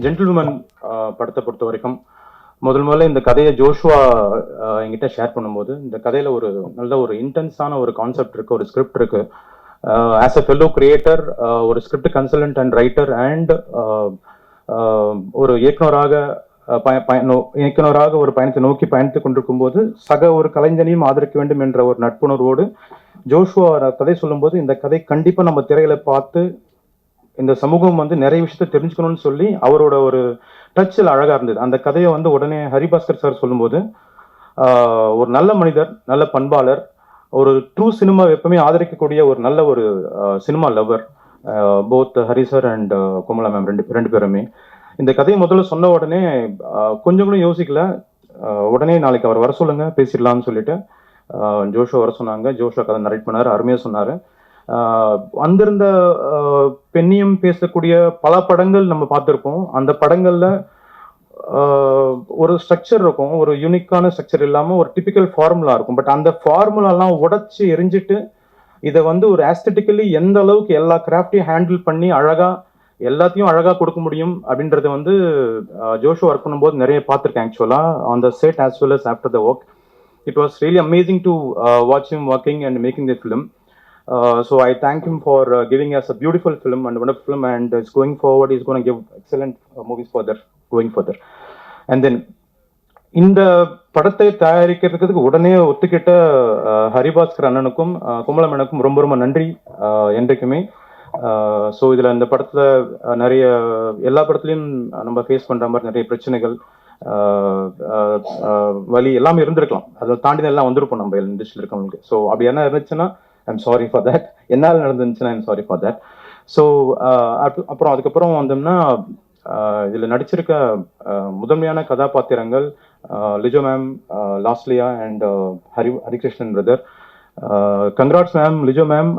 Gentleman படத்தை பொறுத்த வரைக்கும் முதல்ல இந்த கதையை ஜோஷுவா என்கிட்ட ஷேர் பண்ணும்போது இந்த கதையில ஒரு நல்ல ஒரு இன்டென்ஸான ஒரு கான்செப்ட் இருக்கு, ஒரு ஸ்கிரிப்ட் இருக்கு. ஆஸ் அ ஃபெல்லோ கிரியேட்டர், ஒரு script consultant and writer and ஒரு இயக்குனராக ஒரு பயணத்தை நோக்கி பயணித்துக் கொண்டிருக்கும் போது சக ஒரு கலைஞனையும் ஆதரிக்க வேண்டும் என்ற ஒரு நட்புணர்வோடு ஜோஷுவா கதை சொல்லும்போது இந்த கதை கண்டிப்பா நம்ம திரையில பார்த்து இந்த சமூகம் வந்து நிறைய விஷயத்த தெரிஞ்சுக்கணும்னு சொல்லி அவரோட ஒரு டச்சில் அழகா இருந்தது. அந்த கதையை வந்து உடனே ஹரிபாஸ்கர் சார் சொல்லும்போது ஒரு நல்ல மனிதர், நல்ல பண்பாளர், ஒரு ட்ரூ சினிமா எப்பவுமே ஆதரிக்கக்கூடிய ஒரு நல்ல ஒரு cinema lover, both Hari sir and Komala ma'am ரெண்டு பேருமே இந்த கதையை முதல்ல சொன்ன உடனே கொஞ்சம் கூட யோசிக்கல. உடனே நாளைக்கு அவர் வர சொல்லுங்க பேசிடலாம்னு சொல்லிட்டு ஜோஷுவா வர சொன்னாங்க. ஜோஷுவா கதை நரேட் பண்ணாரு, அருமையா சொன்னாரு. வந்திருந்த பெண்ணியம் பேசக்கூடிய பல படங்கள் நம்ம பார்த்துருப்போம். அந்த படங்கள்ல ஒரு ஸ்ட்ரக்சர் இருக்கும், ஒரு யூனிக்கான ஸ்ட்ரக்சர் இல்லாம ஒரு டிபிக்கல் ஃபார்முலா இருக்கும். பட் அந்த ஃபார்முலாலாம் உடைச்சு எரிஞ்சிட்டு இதை வந்து ஒரு ஆஸ்தட்டிக்கலி எந்த அளவுக்கு எல்லா கிராஃப்டையும் ஹேண்டில் பண்ணி எல்லாத்தையும் அழகா கொடுக்க முடியும் அப்படின்றத வந்து ஜோஷுவா ஒர்க் பண்ணும்போது நிறைய பார்த்துருக்கேன். ஆக்சுவலா on the set as well as after the work, it was really amazing to watch him working and making the film. So I thank him for giving us a beautiful film and a wonderful film, and it's going forward, he's going to give excellent movies going further. And then இந்த படத்தை தயாரிக்கிறதுக்கு உடனே ஒத்துக்கிட்ட ஹரிபாஸ்கர் அண்ணனுக்கும் குமலம் அண்ணனுக்கும் ரொம்ப ரொம்ப நன்றி என்றைக்குமே. ஸோ இதில் இந்த படத்தில் நிறைய எல்லா படத்துலையும் நம்ம ஃபேஸ் பண்ணுற மாதிரி நிறைய பிரச்சனைகள், வலி எல்லாமே இருந்திருக்கலாம். அதை தாண்டி எல்லாம் வந்திருப்போம் நம்ம இண்டஸ்ட்ரியில் இருக்கவங்களுக்கு. ஸோ அப்படி என்ன இருந்துச்சுன்னா ஐம் சாரி ஃபார் தட். என்னால் நடந்துச்சுன்னா I'm sorry for that. So அதுக்கப்புறம் வந்தோம்னா இதில் நடிச்சிருக்க முதன்மையான கதாபாத்திரங்கள் Lijo ma'am, Losliya and Harikrishnan brother. Congrats ma'am, Lijo ma'am.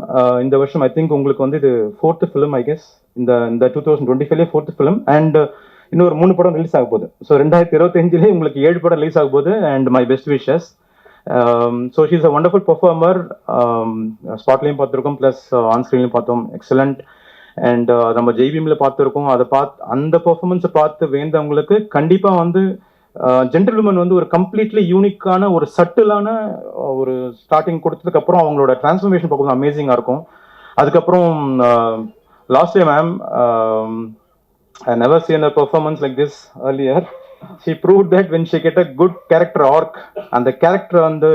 இந்த வருஷம் ஐ திங்க் உங்களுக்கு வந்து இது 4th ஃபிலிம், ஐ கெஸ். இந்த 2025 4th ஃபிலிம் அண்ட் இன்னொரு 3 படம் ரிலீஸ் ஆக போகுது. ஸோ 2025 உங்களுக்கு 7 படம் ரிலீஸ் ஆக போகுது. And my best wishes. So she's a wonderful performer. ஸ்பாட்லையும் பார்த்துருக்கோம், ப்ளஸ் ஆன் ஸ்க்ரீன்லையும் பார்த்தோம். எக்ஸலண்ட். அண்ட் நம்ம ஜெய்பீம்ல பார்த்துருக்கோம். அந்த பெர்ஃபார்மன்ஸை பார்த்து வேந்தவங்களுக்கு கண்டிப்பாக வந்து ஜென்டில்மேன் வந்து ஒரு கம்ப்ளீட்லி யூனிக்கான ஒரு சட்டிலான ஒரு ஸ்டார்டிங் கொடுத்ததுக்கு அப்புறம் அவங்களோட டிரான்ஸ்ஃபர்மேஷன் பார்க்கும்போது அமேசிங்காக இருக்கும். அதுக்கப்புறம் last day ma'am, I never seen a performance like this earlier. She proved that when she get a good character arc, and the character on the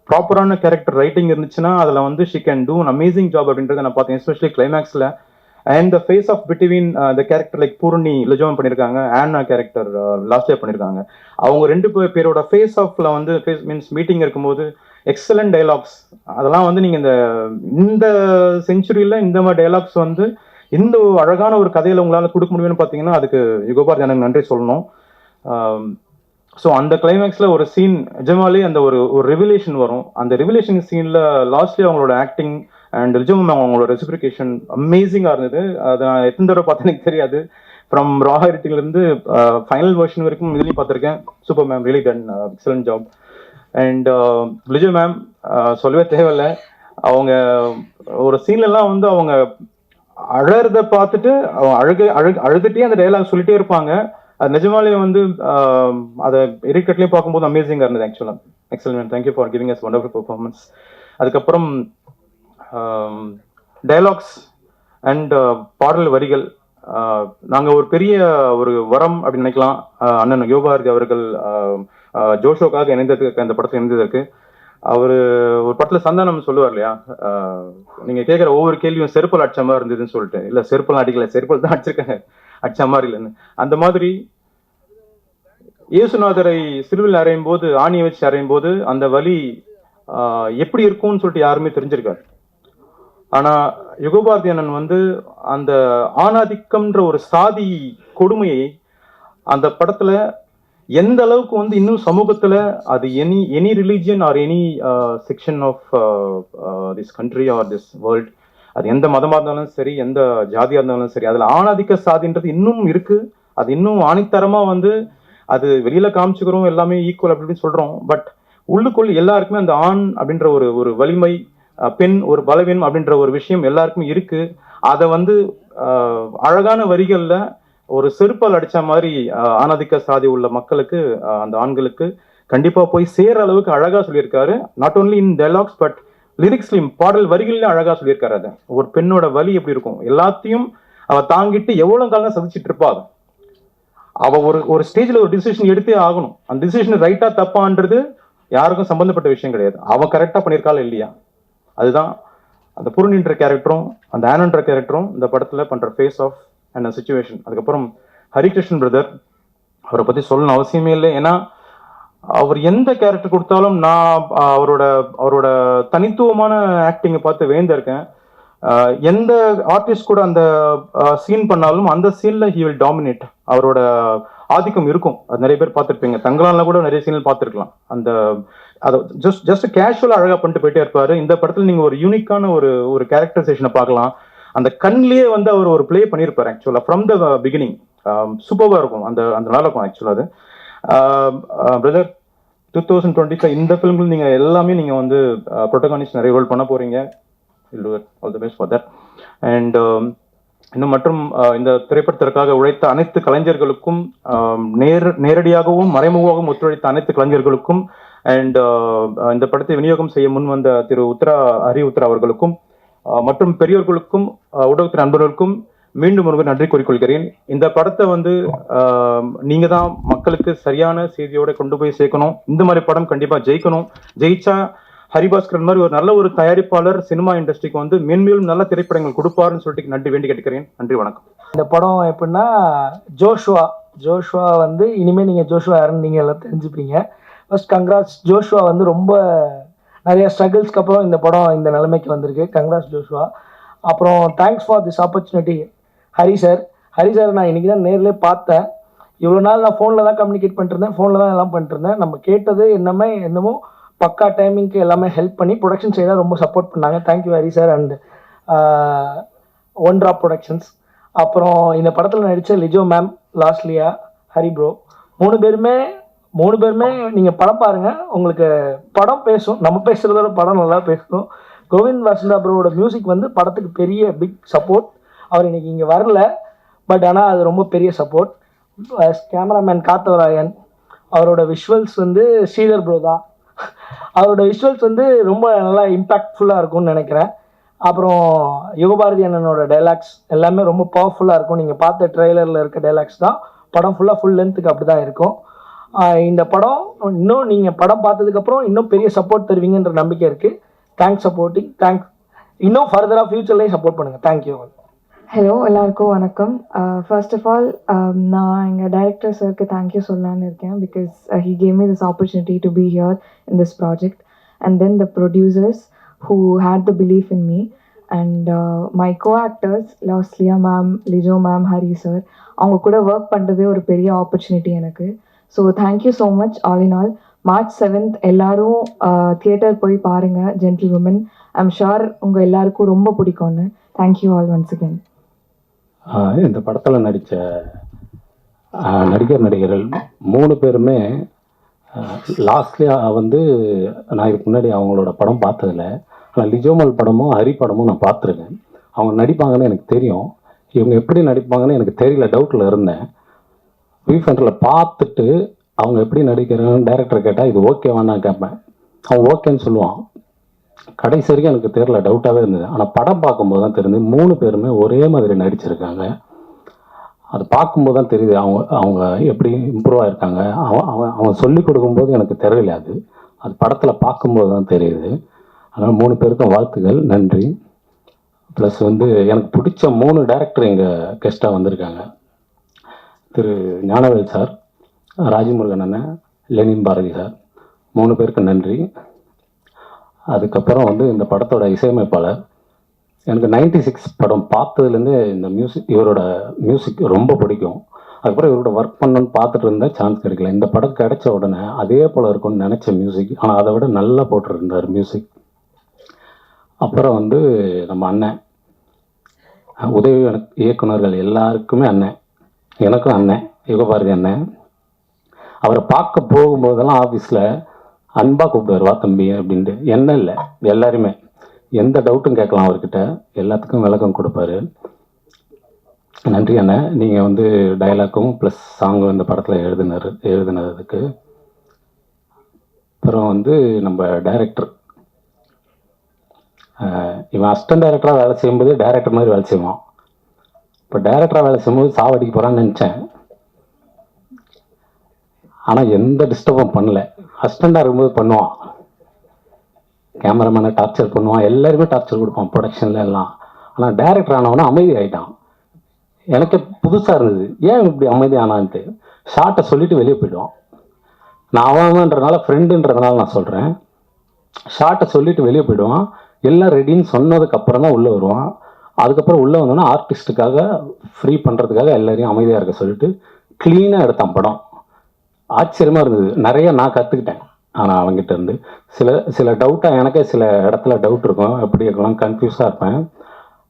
ப்ராப்பரான கேரக்டர் ரைட்டிங் இருந்துச்சுன்னா அதில் வந்து she can do an amazing job அப்படின்றத நான் பார்த்தேன். Especially கிளைமேக்ஸில் and the face off between the character like Poorni லிஜோவன் பண்ணியிருக்காங்க, ஆனா கேரக்டர் லாஸ்ட் இயர் பண்ணியிருக்காங்க. அவங்க 2 பேரோட ஃபேஸ் ஆஃப்ல வந்து மீன்ஸ் மீட்டிங் இருக்கும்போது எக்ஸலண்ட் டைலாக்ஸ். அதெல்லாம் வந்து நீங்கள் இந்த செஞ்சுரியில் இந்த மாதிரி டைலாக்ஸ் வந்து இந்த அழகான ஒரு கதையில் உங்களால் கொடுக்க முடியும்னு பார்த்தீங்கன்னா அதுக்கு யுகபாரதி எனக்கு நன்றி சொல்லணும். ஸோ அந்த கிளைமேக்ஸில் ஒரு சீன் நிஜமாலே அந்த ஒரு ரெவலேஷன் வரும். அந்த ரெவலேஷன் சீனில் லாஸ்ட்லி அவங்களோட ஆக்டிங் அண்ட் நிஜமும் அவங்களோட ரெசிபிகேஷன் அமேசிங்காக இருந்தது. அதை நான் எத்தனை தடவை பார்த்தேன் எனக்கு தெரியாது. ஃப்ரம் ரா எடிட்டிங்லேருந்து ஃபைனல் வெர்ஷன் வரைக்கும் இதுலேயும் பார்த்துருக்கேன். Super ma'am, really done excellent job. And Lijo ma'am சொல்லவே தேவையில்லை. அவங்க ஒரு சீன்லலாம் வந்து அவங்க அழறத பார்த்துட்டு அழுதுட்டே அந்த டைலாக் சொல்லிட்டே இருப்பாங்க. அது நிஜமாலே வந்து அதை எடிட்கட்லேயும் பார்க்கும்போது அமேசிங்காக இருந்தது. ஆக்சுவலாக excellent. Thank you for giving us wonderful performance. அதுக்கப்புறம் டைலாக்ஸ் அண்ட் பாடல் வரிகள் நாங்கள் ஒரு பெரிய ஒரு வரம் அப்படின்னு நினைக்கலாம். அண்ணன் யோபாரதி அவர்கள் ஜோஷோக்காக இணைந்ததுக்கு, அந்த படத்தில் இணைந்ததற்கு. அவர் ஒரு படத்தில் சந்தானம் சொல்லுவார் இல்லையா, நீங்கள் கேட்குற ஒவ்வொரு கேள்வியும் செருப்பல் அடிச்ச மாதிரி இருந்ததுன்னு சொல்லிட்டு. இல்லை, செருப்பல் அடிக்கல, செருப்பல் தான் அடிச்சிருக்காங்க, அடிச்ச மாதிரி இல்லைன்னு. அந்த மாதிரி இயேசுநாதரை சிலுவில் அறையும் போது, ஆணியை வச்சு அறையும் போது அந்த வலி எப்படி இருக்கும்னு சொல்லிட்டு யாருமே தெரிஞ்சிருக்காரு. ஆனா யுகபாரதி அண்ணன் வந்து அந்த ஆணாதிக்கம்ன்ற ஒரு சாதி கொடுமையை அந்த படத்துல எந்த அளவுக்கு வந்து இன்னும் சமூகத்துல அது any religion or any section of this country or this world, அது எந்த மதமாக இருந்தாலும் சரி, எந்த ஜாதியாக இருந்தாலும் சரி, அதில் ஆணாதிக்க சாதின்றது இன்னும் இருக்கு. அது இன்னும் ஆணித்தரமா வந்து அது வெளியில காமிச்சுக்கிறோம், எல்லாமே ஈக்குவல் அப்படின்னு சொல்றோம். பட் உள்ளுக்குள் எல்லாருக்குமே அந்த ஆண் அப்படின்ற ஒரு வலிமை, பெண் ஒரு பலவீனம் அப்படின்ற ஒரு விஷயம் எல்லாருக்குமே இருக்கு. அதை வந்து அழகான வரிகள்ல ஒரு செருப்பால் அடிச்ச மாதிரி ஆணாதிக்க சாதி உள்ள மக்களுக்கு, அந்த ஆண்களுக்கு கண்டிப்பா போய் சேர அளவுக்கு அழகா சொல்லியிருக்காரு. Not only in dialogues but லிரிக்ஸ்லயும், பாடல் வரிகளிலும் அழகா சொல்லியிருக்காரு. அது ஒரு பெண்ணோட வலி எப்படி இருக்கும், எல்லாத்தையும் அவ தாங்கிட்டு எவ்வளவு காலம் சதிச்சிட்டு இருப்பா. அவ ஒரு ஸ்டேஜ்ல ஒரு டிசிஷன் எடுத்தே ஆகணும். அந்த டிசிஷன் ரைட்டா தப்பான்றது யாருக்கும் சம்பந்தப்பட்ட விஷயம் கிடையாது. அவ கரெக்டா பண்ணியிருக்காள் இல்லையா, அதுதான் அந்த பூர்ணின்ற கேரக்டரும் அந்த ஆனன்ற கேரக்டரும் இந்த படத்துல பண்ற ஃபேஸ் ஆஃப் அண்ட் சிச்சுவேஷன். அதுக்கப்புறம் ஹரிகிருஷ்ணன் பிரதர், அவரை பத்தி சொல்லணும் அவசியமே இல்லை. ஏன்னா அவர் எந்த கேரக்டர் கொடுத்தாலும் நான் அவரோட தனித்துவமான ஆக்டிங்கை பார்த்து வேந்திருக்கேன். எந்த ஆர்டிஸ்ட் கூட அந்த சீன் பண்ணாலும் அந்த சீன்ல ஹி வில் டாமினேட். அவரோட ஆதிக்கம் இருக்கும். அது நிறைய பேர் பார்த்துருப்பீங்க. தங்கலான்ல கூட நிறைய சீனில் பார்த்துருக்கலாம். அந்த அதை ஜஸ்ட் கேஷுவலா அழகா பண்ணிட்டு போயிட்டே இருப்பாரு. இந்த படத்துல நீங்க ஒரு யூனிக்கான ஒரு கேரக்டரைசேஷனை பார்க்கலாம். அந்த கண்ணிலேயே வந்து அவர் ஒரு பிளே பண்ணியிருப்பாரு ஆக்சுவலா ஃப்ரம் த பிகினிங். சூப்பராக இருக்கும். அந்த நல்லா இருக்கும் ஆக்சுவலா. அது பிரதர் 2025 இந்த ஃபிலிம்கள் நீங்க எல்லாமே நீங்க வந்து ப்ரோட்டகானிஸ்ட் நிறைய ரோல் பண்ண போறீங்க. All the best for that. And இன்னும் மற்றும் இந்த திரைப்படத்திற்காக உழைத்த அனைத்து கலைஞர்களுக்கும், நேரடியாகவும் மறைமுகமாகவும் ஒத்துழைத்த அனைத்து கலைஞர்களுக்கும், அண்ட் இந்த படத்தை விநியோகம் செய்ய முன் வந்த திரு ஹரி உத்ரா அவர்களுக்கும் மற்றும் பெரியோர்களுக்கும் ஊடகத்தின் நண்பர்களுக்கும் மீண்டும் ஒருவர் நன்றி கூறிக்கொள்கிறேன். இந்த படத்தை வந்து நீங்க தான் மக்களுக்கு சரியான செய்தியோட கொண்டு போய் சேர்க்கணும். இந்த மாதிரி படம் கண்டிப்பா ஜெயிக்கணும். ஜெயிச்சா ஹரிபாஸ்கரன் மாதிரி ஒரு நல்ல ஒரு தயாரிப்பாளர் சினிமா இண்டஸ்ட்ரிக்கு வந்து மேன்மேலும் நல்ல திரைப்படங்கள் கொடுப்பாருன்னு சொல்லிட்டு நன்றி வேண்டி கேட்டுக்கிறேன். நன்றி, வணக்கம். இந்த படம் எப்படின்னா, ஜோஷுவா வந்து இனிமேல் நீங்கள் ஜோஷுவா யாருன்னு நீங்கள் எல்லாம் தெரிஞ்சுப்பீங்க. First congrats. ஜோஷுவா வந்து ரொம்ப நிறைய ஸ்ட்ரகிள்ஸ்க்கு அப்புறம் இந்த படம் இந்த நிலைமைக்கு வந்திருக்கு. கங்க்ராட்ஸ் ஜோஷுவா. அப்புறம் thanks for this opportunity Hari sir. நான் இன்றைக்கி தான் நேரிலே பார்த்தேன். இவ்வளோ நாள் நான் ஃபோனில் தான் கம்யூனிகேட் பண்ணிட்டுருந்தேன், ஃபோனில் தான் எல்லாம் பண்ணிட்டுருந்தேன். நம்ம கேட்டது என்னமோ பக்கா டைமிங்க்கு எல்லாமே ஹெல்ப் பண்ணி ப்ரொடக்ஷன் சைடாக ரொம்ப சப்போர்ட் பண்ணாங்க. Thank you Hari sir and one drop productions. அப்புறம் இந்த படத்தில் நடித்த லிஜோ மேம், லாஸ்லியா, ஹரி ப்ரோ, மூணு பேருமே நீங்கள் படம் பாருங்கள், உங்களுக்கு படம் பேசும். நம்ம பேசுகிறதோட படம் நல்லா பேசணும். கோவிந்த் வசந்தா ப்ரோவோட மியூசிக் வந்து படத்துக்கு பெரிய பிக் சப்போர்ட். அவர் இன்னைக்கு இங்கே வரல, பட் ஆனால் அது ரொம்ப பெரிய சப்போர்ட். கேமராமேன் காத்தவராயன், அவரோட விஷுவல்ஸ் வந்து ஸ்ரீதர் ப்ரோ தான். அவரோட விஷுவல்ஸ் வந்து ரொம்ப நல்லா இம்பேக்ட்ஃபுல்லாக இருக்கும்னு நினைக்கிறேன். அப்புறம் யுகபாரதி அண்ணனோட டைலாக்ஸ் எல்லாமே ரொம்ப பவர்ஃபுல்லாக இருக்கும். நீங்கள் பார்த்த ட்ரெய்லரில் இருக்க டைலாக்ஸ் தான் படம் ஃபுல் லென்த்துக்கு அப்படி தான் இருக்கும். இந்த படம் இன்னும் நீங்கள் படம் பார்த்ததுக்கப்புறம் இன்னும் பெரிய சப்போர்ட் தருவீங்கன்ற நம்பிக்கை இருக்குது. Thanks supporting. தேங்க்ஸ். இன்னும் ஃபர்தராக ஃப்யூச்சர்லேயும் சப்போர்ட் பண்ணுங்கள். தேங்க்யூ. ஹலோ, எல்லாருக்கும் வணக்கம். ஃபர்ஸ்ட் ஆஃப் ஆல் நான் எங்கள் டைரக்டர் சாருக்கு தேங்க்யூ சொல்லலான்னு இருக்கேன். Because he gave me this opportunity to be here in this project. And then the producers who had the belief in me. And my co actors Losliya ma'am, Lijo ma'am, Hari sir, அவங்க கூட work பண்ணுறதே ஒரு பெரிய opportunity எனக்கு. So thank you so much. All in all, March 7th எல்லாரும் theatre போய் பாருங்கள் gentle woman. I'm sure உங்கள் எல்லாருக்கும் ரொம்ப பிடிக்கும்னு. Thank you all once again. இந்த படத்தில் நடித்த நடிகர்கள் 3 பேருமே, லாஸ்ட்லியா வந்து நான் இதுக்கு முன்னாடி அவங்களோட படம் பார்த்ததில்ல. ஆனால் லிஜோமல் படமும் ஹரி படமும் நான் பார்த்துருக்கேன். அவங்க நடிப்பாங்கன்னு எனக்கு தெரியும். இவங்க எப்படி நடிப்பாங்கன்னு எனக்கு தெரியல, டவுட்டில் இருந்தேன். வீஃபெண்டரில் பார்த்துட்டு அவங்க எப்படி நடிக்கிறாங்கன்னு டைரக்டர் கேட்டால் இது ஓகேவான்னு நான் கேட்பேன். அவன் ஓகேன்னு சொல்லுவான். கடைசி வரைக்கும் எனக்கு தெரியல, டவுட்டாகவே இருந்தது. ஆனால் படம் பார்க்கும்போது தான் தெரிஞ்சு 3 பேருமே ஒரே மாதிரி நடிச்சிருக்காங்க. அது பார்க்கும்போது தான் தெரியுது அவங்க எப்படி இம்ப்ரூவ் ஆகிருக்காங்க. அவன் சொல்லிக் கொடுக்கும்போது எனக்கு தெரியல, அது படத்தில் பார்க்கும்போது தான் தெரியுது. அதனால் 3 பேருக்கும் வாழ்த்துக்கள், நன்றி. ப்ளஸ் வந்து எனக்கு பிடிச்ச 3 டைரக்டர் இங்கே கெஸ்ட்டாக வந்திருக்காங்க. திரு ஞானவேல் சார், ராஜமுருகன் அண்ணன், லெனின் பாரதி சார், 3 பேருக்கு நன்றி. அதுக்கப்புறம் வந்து இந்த படத்தோட இசையமைப்பாளர், எனக்கு 96 படம் பார்த்ததுலேருந்து இந்த இவரோட மியூசிக் ரொம்ப பிடிக்கும். அதுக்கப்புறம் இவரோட ஒர்க் பண்ணணும்னு பார்த்துட்டு இருந்தால் சான்ஸ் கிடைக்கல. இந்த படம் கிடைச்ச உடனே அதே போல் இருக்கும்னு நினச்ச மியூசிக், ஆனால் அதை விட நல்லா போட்டுருந்தார் மியூசிக். அப்புறம் வந்து நம்ம அண்ணன், உதவி இயக்குனர்கள் எல்லாருக்குமே அண்ணன், எனக்கும் அண்ணன் யுகபாரதி அண்ணன். அவரை பார்க்க போகும்போதெல்லாம் ஆஃபீஸில் அன்பாக கூப்பிடுவார், வா தம்பி அப்படின்ட்டு. என்ன இல்லை, எல்லாருமே எந்த டவுட்டும் கேட்கலாம் அவர்கிட்ட, எல்லாத்துக்கும் விளக்கம் கொடுப்பாரு. நன்றி அண்ணா. நீங்கள் வந்து டயலாக்கும் ப்ளஸ் சாங்கும் இந்த படத்தில் எழுதுனதுக்கு. அப்புறம் வந்து நம்ம டைரக்டர், இவன் அசிஸ்டன்ட் டைரக்டராக வேலை செய்யும்போது டைரக்டர் மாதிரி வேலை செய்வான். இப்போ டைரக்டராக வேலை செய்யும்போது சாவடிக்க போகிறான்னு நினச்சேன். ஆனால் எந்த டிஸ்டர்பும் பண்ணல. அசிஸ்டண்டாக இருக்கும்போது பண்ணுவான், கேமராமேனை டார்ச்சர் பண்ணுவான், எல்லாருமே டார்ச்சர் கொடுப்பான் ப்ரொடக்ஷனில் எல்லாம். ஆனால் டைரக்டர் ஆனவனா அமைதி ஆகிட்டான். எனக்கு புதுசாக இருந்தது, ஏன் இப்படி அமைதி ஆனான்ட்டு. ஷார்ட்டை சொல்லிவிட்டு வெளியே போயிடுவான். நான் அவன்றதுனால ஃப்ரெண்டுன்றதுனால நான் சொல்கிறேன். ஷார்ட்டை சொல்லிவிட்டு வெளியே போயிடுவான். எல்லாம் ரெடின்னு சொன்னதுக்கப்புறம் தான் உள்ளே வருவான். அதுக்கப்புறம் உள்ளே வந்தோன்னா ஆர்டிஸ்ட்டுக்காக ஃப்ரீ பண்ணுறதுக்காக எல்லாரையும் அமைதியாக இருக்க சொல்லிட்டு க்ளீனாக எடுத்தான் படம். ஆச்சரியமாக இருந்தது. நிறைய நான் கற்றுக்கிட்டேன். ஆனால் அவங்ககிட்ட இருந்து சில டவுட்டாக, எனக்கே சில இடத்துல டவுட் இருக்கும், எப்படி இருக்கலாம், கன்ஃபியூஸாக இருப்பேன்.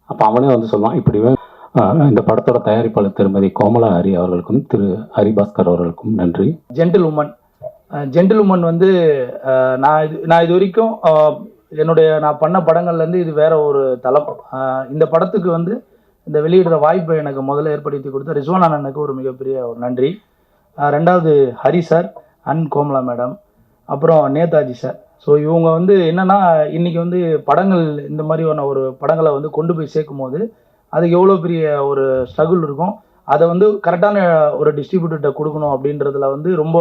அப்போ அவனே வந்து சொல்லுவான், இப்படி இந்த படத்தோட தயாரிப்பாளர் திருமதி கோமலா ஹரி அவர்களுக்கும் திரு ஹரிபாஸ்கர் அவர்களுக்கும் நன்றி. ஜென்டில் உமன் வந்து நான் இது வரைக்கும் நான் பண்ண படங்கள்லேருந்து இது வேற ஒரு தளம். இந்த படத்துக்கு வந்து இந்த வெளியிடுற வாய்ப்பை எனக்கு முதல்ல ஏற்படுத்தி கொடுத்த ரிஸ்வான் அண்ணனுக்கு ஒரு மிகப்பெரிய ஒரு நன்றி. ரெண்டாவது Hari sir and Komala madam, அப்புறம் நேதாஜி சார். ஸோ இவங்க வந்து என்னென்னா, இன்றைக்கி வந்து படங்கள் இந்த மாதிரியான ஒரு படங்களை வந்து கொண்டு போய் சேர்க்கும் போது அதுக்கு எவ்வளோ பெரிய ஒரு ஸ்ட்ரகிள் இருக்கும். அதை வந்து கரெக்டான ஒரு டிஸ்ட்ரிபியூட்டர்கிட்ட கொடுக்கணும் அப்படின்றதுல வந்து ரொம்ப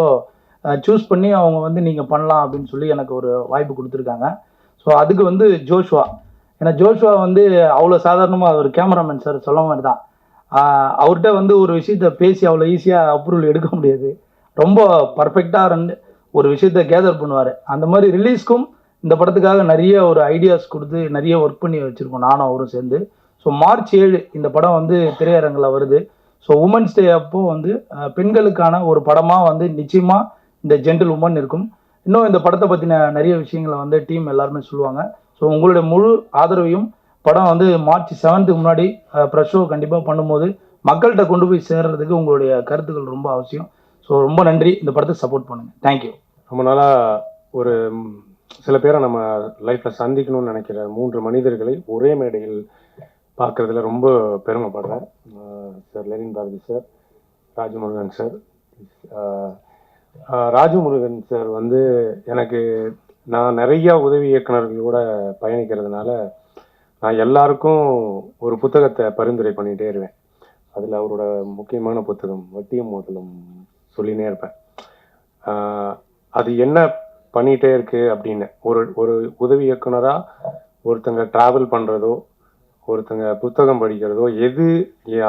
சூஸ் பண்ணி அவங்க வந்து நீங்கள் பண்ணலாம் அப்படின்னு சொல்லி எனக்கு ஒரு வாய்ப்பு கொடுத்துருக்காங்க. ஸோ அதுக்கு வந்து ஜோஷ்வா, ஏன்னா ஜோஷ்வா வந்து அவ்வளோ சாதாரணமாக ஒரு கேமராமேன் சார் சொல்ல மாதிரி தான். அவர்கிட்ட வந்து ஒரு விஷயத்த பேசி அவ்வளோ ஈஸியாக அப்ரூவல் எடுக்க முடியாது. ரொம்ப பர்ஃபெக்டாக ஒரு விஷயத்த கேதர் பண்ணுவார். அந்த மாதிரி ரிலீஸ்க்கும் இந்த படத்துக்காக நிறைய ஒரு ஐடியாஸ் கொடுத்து நிறைய ஒர்க் பண்ணி வச்சுருக்கோம் நானும் அவரும் சேர்ந்து. ஸோ மார்ச் 7 இந்த படம் வந்து திரையரங்கில் வருது. ஸோ உமன்ஸ் டே அப்போ வந்து பெண்களுக்கான ஒரு படமாக வந்து நிச்சயமாக இந்த ஜென்டில் உமன் இருக்கும். இன்னும் இந்த படத்தை பற்றின நிறைய விஷயங்களை வந்து டீம் எல்லாருமே சொல்லுவாங்க. ஸோ உங்களுடைய முழு ஆதரவையும், படம் வந்து மார்ச் 7 முன்னாடி ப்ரெஷ் ஷோ கண்டிப்பாக பண்ணும்போது மக்கள்கிட்ட கொண்டு போய் சேர்றதுக்கு உங்களுடைய கருத்துக்கள் ரொம்ப அவசியம். ஸோ ரொம்ப நன்றி, இந்த படத்தை சப்போர்ட் பண்ணுங்கள். தேங்க்யூ. ரொம்ப நாளாக ஒரு சில பேரை நம்ம லைஃப்பில் சந்திக்கணும்னு நினைக்கிற 3 மனிதர்களை ஒரே மேடையில் பார்க்குறதுல ரொம்ப பெருமைப்படுறேன். Sir Lenin Bharathi sir, Rajamurugan sir. Rajamurugan sir வந்து எனக்கு, நான் நிறையா உதவி இயக்குநர்களோட பயணிக்கிறதுனால நான் எல்லாருக்கும் ஒரு புத்தகத்தை பரிந்துரை பண்ணிகிட்டே இருவேன். அதில் அவரோட முக்கியமான புத்தகம் வட்டியும் முதலும் சொல்லினே இருப்பேன். அது என்ன பண்ணிகிட்டே இருக்கு அப்படின்னு, ஒரு உதவி இயக்குனராக ஒருத்தங்க ட்ராவல் பண்ணுறதோ, ஒருத்தங்க புத்தகம் படிக்கிறதோ, எது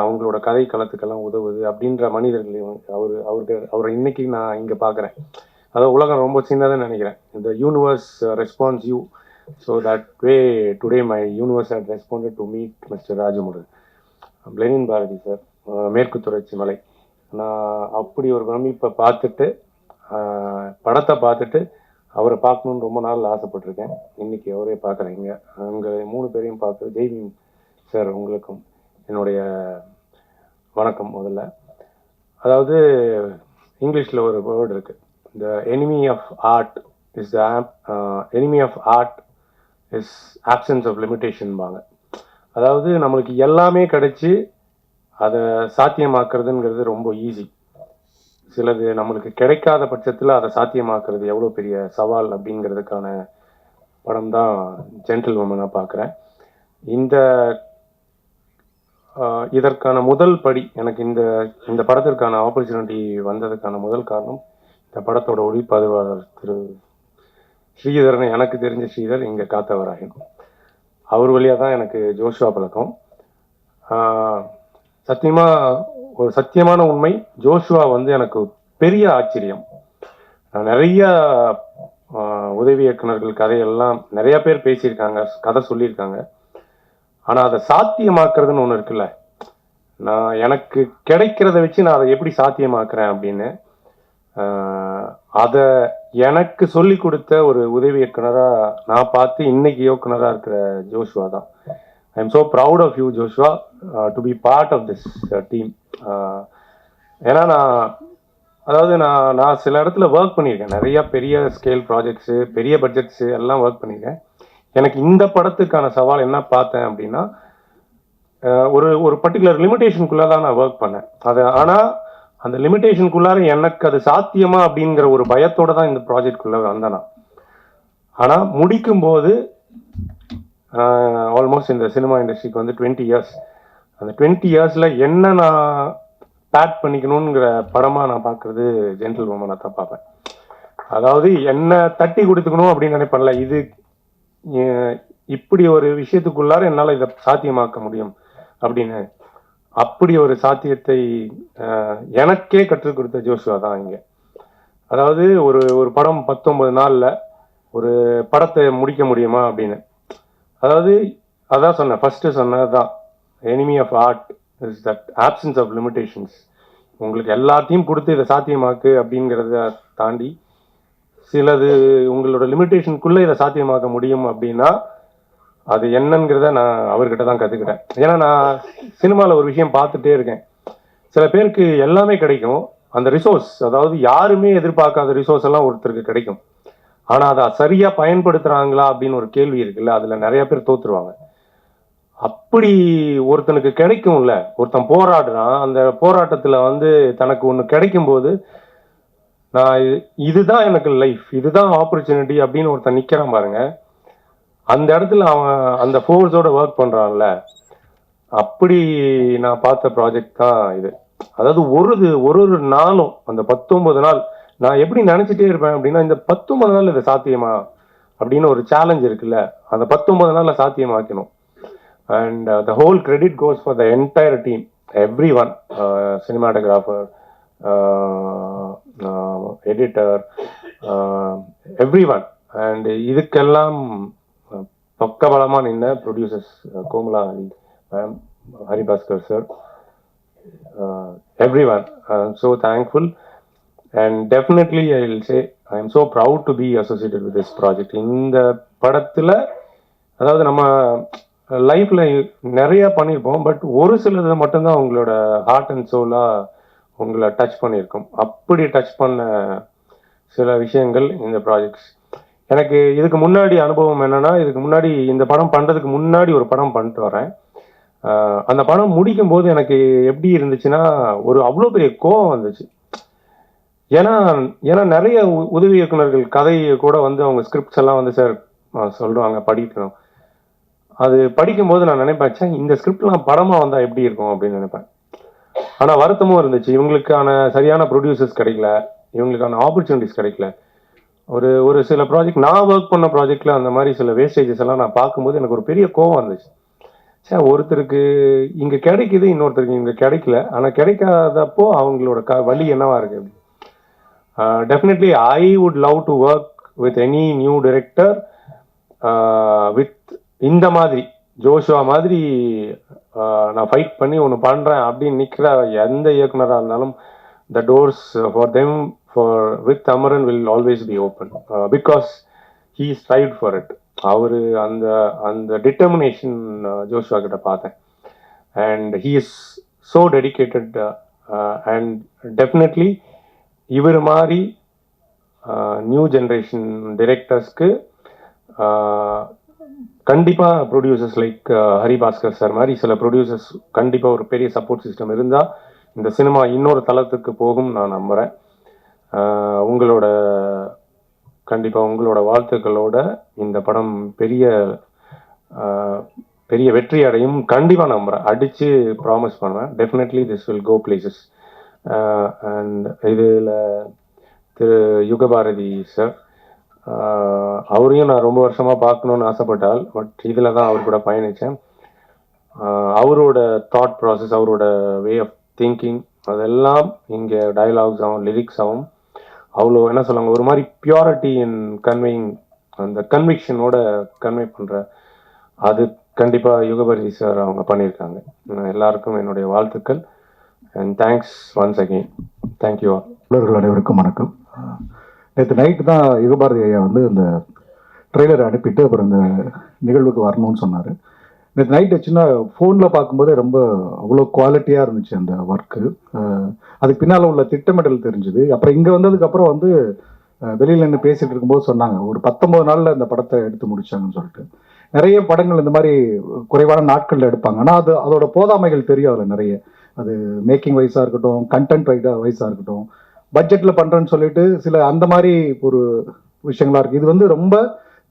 அவங்களோட கதை களத்துக்கெல்லாம் உதவுது அப்படின்ற மனிதர்களையும் அவரை இன்னைக்கு நான் இங்கே பார்க்குறேன். அதாவது உலகம் ரொம்ப சின்னதுன்னு நினைக்கிறேன். இந்த universe response you. So that way today my universe had responded to meet mister Rajamurugan. Lenin Bharathi sir, Merku Thodarchi மலை. நான் அப்படி ஒரு பிரமிப்பை பார்த்துட்டு, படத்தை பார்த்துட்டு அவரை பார்க்கணுன்னு ரொம்ப நாள் ஆசைப்பட்டிருக்கேன். இன்னைக்கு அவரே பார்க்குறேங்க. அங்கே 3 பேரையும் பார்த்து, ஜெய்பீம் சார் உங்களுக்கும் என்னுடைய வணக்கம். முதல்ல அதாவது இங்கிலீஷில் ஒரு வேர்டு இருக்குது, the enemy of art is enemy of art is absence of லிமிட்டேஷன்பாங்க. அதாவது நம்மளுக்கு எல்லாமே கிடைச்சி அதை சாத்தியமாக்குறதுங்கிறது ரொம்ப ஈஸி. சிலது நம்மளுக்கு கிடைக்காத பட்சத்தில் அதை சாத்தியமாக்குறது எவ்வளோ பெரிய சவால் அப்படிங்கிறதுக்கான படம் தான் ஜென்டில் உமனாக பார்க்குறேன். இதற்கான முதல் படி, எனக்கு இந்த படத்திற்கான ஆப்பர்ச்சுனிட்டி வந்ததுக்கான முதல் காரணம், இந்த படத்தோட ஒளிப்பதிவாளர் திரு ஸ்ரீதரன். எனக்கு தெரிஞ்ச ஸ்ரீதர் இங்கே காத்தவராயன், அவர் வழியாக தான் எனக்கு ஜோஷ்வா பழக்கம். ஒரு சத்தியமான உண்மை, ஜோஷ்வா வந்து எனக்கு பெரிய ஆச்சரியம். நிறைய உதவி இயக்குநர்கள் கதையெல்லாம் நிறைய பேர் பேசியிருக்காங்க, கதை சொல்லியிருக்காங்க. ஆனால் அதை சாத்தியமாக்குறதுன்னு ஒன்று இருக்குல்ல, எனக்கு கிடைக்கிறத வச்சு நான் அதை எப்படி சாத்தியமாக்குறேன் அப்படின்னு, அதை எனக்கு சொல்லி கொடுத்த ஒரு உதவி இயக்குனராக நான் பார்த்து இன்னைக்கு இயக்குனராக இருக்கிற ஜோஷ்வா தான். I am so proud of you Joshua, to be part of this team. ஏன்னா நான் சில இடத்துல ஒர்க் பண்ணியிருக்கேன், நிறையா பெரிய ஸ்கேல் ப்ராஜெக்ட்ஸு, பெரிய பட்ஜெட்ஸு எல்லாம் ஒர்க் பண்ணியிருக்கேன். எனக்கு இந்த படத்துக்கான சவால் என்ன பார்த்தேன் அப்படின்னா, ஒரு ஒரு பர்டிகுலர் லிமிடேஷனுக்குள்ளே தான் நான் ஒர்க் பண்ணேன். அது ஆனால் அந்த லிமிடேஷனுக்குள்ளார எனக்கு அது சாத்தியமா அப்படிங்கிற ஒரு பயத்தோட தான் இந்த ப்ராஜெக்ட்குள்ளே வந்தேன் நான். ஆனால் முடிக்கும்போது ஆல்மோஸ்ட் இந்த சினிமா இண்டஸ்ட்ரிக்கு வந்து 20 இயர்ஸ், அந்த 20 இயர்ஸில் என்ன நான் பேட் பண்ணிக்கணுங்கிற படமாக நான் பார்க்குறது ஜென்டில் வுமனை தான் பார்ப்பேன். அதாவது என்ன தட்டி கொடுத்துக்கணும் அப்படின்னு நினைப்பேன்ல, இது இப்படி ஒரு விஷயத்துக்குள்ளார என்னால் இதை சாத்தியமாக்க முடியும் அப்படின்னு, அப்படி ஒரு சாத்தியத்தை எனக்கே கற்றுக் கொடுத்த ஜோஷுவா தான் இங்கே. அதாவது ஒரு ஒரு படம் 19 நாளில் ஒரு படத்தை முடிக்க முடியுமா அப்படின்னு. அதாவது அதான் சொன்னேன், ஃபர்ஸ்ட் சொன்னது தான், enemy of art is that absence of limitations. உங்களுக்கு எல்லாத்தையும் கொடுத்து இதை சாத்தியமாக்கு அப்படிங்கிறத தாண்டி சிலது உங்களோட லிமிடேஷனுக்குள்ளே இதை சாத்தியமாக்க முடியும் அப்படின்னா அது என்னங்கிறத நான் அவர்கிட்ட தான் கற்றுக்கிட்டேன். ஏன்னா நான் சினிமாவில் ஒரு விஷயம் பார்த்துட்டே இருக்கேன், சில பேருக்கு எல்லாமே கிடைக்கும், அந்த ரிசோர்ஸ், அதாவது யாருமே எதிர்பார்க்காத ரிசோர்ஸ் எல்லாம் ஒருத்தருக்கு கிடைக்கும். ஆனால் அதை சரியாக பயன்படுத்துகிறாங்களா அப்படின்னு ஒரு கேள்வி இருக்குல்ல, அதில் நிறைய பேர் தோத்துருவாங்க. அப்படி ஒருத்தனுக்கு கிடைக்கும்ல, ஒருத்தன் போராடுறான், அந்த போராட்டத்தில் வந்து தனக்கு ஒன்று கிடைக்கும் போது நான் இதுதான் எனக்கு லைஃப், இதுதான் ஆப்பர்ச்சுனிட்டி அப்படின்னு ஒருத்தன் நிற்கிறான் பாருங்க, அந்த இடத்துல அவன் அந்த ஃபோர்ஸோட ஒர்க் பண்ணுறான்ல, அப்படி நான் பார்த்த ப்ராஜெக்ட் தான் இது. அதாவது ஒரு நாளும் அந்த 19 நாள் நான் எப்படி நினச்சிட்டே இருப்பேன் அப்படின்னா, இந்த 19 நாள் இது சாத்தியமா அப்படின்னு ஒரு சேலஞ்ச் இருக்குல்ல, அந்த 19 நாளில் சாத்தியமாக்கணும். And the whole credit goes for the entire team, everyone, cinematographer, editor, everyone. And இதுக்கெல்லாம் பக்கபலமாக நின்ன producers Komala ma'am, Haribhaskar sir, everyone. I am so thankful and definitely I will say I am so proud to be associated with this project. இந்த படத்தில் அதாவது நம்ம லைஃப்பில் நிறைய பண்ணியிருப்போம், பட் ஒரு சிலது மட்டும்தான் உங்களோட ஹார்ட் அண்ட் சோலாக உங்களை டச் பண்ணியிருக்கோம். அப்படி டச் பண்ண சில விஷயங்கள் இந்த ப்ராஜெக்ட்ஸ். எனக்கு இதுக்கு முன்னாடி அனுபவம் என்னன்னா, இதுக்கு முன்னாடி இந்த படம் பண்ணுறதுக்கு முன்னாடி ஒரு படம் பண்ணிட்டு வரேன். அந்த படம் முடிக்கும் போது எனக்கு எப்படி இருந்துச்சுன்னா, ஒரு அவ்வளோ பெரிய கோவம் வந்துச்சு. ஏன்னா நிறைய உதவி இயக்குனர்கள் கதையை கூட வந்து அவங்க ஸ்கிரிப்ட்ஸ் எல்லாம் வந்து சார் சொல்லுவாங்க படிக்கணும். அது படிக்கும்போது நான் நினைப்பேன், இந்த ஸ்கிரிப்ட்லாம் படமாக வந்தால் எப்படி இருக்கும் அப்படின்னு நினைப்பேன். ஆனால் வருத்தமும் இருந்துச்சு, இவங்களுக்கான சரியான ப்ரொடியூசர்ஸ் கிடைக்கல, இவங்களுக்கான ஆப்பர்ச்சுனிட்டிஸ் கிடைக்கல. ஒரு சில ப்ராஜெக்ட் நான் ஒர்க் பண்ண ப்ராஜெக்டில் அந்த மாதிரி சில வேஸ்டேஜஸ் எல்லாம் நான் பார்க்கும்போது எனக்கு ஒரு பெரிய கோவம் இருந்துச்சு. சரி, ஒருத்தருக்கு இங்கே கிடைக்குது, இன்னொருத்தருக்கு இங்கே கிடைக்கல, ஆனால் கிடைக்காதப்போ அவங்களோட வழி என்னவா இருக்கு. Definitely I would love to work with any new director with இந்த மாதிரி ஜோஷுவா மாதிரி நான் ஃபைட் பண்ணி ஒன்று பண்ணுறேன் அப்படின்னு நிற்கிற எந்த இயக்குனராக இருந்தாலும் the doors for them with Amaran will always be open because he strived for it. அவரு அந்த டிட்டர்மினேஷன் ஜோஷுவா கிட்ட பார்த்தேன். And he is so dedicated and definitely இவர் மாதிரி நியூ ஜென்ரேஷன் டிரெக்டர்ஸ்க்கு கண்டிப்பாக ப்ரொடியூசர்ஸ் லைக் ஹரிபாஸ்கர் சார் மாதிரி சில ப்ரொடியூசர்ஸ் கண்டிப்பாக ஒரு பெரிய சப்போர்ட் சிஸ்டம் இருந்தால் இந்த சினிமா இன்னொரு தளத்துக்கு போகும் நான் நம்புகிறேன். கண்டிப்பாக உங்களோட வாழ்த்துக்களோட இந்த படம் பெரிய வெற்றி அடையும் கண்டிப்பாக நம்புகிறேன், அடித்து ப்ராமிஸ் பண்ணுவேன். Definitely this will go places. And இதில் திரு யுகபாரதி சார், அவரையும் நான் ரொம்ப வருஷமாக பார்க்கணுன்னு ஆசைப்பட்டால், பட் இதில் தான் அவர் கூட பயணித்தேன். அவரோட தாட் ப்ராசஸ், அவரோட வே ஆஃப் திங்கிங், அதெல்லாம் இங்கே டயலாக்ஸ் ஆகும், லிரிக்ஸ் ஆகும், அவ்வளோ என்ன சொல்லுவாங்க, ஒரு மாதிரி பியூரிட்டி இன் கன்வேயிங், அந்த கன்விக்ஷனோட கன்வே பண்ணுற அது கண்டிப்பாக யுகபாரதி சார் அவங்க பண்ணியிருக்காங்க. எல்லாருக்கும் என்னுடைய வாழ்த்துக்கள் and thanks once again. Thank you all. உள்ளவர்கள் அனைவருக்கும் வணக்கம். நேற்று நைட்டு தான் யுகபாரதி ஐயா வந்து இந்த ட்ரெய்லரை அனுப்பிட்டு அப்புறம் இந்த நிகழ்வுக்கு வரணும்னு சொன்னார். நேற்று நைட்டு சின்ன ஃபோனில் பார்க்கும்போதே ரொம்ப அவ்வளோ குவாலிட்டியாக இருந்துச்சு அந்த ஒர்க்கு. அதுக்கு பின்னால் உள்ள திட்டமிடல் தெரிஞ்சுது. அப்புறம் இங்கே வந்ததுக்கப்புறம் வந்து வெளியில் நின்று பேசிகிட்டு இருக்கும்போது சொன்னாங்க ஒரு 19 நாளில் இந்த படத்தை எடுத்து முடிச்சாங்கன்னு சொல்லிட்டு. நிறைய படங்கள் இந்த மாதிரி குறைவான நாட்களில் எடுப்பாங்க. ஆனால் அதோட போதாமைகள் தெரியும் அதில் நிறைய. அது மேக்கிங் வைஸாக இருக்கட்டும், கண்டென்ட் வைஸாக இருக்கட்டும், பட்ஜெட்டில் பண்ணுறேன்னு சொல்லிட்டு சில அந்த மாதிரி ஒரு விஷயங்களா இருக்குது. இது வந்து ரொம்ப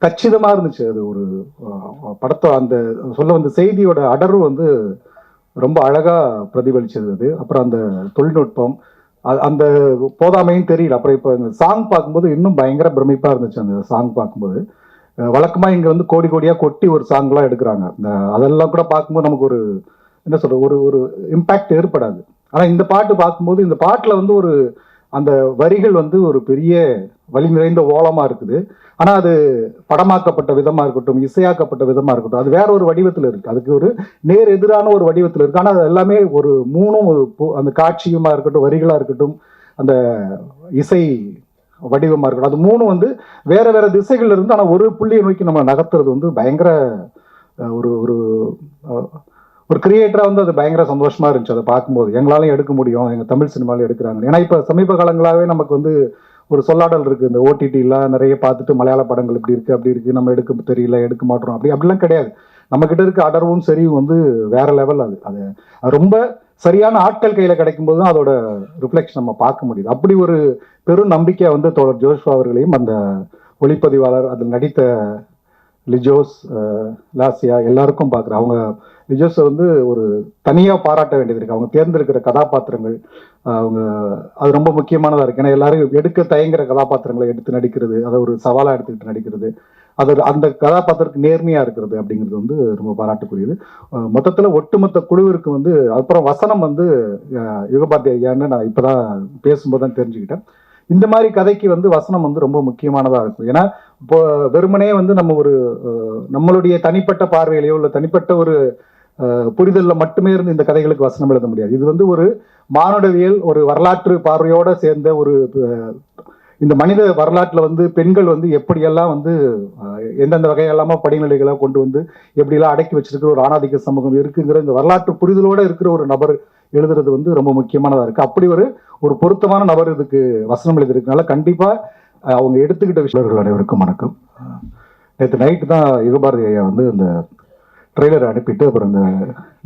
கச்சிதமாக இருந்துச்சு. அது ஒரு படத்தை அந்த சொல்ல வந்த செய்தியோட அடர்வு வந்து ரொம்ப அழகாக பிரதிபலிச்சது அது. அப்புறம் அந்த தொழில்நுட்பம் அந்த போதாமையும் தெரியல. அப்புறம் இப்போ இந்த சாங் பார்க்கும்போது இன்னும் பயங்கர பிரமிப்பாக இருந்துச்சு. அந்த சாங் பார்க்கும்போது வழக்கமாக இங்கே வந்து கோடி கோடியாக கொட்டி ஒரு சாங்லாம் எடுக்கிறாங்க. அதெல்லாம் கூட பார்க்கும்போது நமக்கு ஒரு என்ன சொல்ற ஒரு இம்பேக்ட் ஏற்படாது. ஆனால் இந்த பாட்டு பார்க்கும்போது இந்த பாட்டில் வந்து ஒரு அந்த வரிகள் வந்து ஒரு பெரிய வலி நிறைந்த ஓலமாக இருக்குது. ஆனால் அது படமாக்கப்பட்ட விதமாக இருக்கட்டும், இசையாக்கப்பட்ட விதமாக இருக்கட்டும், அது வேற ஒரு வடிவத்தில் இருக்குது. அதுக்கு ஒரு நேர் எதிரான ஒரு வடிவத்தில் இருக்குது. ஆனால் அது எல்லாமே ஒரு மூணும் அந்த காட்சியுமா இருக்கட்டும், வரிகளாக இருக்கட்டும், அந்த இசை வடிவமாக இருக்கட்டும், அது மூணும் வந்து வேற வேற திசைகள் இருந்து ஆனால் ஒரு புள்ளியை நோக்கி நம்ம நகர்த்துறது வந்து பயங்கர ஒரு ஒரு ஒரு கிரியேட்டராக வந்து அது பயங்கர சந்தோஷமாக இருந்துச்சு. அதை பார்க்கும்போது எங்களாலையும் எடுக்க முடியும், எங்கள் தமிழ் சினிமாலையும் எடுக்கிறாங்க. ஏன்னா இப்போ சமீப காலங்களாகவே நமக்கு வந்து ஒரு சொல்லாடல் இருக்குது. இந்த ஓடிடிலாம் நிறைய பார்த்துட்டு மலையாள படங்கள் இப்படி இருக்குது அப்படி இருக்குது, நம்ம எடுக்க தெரியல, எடுக்க மாட்டோம், அப்படிலாம் கிடையாது. நம்மக்கிட்ட இருக்க அடர்வும் சரிவும் வந்து வேற லெவல். அது ரொம்ப சரியான ஆட்கள் கையில் கிடைக்கும்போது தான் அதோட ரிஃப்ளெக்ஷன் நம்ம பார்க்க முடியுது. அப்படி ஒரு பெரும் நம்பிக்கை வந்து தோழர் ஜோஷ்வா அவர்களையும் அந்த ஒளிப்பதிவாளர் அதில் நடித்த லிஜோஸ், லாசியா எல்லாருக்கும் பார்க்குறேன். அவங்க லிஜோஸை வந்து ஒரு தனியாக பாராட்ட வேண்டியது இருக்குது. அவங்க தேர்ந்தெடுக்கிற கதாபாத்திரங்கள் அவங்க அது ரொம்ப முக்கியமானதாக இருக்குது. ஏன்னா எல்லாரும் எடுக்க தயங்குற கதாபாத்திரங்களை எடுத்து நடிக்கிறது, அதை ஒரு சவாலாக எடுத்துக்கிட்டு நடிக்கிறது, அது அந்த கதாபாத்திரத்துக்கு நேர்மையாக இருக்கிறது அப்படிங்கிறது வந்து ரொம்ப பாராட்டுக்குரியது. மொத்தத்தில் ஒட்டுமொத்த குழுவிற்கு வந்து அப்புறம் வசனம் வந்து யுகபாரதி ஐயான்னு நான் இப்போ தான் பேசும்போது தான் தெரிஞ்சுக்கிட்டேன். இந்த மாதிரி கதைக்கு வந்து வசனம் வந்து ரொம்ப முக்கியமானதாக இருக்கும். ஏன்னா இப்போ வெறுமனே வந்து நம்ம ஒரு நம்மளுடைய தனிப்பட்ட பார்வையிலையோ இல்லை தனிப்பட்ட ஒரு புரிதலில் மட்டுமே இருந்து இந்த கதைகளுக்கு வசனம் எழுத முடியாது. இது வந்து ஒரு மானுடவியல், ஒரு வரலாற்று பார்வையோடு சேர்ந்த ஒரு இந்த மனித வரலாற்றில் வந்து பெண்கள் வந்து எப்படியெல்லாம் வந்து எந்தெந்த வகையெல்லாம படிநிலைகளாக கொண்டு வந்து எப்படியெல்லாம் அடக்கி வச்சிருக்கிற ஒரு ஆணாதிக்க சமூகம் இருக்குங்கிற இந்த வரலாற்று புரிதலோடு இருக்கிற ஒரு நபர் எழுதுறது வந்து ரொம்ப முக்கியமானதாக இருக்குது. அப்படி ஒரு பொருத்தமான நபர் இதுக்கு வசனம் எழுதியிருக்கனால கண்டிப்பாக அவங்க எடுத்துக்கிட்ட விஷயங்கள். அனைவருக்கும் வணக்கம். நேற்று நைட்டு தான் யுகபாரதி ஐயா வந்து இந்த ட்ரெய்லரை அனுப்பிட்டு அப்புறம் இந்த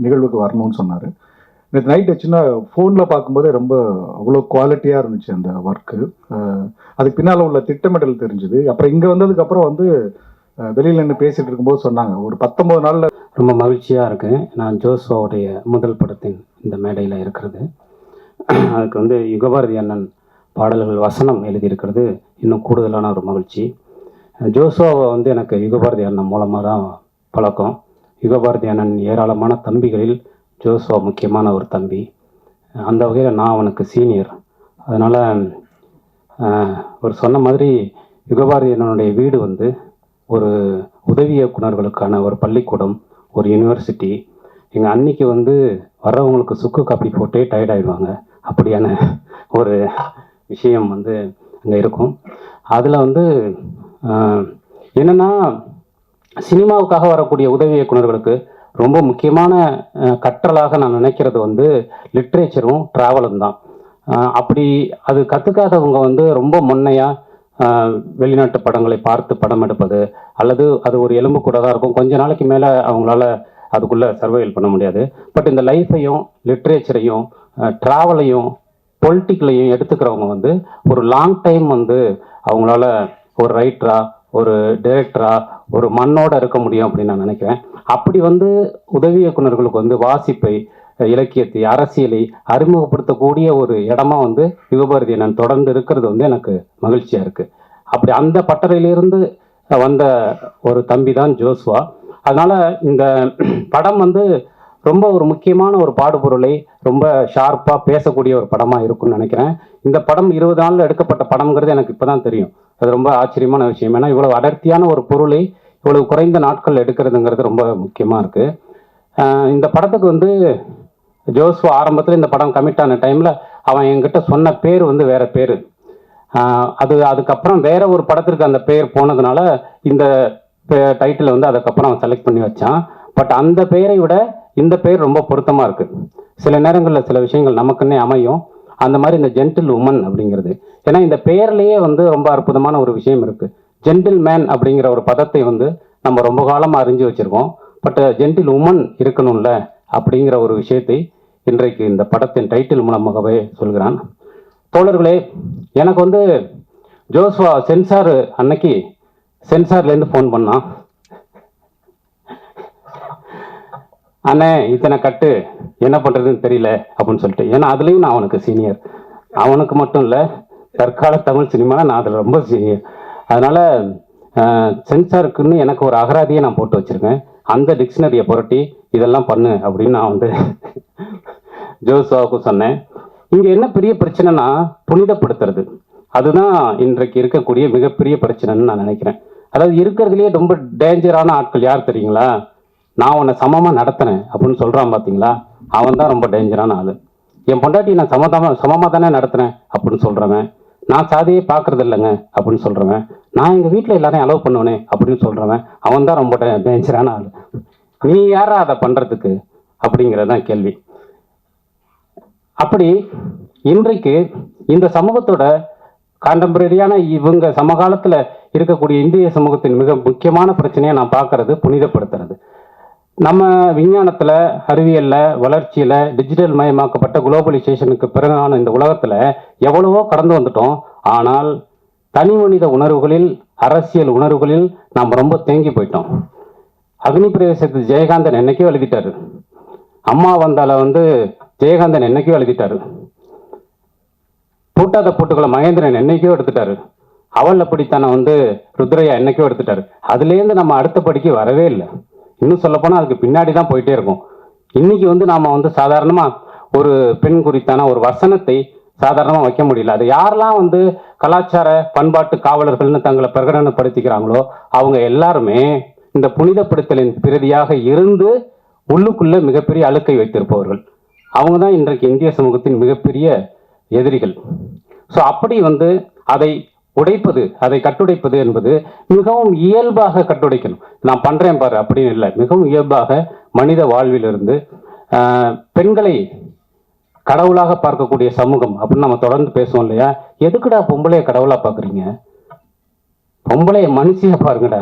நிகழ்வுக்கு வரணும்னு சொன்னார். நேற்று நைட்டு சின்ன ஃபோனில் பார்க்கும்போதே ரொம்ப அவ்வளோ குவாலிட்டியாக இருந்துச்சு அந்த ஒர்க்கு. அதுக்கு பின்னால் உள்ள திட்டமிடல் தெரிஞ்சுது. அப்புறம் இங்கே வந்ததுக்கப்புறம் வந்து வெளியில் நின்று பேசிகிட்டு இருக்கும்போது சொன்னாங்க ஒரு 19 நாளில். ரொம்ப மகிழ்ச்சியாக இருக்குது நான் ஜோஸ்வாவுடைய முதல் படத்தின் இந்த மேடையில் இருக்கிறது. அதுக்கு வந்து யுகபாரதி அண்ணன் பாடல்கள் வசனம் எழுதியிருக்கிறது இன்னும் கூடுதலான ஒரு மகிழ்ச்சி. ஜோஸ்வாவை வந்து எனக்கு யுகபாரதி அண்ணன் மூலமாக தான் பழக்கம். யுகபாரதி அண்ணன் ஏராளமான தம்பிகளில் ஜோஸ்வா முக்கியமான ஒரு தம்பி. அந்த வகையில் நான் அவனுக்கு சீனியர். அதனால் ஒரு சொன்ன மாதிரி யுகபாரதி அண்ணனுடைய வீடு வந்து ஒரு உதவி இயக்குனர்களுக்கான ஒரு பள்ளிக்கூடம், ஒரு யூனிவர்சிட்டி. எங்கள் அன்னிக்கு வந்து வர்றவங்களுக்கு சுக்கு காப்பி போட்டே டயர்ட் ஆகிடுவாங்க. அப்படியான ஒரு விஷயம் வந்து அங்கே இருக்கும். அதில் வந்து என்னென்னா சினிமாவுக்காக வரக்கூடிய உதவி இயக்குனர்களுக்கு ரொம்ப முக்கியமான கற்றலாக நான் நினைக்கிறது வந்து லிட்ரேச்சரும் ட்ராவலும் தான். அப்படி அது கற்றுக்காதவங்க வந்து ரொம்ப முன்னையாக வெளிநாட்டு படங்களை பார்த்து படம் எடுப்பது அல்லது அது ஒரு எலும்பு கூட தான் இருக்கும். கொஞ்ச நாளைக்கு மேலே அவங்களால அதுக்குள்ளே சர்வைவல் பண்ண முடியாது. பட் இந்த லைஃப்பையும் லிட்ரேச்சரையும் ட்ராவலையும் பொலிட்டிக்கலையும் எடுத்துக்கிறவங்க வந்து ஒரு லாங் டைம் வந்து அவங்களால ஒரு ரைட்டரா, ஒரு டைரக்டரா, ஒரு மண்ணோட இருக்க முடியும் அப்படின்னு நான் நினைக்கிறேன். அப்படி வந்து உதவி இயக்குனர்களுக்கு வந்து வாசிப்பை, இலக்கியத்தை, அரசியலை அறிமுகப்படுத்தக்கூடிய ஒரு இடமா வந்து யுகபாரதி நான் தொடர்ந்து இருக்கிறது வந்து எனக்கு மகிழ்ச்சியாக இருக்குது. அப்படி அந்த பட்டறையிலிருந்து வந்த ஒரு தம்பி தான் ஜோஸ்வா. அதனால் இந்த படம் வந்து ரொம்ப ஒரு முக்கியமான ஒரு பாடுபொருளை ரொம்ப ஷார்ப்பாக பேசக்கூடிய ஒரு படமாக இருக்கும்னு நினைக்கிறேன். இந்த படம் 20 நாளில் எடுக்கப்பட்ட படம்ங்கிறது எனக்கு இப்போ தான் தெரியும். அது ரொம்ப ஆச்சரியமான விஷயம். ஏன்னா இவ்வளவு அடர்த்தியான ஒரு பொருளை இவ்வளவு குறைந்த நாட்கள் எடுக்கிறதுங்கிறது ரொம்ப முக்கியமாக இருக்குது. இந்த படத்துக்கு வந்து ஜோஸ்வா ஆரம்பத்தில் இந்த படம் கமிட் ஆன டைமில் அவன் என்கிட்ட சொன்ன பேர் வந்து வேற பேர். அதுக்கப்புறம் வேற ஒரு படத்திற்கு அந்த பேர் போனதுனால இந்த டைட்டில் வந்து அதுக்கப்புறம் அவன் செலக்ட் பண்ணி வச்சான். பட் அந்த பெயரை விட இந்த பெயர் ரொம்ப பொருத்தமாக இருக்குது. சில நேரங்களில் சில விஷயங்கள் நமக்குன்னே அமையும். அந்த மாதிரி இந்த ஜென்டில் உமன் அப்படிங்கிறது, ஏன்னா இந்த பெயர்லேயே வந்து ரொம்ப அற்புதமான ஒரு விஷயம் இருக்குது. ஜென்டில் மேன் அப்படிங்கிற ஒரு பதத்தை வந்து நம்ம ரொம்ப காலமாக அறிஞ்சு வச்சுருக்கோம். பட் ஜென்டில் உமன் இருக்கணும்ல அப்படிங்கிற ஒரு விஷயத்தை இன்றைக்கு இந்த படத்தின் டைட்டில் மூலமாகவே சொல்கிறான். தோழர்களே, எனக்கு வந்து ஜோஸ்வா சென்சார் அன்னைக்கு சென்சார்லேருந்து ஃபோன் பண்ணான். அண்ணே இத்தனை கட்டு என்ன பண்ணுறதுன்னு தெரியல அப்படின்னு சொல்லிட்டு. ஏன்னா அதுலேயும் நான் அவனுக்கு சீனியர், அவனுக்கு மட்டும் இல்லை, தற்கால தமிழ் சினிமாவில் நான் அதில் ரொம்ப சீனியர். அதனால் சென்சாருக்குன்னு எனக்கு ஒரு அகராதியை நான் போட்டு வச்சுருக்கேன். அந்த டிக்ஷனரியை புரட்டி இதெல்லாம் பண்ணு அப்படின்னு நான் வந்து ஜோஸ்வாவுக்கு சொன்னேன். இங்கே என்ன பெரிய பிரச்சனைனா புனிதப்படுத்துறது. அதுதான் இன்றைக்கு இருக்கக்கூடிய மிகப்பெரிய பிரச்சனைன்னு நான் நினைக்கிறேன். அதாவது இருக்கிறதுலேயே ரொம்ப டேஞ்சரான ஆட்கள் யார் தெரியுங்களா? நான் உன்னை சமமாக நடத்துனேன் அப்படின்னு சொல்கிறான் பார்த்தீங்களா, அவன் தான் ரொம்ப டேஞ்சரான ஆள். என் பொண்டாட்டி நான் சமமாக தானே நடத்துனேன் அப்படின்னு சொல்கிறவன், நான் சாதியே பார்க்குறது இல்லைங்க அப்படின்னு சொல்கிறவன், நான் எங்கள் வீட்டில் எல்லாரையும் அலோவ் பண்ணுவேனே அப்படின்னு சொல்கிறவன், அவன் தான் ரொம்ப டேஞ்சரான ஆள். நீ யாரா அதை பண்ணுறதுக்கு அப்படிங்கிறதான் கேள்வி. அப்படி இன்றைக்கு இந்த சமூகத்தோட கான்டெம்பரரியான இவங்க சமகாலத்தில் இருக்கக்கூடிய இந்திய சமூகத்தின் மிக முக்கியமான பிரச்சனையை நான் பார்க்கறது புனிதப்படுத்துறது. நம்ம விஞ்ஞானத்தில், அறிவியலில், வளர்ச்சியில், டிஜிட்டல் மயமாக்கப்பட்ட குளோபலைசேஷனுக்கு பிறகான இந்த உலகத்தில் எவ்வளவோ கடந்து வந்துட்டோம். ஆனால் தனி மனித உணர்வுகளில், அரசியல் உணர்வுகளில் நாம் ரொம்ப தேங்கி போயிட்டோம். அக்னி பிரவேசத்து ஜெயகாந்தன் என்னைக்கோ எழுதிட்டாரு, அம்மா வந்தால வந்து ஜெயகாந்தன் என்னைக்கோ எழுதிட்டாரு, பூட்டாத பூட்டுக்களை மகேந்திரன் என்னைக்கோ எடுத்துட்டாரு, அவள் அப்படித்தானே வந்து ருத்ரையா என்னைக்கோ எடுத்துட்டாரு. அதுலேருந்து நம்ம அடுத்த படிக்கு வரவே இல்லை. இன்னும் சொல்லப்போனால் அதுக்கு பின்னாடி தான் போயிட்டே இருக்கும். இன்னைக்கு வந்து நாம் வந்து சாதாரணமாக ஒரு பெண் குறித்தான ஒரு வசனத்தை சாதாரணமாக வைக்க முடியல. அது யாரெல்லாம் வந்து கலாச்சார பண்பாட்டு காவலர்கள்னு தங்களை பிரகடனப்படுத்திக்கிறாங்களோ அவங்க எல்லாருமே இந்த புனிதப்படுத்தலின் பிரதியாக இருந்து உள்ளுக்குள்ள மிகப்பெரிய அழுக்கை வைத்திருப்பவர்கள். அவங்க தான் இன்றைக்கு இந்திய சமூகத்தின் மிகப்பெரிய எதிரிகள். ஸோ அப்படி வந்து அதை உடைப்பது, அதை கட்டுடைப்பது என்பது மிகவும் இயல்பாக கட்டுடைக்கணும். நான் பண்ணுறேன் பாரு அப்படின்னு இல்லை, மிகவும் இயல்பாக மனித வாழ்விலிருந்து பெண்களை கடவுளாக பார்க்கக்கூடிய சமூகம் அப்படின்னு நம்ம தொடர்ந்து பேசுவோம் இல்லையா? எதுக்குடா பொம்பளைய கடவுளாக பார்க்குறீங்க? பொம்பளைய மனுஷியா பாருங்கடா,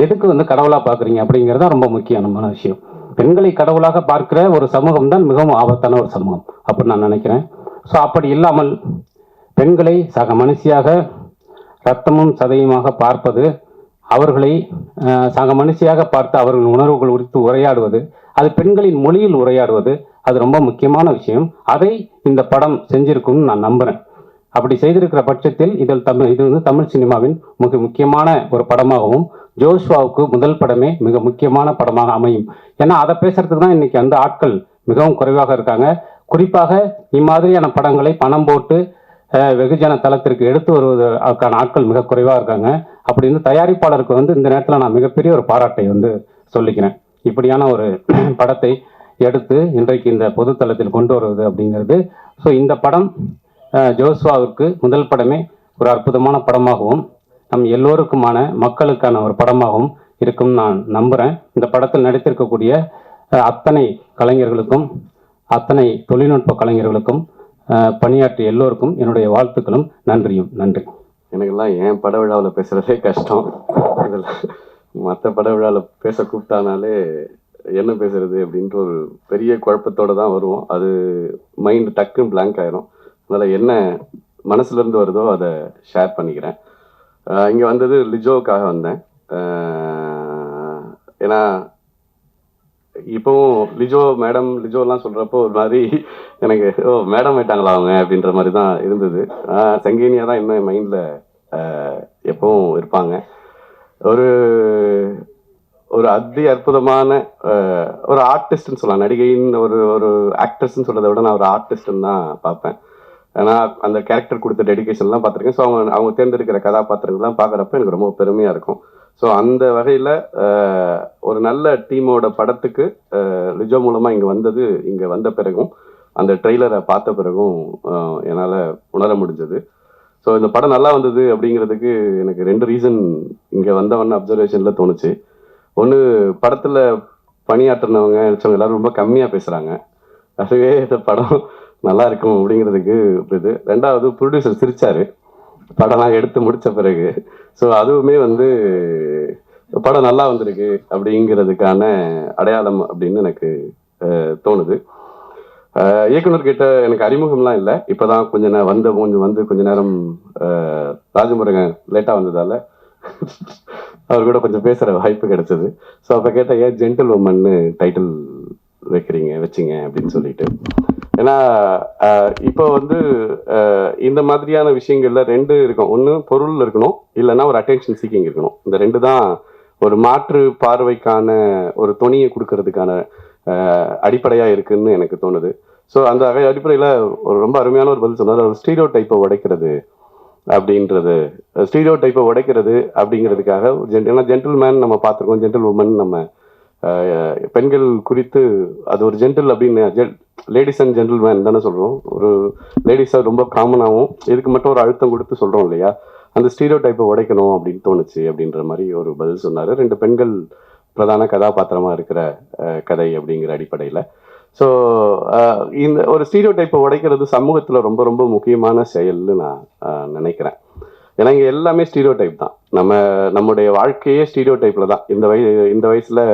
எதுக்கு வந்து கடவுளாக பார்க்குறீங்க அப்படிங்கிறது ரொம்ப முக்கியமான விஷயம். பெண்களை கடவுளாக பார்க்கிற ஒரு சமூகம் தான் மிகவும் ஆபத்தான ஒரு சமூகம் அப்படின்னு நான் நினைக்கிறேன். ஸோ அப்படி இல்லாமல் பெண்களை சக மனுஷியாக ரத்தமும் சதையுமாக பார்ப்பது, அவர்களை சக மனுஷியாக பார்த்து அவர்கள் உணர்வுகள் குறித்து உரையாடுவது, அது பெண்களின் மொழியில் உரையாடுவது, அது ரொம்ப முக்கியமான விஷயம். அதை இந்த படம் செஞ்சிருக்கும்னு நான் நம்புகிறேன். அப்படி செய்திருக்கிற பட்சத்தில் இது வந்து தமிழ் சினிமாவின் மிக முக்கியமான ஒரு படமாகவும், ஜோஸ்வாவுக்கு முதல் படமே மிக முக்கியமான படமாக அமையும். ஏன்னா அதை பேசுறதுக்கு தான் இன்னைக்கு அந்த ஆட்கள் மிகவும் குறைவாக இருக்காங்க. குறிப்பாக இம்மாதிரியான படங்களை பணம் போட்டு வெகுஜன தளத்திற்கு எடுத்து வருவதற்கான ஆட்கள் மிக குறைவாக இருக்காங்க. அப்படின்னு தயாரிப்பாளருக்கு வந்து இந்த நேரத்தில் நான் மிகப்பெரிய ஒரு பாராட்டை வந்து சொல்லிக்கிறேன். இப்படியான ஒரு படத்தை எடுத்து இன்றைக்கு இந்த பொதுத்தளத்தில் கொண்டு வருவது அப்படிங்கிறது. ஸோ இந்த படம் ஜோஸ்வாவிற்கு முதல் படமே ஒரு அற்புதமான படமாகவும் நம் எல்லோருக்குமான மக்களுக்கான ஒரு படமாகவும் இருக்கும் நான் நம்புகிறேன். இந்த படத்தில் நடித்திருக்கக்கூடிய அத்தனை கலைஞர்களுக்கும், அத்தனை தொழில்நுட்ப கலைஞர்களுக்கும், பணியாற்றிய எல்லோருக்கும் என்னுடைய வாழ்த்துக்களும் நன்றியும். நன்றி. எனக்கெல்லாம் என் பட விழாவில் பேசுகிறதே கஷ்டம். இதில் மற்ற பட விழாவில் பேச கூப்பிட்டானாலே என்ன பேசுறது அப்படின்ற ஒரு பெரிய குழப்பத்தோடு தான் வருவோம். அது மைண்டு டக்குன்னு பிளாங்க் ஆயிரும். அதனால் என்ன மனசுலேருந்து வருதோ அதை ஷேர் பண்ணிக்கிறேன். இங்கே வந்தது லிஜோவுக்காக வந்தேன். ஏன்னா இப்போவும் லிஜோலாம் சொல்கிறப்போ ஒரு மாதிரி எனக்கு மேடம் ஆயிட்டாங்களா அவங்க அப்படின்ற மாதிரி தான் இருந்தது. சங்கீனியாக தான் இன்னும் என் மைண்டில் எப்பவும் இருப்பாங்க. ஒரு ஒரு அற்புதமான ஒரு ஆர்டிஸ்ட்னு சொல்லலாம். நடிகைன்னு ஒரு ஆக்ட்ரஸ்ன்னு சொல்கிறத விட நான் ஒரு ஆர்டிஸ்ட்னு தான் பார்ப்பேன். ஏன்னா அந்த கேரக்டர் கொடுத்த டெடிகேஷன்லாம் பார்த்துருக்கேன். ஸோ அவங்க தேர்ந்தெடுக்கிற கதாபாத்திரங்கள்லாம் பார்க்குறப்ப எனக்கு ரொம்ப பெருமையாக இருக்கும். ஸோ அந்த வகையில் ஒரு நல்ல டீமோட படத்துக்கு லிஜோ மூலமாக இங்கே வந்த பிறகும் அந்த ட்ரெய்லரை பார்த்த பிறகும் என்னால் உணர முடிஞ்சது. ஸோ இந்த படம் நல்லா வந்தது அப்படிங்கிறதுக்கு எனக்கு 2 ரீசன் இங்கே வந்தவொன்னு அப்சர்வேஷனில் தோணுச்சு. ஒன்று, படத்தில் பணியாற்றினவங்க எல்லாரும் ரொம்ப கம்மியாக பேசுகிறாங்க. அதுவே இந்த படம் நல்லா இருக்கும் அப்படிங்கிறதுக்கு இது. ரெண்டாவது ப்ரொடியூசர் சிரிச்சாரு படம்லாம் எடுத்து முடிச்ச பிறகு. ஸோ அதுவுமே வந்து படம் நல்லா வந்திருக்கு அப்படிங்கிறதுக்கான அடையாளம் அப்படின்னு எனக்கு தோணுது. இயக்குனர்கிட்ட எனக்கு அறிமுகம்லாம் இல்லை, இப்போதான் கொஞ்ச நேரம் ராஜமுருகன் லேட்டாக வந்ததால அவர் கூட கொஞ்சம் பேசுகிற வாய்ப்பு கிடைச்சது. ஸோ அப்போ கேட்ட ஏன் ஜென்டில் உமன்னு டைட்டில் வச்சிங்க அப்படின்னு சொல்லிட்டு. ஏன்னா இப்போ வந்து இந்த மாதிரியான விஷயங்கள்ல ரெண்டு இருக்கும். ஒன்று பொருள் இருக்கணும், இல்லைன்னா ஒரு அட்டென்ஷன் சீக்கிங் இருக்கணும். இந்த ரெண்டு தான் ஒரு மாற்று பார்வைக்கான ஒரு துணியை கொடுக்கறதுக்கான அடிப்படையாக இருக்குன்னு எனக்கு தோணுது. ஸோ அந்த அடிப்படையில் ஒரு ரொம்ப அருமையான ஒரு பதில் சொன்னார். ஒரு ஸ்டீரியோ டைப்பை உடைக்கிறது அப்படிங்கிறதுக்காக ஏன்னா ஜென்டில்மேன் நம்ம பார்த்துருக்கோம், ஜென்டில் உமன் நம்ம பெண்கள் குறித்து அது ஒரு ஜென்டில் அப்படின்னு லேடிஸ் அண்ட் ஜென்டில்மேன் தானே சொல்கிறோம். ஒரு லேடிஸாக ரொம்ப காமனாகவும் இதுக்கு மட்டும் ஒரு அழுத்தம் கொடுத்து சொல்கிறோம் இல்லையா, அந்த ஸ்டீரியோ டைப்பை உடைக்கணும் அப்படின்னு தோணுச்சு அப்படின்ற மாதிரி ஒரு பதில் சொன்னார். 2 பெண்கள் பிரதான கதாபாத்திரமாக இருக்கிற கதை அப்படிங்கிற அடிப்படையில். ஸோ இந்த ஒரு ஸ்டீரியோ டைப்பை உடைக்கிறது சமூகத்தில் ரொம்ப ரொம்ப முக்கியமான செயல்னு நான் நினைக்கிறேன். ஏன்னா இங்கே எல்லாமே ஸ்டீரியோ டைப் தான். நம்முடைய வாழ்க்கையே ஸ்டீரியோ டைப்பில் தான். இந்த வயசில்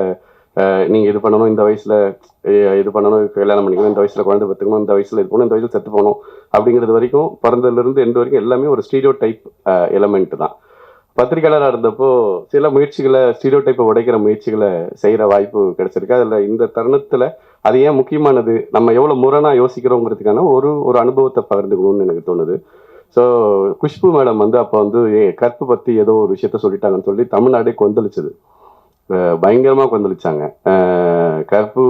நீங்கள் இது பண்ணணும், இந்த வயசில் இது பண்ணணும், கல்யாணம் பண்ணிக்கணும், இந்த வயசில் குழந்தை பெற்றுக்கணும், இந்த வயசில் இது போகணும், இந்த வயசில் செத்து போகணும் அப்படிங்கிறது வரைக்கும், பிறந்ததுலேருந்து எண்டு வரைக்கும் எல்லாமே ஒரு ஸ்டீரியோ டைப் எலமெண்ட் தான். பத்திரிகையாளராக இருந்தப்போ சில முயற்சிகளை ஸ்டீரியோ டைப்பை உடைக்கிற முயற்சிகளை செய்கிற வாய்ப்பு கிடைச்சிருக்கு. அதில் இந்த தருணத்தில் அது ஏன் முக்கியமானது, நம்ம எவ்வளோ முரணாக யோசிக்கிறோங்கிறதுக்கான ஒரு அனுபவத்தை பகிர்ந்துக்கணும்னு எனக்கு தோணுது. ஸோ குஷ்பு மேடம் வந்து அப்போ வந்து கற்பு பற்றி ஏதோ ஒரு விஷயத்த சொல்லிட்டாங்கன்னு சொல்லி தமிழ்நாடே கொந்தளிச்சது, பயங்கரமாக கொந்தளிச்சாங்க. கற்பு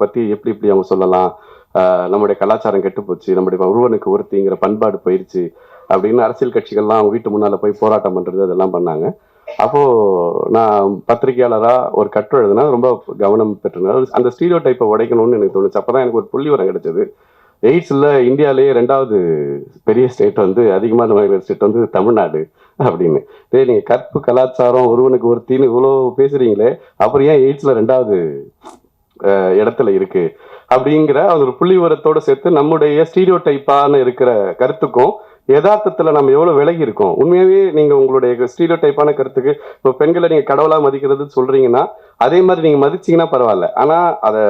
பற்றி எப்படி அவங்க சொல்லலாம், நம்முடைய கலாச்சாரம் கெட்டு போச்சு, நம்முடைய ஒருவனுக்கு ஒருத்திங்கிற பண்பாடு போயிடுச்சு அப்படின்னு அரசியல் கட்சிகள்லாம் அவங்க வீட்டு முன்னால் போய் போராட்டம் பண்ணுறது அதெல்லாம் பண்ணாங்க. அப்போது நான் பத்திரிகையாளராக ஒரு கட்டுரை எழுதுனா ரொம்ப கவனம் பெற்றேன். அந்த ஸ்டீரியோ டைப்பை உடைக்கணும்னு எனக்கு தோணுச்சு. அப்போ தான் எனக்கு ஒரு புள்ளி வரம் கிடைச்சது. எய்ட்ஸில் இந்தியாவிலேயே 2வது பெரிய ஸ்டேட் வந்து அதிகமான நோய்கள் ஸ்டேட் வந்து தமிழ்நாடு அப்படின்னு. நீங்கள் கற்பு கலாச்சாரம் ஒருவனுக்கு ஒருத்தின்னு இவ்வளோ பேசுகிறீங்களே, அப்புறம் ஏன் எய்ட்ஸில் 2வது இடத்துல இருக்கு அப்படிங்கிற ஒரு புள்ளி விவரத்தோடு சேர்த்து நம்முடைய ஸ்டீரியோ டைப்பான இருக்கிற கருத்துக்கும் யதார்த்தத்தில் நம்ம எவ்வளோ விலகி இருக்கோம். உண்மையாகவே நீங்கள் உங்களுடைய ஸ்டீரியோ டைப்பான கருத்துக்கு இப்போ பெண்களை நீங்கள் கடவுளாக மதிக்கிறதுன்னு சொல்கிறீங்கன்னா அதே மாதிரி நீங்கள் மதிச்சிங்கன்னா பரவாயில்ல, ஆனால் அதை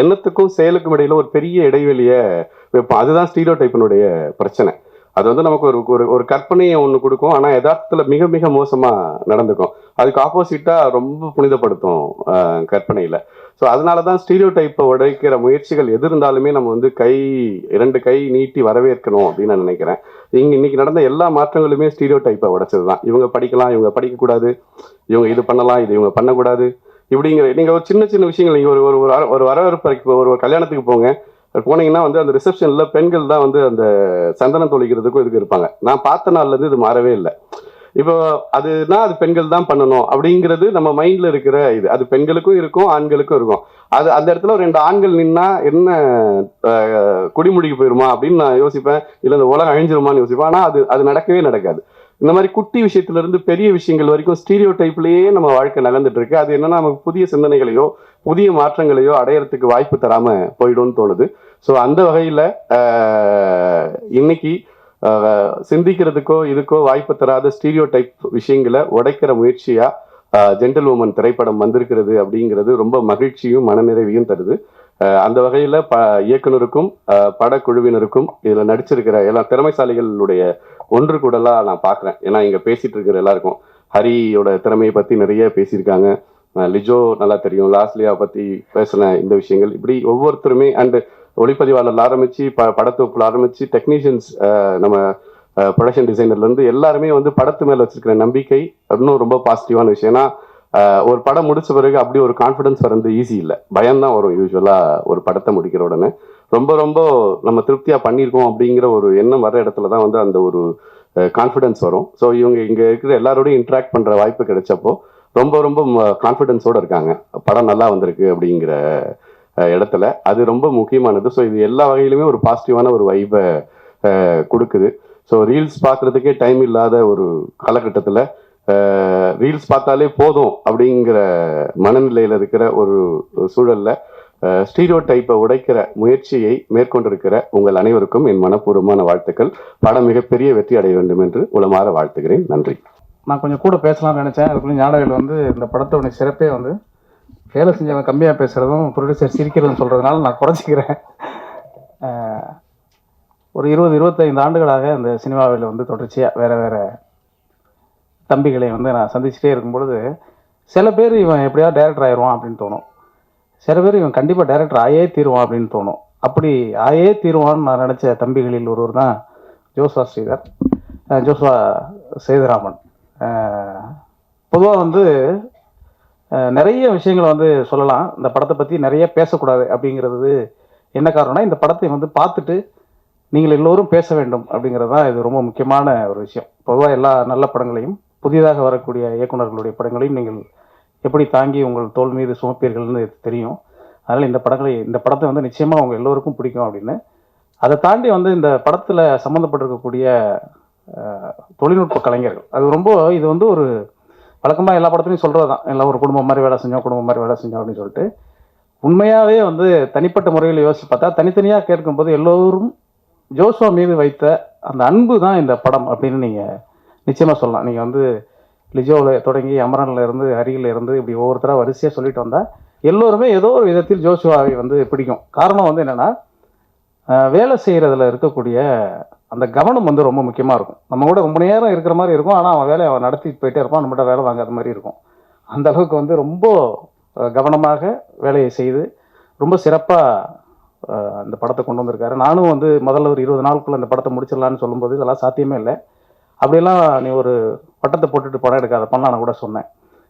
எண்ணத்துக்கும் செயலுக்கும் இடையில ஒரு பெரிய இடைவெளியை வைப்போம். அதுதான் ஸ்டீரியோ டைப்பினுடைய பிரச்சனை. அது வந்து நமக்கு ஒரு கற்பனையை ஒன்று கொடுக்கும், ஆனால் யதார்த்தத்தில் மிக மிக மோசமாக நடந்துக்கும். அதுக்கு ஆப்போசிட்டாக ரொம்ப புனிதப்படுத்தும் கற்பனையில். ஸோ அதனால தான் ஸ்டீரியோ டைப்பை உடைக்கிற முயற்சிகள் எது இருந்தாலுமே நம்ம வந்து 2 கை நீட்டி வரவேற்கணும் அப்படின்னு நான் நினைக்கிறேன். இன்னைக்கு நடந்த எல்லா மாற்றங்களுமே ஸ்டீரியோ டைப்பை உடைச்சது தான். இவங்க படிக்கலாம், இவங்க படிக்கக்கூடாது, இவங்க இது பண்ணலாம், இது இவங்க பண்ணக்கூடாது இப்படிங்கிற நீங்கள் ஒரு சின்ன விஷயங்கள் நீங்கள் ஒரு வரவேற்பு ஒரு கல்யாணத்துக்கு போனீங்கன்னா வந்து அந்த ரிசப்ஷனில் பெண்கள் தான் வந்து அந்த சந்தனம் தொளிக்கிறதுக்கும் இதுக்கு இருப்பாங்க. நான் பார்த்த நாள்லேருந்து இது மாறவே இல்லை. இப்போ அதுனா அது பெண்கள் தான் பண்ணணும் அப்படிங்கிறது நம்ம மைண்டில் இருக்கிற இது. அது பெண்களுக்கும் இருக்கும், ஆண்களுக்கும் இருக்கும். அது அந்த இடத்துல 2 ஆண்கள் நின்னா என்ன குடிமுடிக்கு போயிருமா அப்படின்னு நான் யோசிப்பேன், இல்லை இந்த உலகம் அழிஞ்சிருமான்னு யோசிப்பேன். ஆனால் அது நடக்கவே நடக்காது. இந்த மாதிரி குட்டி விஷயத்துல இருந்து பெரிய விஷயங்கள் வரைக்கும் ஸ்டீரியோ டைப்லேயே நம்ம வாழ்க்கை நகர்ந்துட்டு இருக்கு. அது என்னன்னா நமக்கு புதிய சிந்தனைகளையோ புதிய மாற்றங்களையோ அடையறதுக்கு வாய்ப்பு தராம போயிடும்னு தோணுது. ஸோ அந்த வகையில் இன்னைக்கு சிந்திக்கிறதுக்கோ இதுக்கோ வாய்ப்பு தராத ஸ்டீரியோ டைப் விஷயங்களை உடைக்கிற முயற்சியா ஜென்டில் உமன் திரைப்படம் வந்திருக்கிறது அப்படிங்கிறது ரொம்ப மகிழ்ச்சியும் மனநிறைவையும் தருது. அந்த வகையில் இயக்குனருக்கும் படக்குழுவினருக்கும் இதில் நடிச்சிருக்கிற எல்லா திறமைசாலிகளுடைய ஒன்று கூடலாம் நான் பார்க்குறேன். ஏன்னா இங்கே பேசிட்டு இருக்கிற எல்லாருக்கும் ஹரியோட திறமையை பற்றி நிறைய பேசியிருக்காங்க, லிஜோ நல்லா தெரியும், லாஸ்லியா பற்றி பேசின இந்த விஷயங்கள், இப்படி ஒவ்வொருத்தருமே அண்டு ஒளிப்பதிவாளர் ஆரம்பித்து படத்தொகுப்பில் ஆரம்பித்து டெக்னீஷியன்ஸ், நம்ம ப்ரொடக்ஷன் டிசைனர்லேருந்து எல்லாருமே வந்து படத்து மேலே வச்சிருக்கிற நம்பிக்கை இன்னும் ரொம்ப பாசிட்டிவான விஷயம். ஏன்னா ஒரு படம் முடிச்ச பிறகு அப்படி ஒரு கான்ஃபிடன்ஸ் வரது ஈஸி இல்லை, பயம்தான் வரும் யூஸ்வலாக ஒரு படத்தை முடிக்கிற உடனே. ரொம்ப ரொம்ப நம்ம திருப்தியாக பண்ணியிருக்கோம் அப்படிங்கிற ஒரு எண்ணம் வர இடத்துல தான் வந்து அந்த ஒரு கான்ஃபிடன்ஸ் வரும். ஸோ இவங்க இங்கே இருக்கிற எல்லாரோடையும் இன்ட்ராக்ட் பண்ணுற வாய்ப்பு கிடைச்சப்போ ரொம்ப ரொம்ப கான்ஃபிடென்ஸோடு இருக்காங்க, படம் நல்லா வந்திருக்கு அப்படிங்கிற இடத்துல. அது ரொம்ப முக்கியமானது. ஸோ இது எல்லா வகையிலுமே ஒரு பாசிட்டிவான ஒரு வைப்பை கொடுக்குது. ஸோ ரீல்ஸ் பார்க்குறதுக்கே டைம் இல்லாத ஒரு காலகட்டத்தில் ரீல்ஸ் பார்த்தாலே போதும் அப்படிங்கிற மனநிலையில் இருக்கிற ஒரு சூழலில் ஸ்டீரியோ டைப்பை உடைக்கிற முயற்சியை மேற்கொண்டிருக்கிற உங்கள் அனைவருக்கும் என் மனப்பூர்வமான வாழ்த்துக்கள். படம் மிகப்பெரிய வெற்றி அடைய வேண்டும் என்று உளமாற வாழ்த்துகிறேன். நன்றி. நான் கொஞ்சம் கூட பேசலாம்னு நினச்சேன். அதுக்குள்ளே ஞானவேல் வந்து இந்த படத்தோட சிறப்பே வந்து வேலை செஞ்சவங்க கம்மியாக பேசுகிறதும் ப்ரொடியூசர் சிரிக்கிறதும் சொல்கிறதுனால நான் குறைச்சிக்கிறேன். ஒரு 20-25 ஆண்டுகளாக இந்த சினிமாவில் வந்து தொடர்ச்சியாக வேறு தம்பிகளை வந்து நான் சந்திச்சுட்டே இருக்கும்பொழுது சில பேர் இவன் எப்படியாவது டைரக்டர் ஆயிடுவான் அப்படின்னு தோணும். சில பேர் இவன் கண்டிப்பாக டைரக்டர் ஆயே தீருவான் அப்படின்னு தோணும். அப்படி ஆயே தீருவான்னு நான் நினச்ச தம்பிகளில் ஒருவர் தான் ஜோஸ்வா சேதுராமன். பொதுவாக வந்து நிறைய விஷயங்களை வந்து சொல்லலாம். இந்த படத்தை பற்றி நிறைய பேசக்கூடாது அப்படிங்கிறது என்ன காரணம்னா, இந்த படத்தை வந்து பார்த்துட்டு நீங்கள் எல்லோரும் பேச வேண்டும் அப்படிங்கிறது தான் இது ரொம்ப முக்கியமான ஒரு விஷயம். பொதுவாக எல்லா நல்ல படங்களையும் புதிதாக வரக்கூடிய இயக்குநர்களுடைய படங்களையும் நீங்கள் எப்படி தாங்கி உங்கள் தோல் மீது சுமப்பீர்கள்னு தெரியும். அதனால் இந்த படத்தை வந்து நிச்சயமாக அவங்க எல்லோருக்கும் பிடிக்கும் அப்படின்னு. அதை தாண்டி வந்து இந்த படத்தில் சம்மந்தப்பட்டிருக்கக்கூடிய தொழில்நுட்ப கலைஞர்கள் இது வந்து ஒரு வழக்கமாக எல்லா படத்துலையும் சொல்கிறது தான், எல்லாம் ஒரு குடும்பம் மாதிரி வேலை செஞ்சோம் அப்படின்னு சொல்லிட்டு. உண்மையாகவே வந்து தனிப்பட்ட முறையில் யோசித்து பார்த்தா தனித்தனியாக கேட்கும்போது எல்லோரும் ஜோஸ்வா மீது வைத்த அந்த அன்பு தான் இந்த படம் அப்படின்னு நீங்கள் நிச்சயமாக சொல்லலாம். நீங்கள் வந்து லிஜோவில் தொடங்கி அமரனில் இருந்து ஹரியில் இருந்து இப்படி ஒவ்வொருத்தராக வரிசையாக சொல்லிட்டு வந்தால் எல்லோருமே ஏதோ ஒரு விதத்தில் ஜோஸ்வாவை வந்து பிடிக்கும். காரணம் வந்து என்னென்னா, வேலை செய்கிறதுல இருக்கக்கூடிய அந்த கவனம் வந்து ரொம்ப முக்கியமாக இருக்கும். நம்ம கூட ரொம்ப நேரம் இருக்கிற மாதிரி இருக்கும், ஆனால் அவன் வேலையை அவன் நடத்திட்டு போயிட்டே இருப்பான், நம்மகிட்ட வேலை வாங்காத மாதிரி இருக்கும். அந்த அளவுக்கு வந்து ரொம்ப கவனமாக வேலையை செய்து ரொம்ப சிறப்பாக அந்த படத்தை கொண்டு வந்திருக்காரு. நானும் வந்து முதல்ல ஒரு 20 நாளுக்குள்ளே அந்த படத்தை முடிச்சிடலான்னு சொல்லும்போது இதெல்லாம் சாத்தியமே இல்லை. அப்படியெல்லாம் நீ ஒரு பட்டத்தை போட்டுட்டு படம் எடுக்காத பண்ணலாம் கூட சொன்னேன்.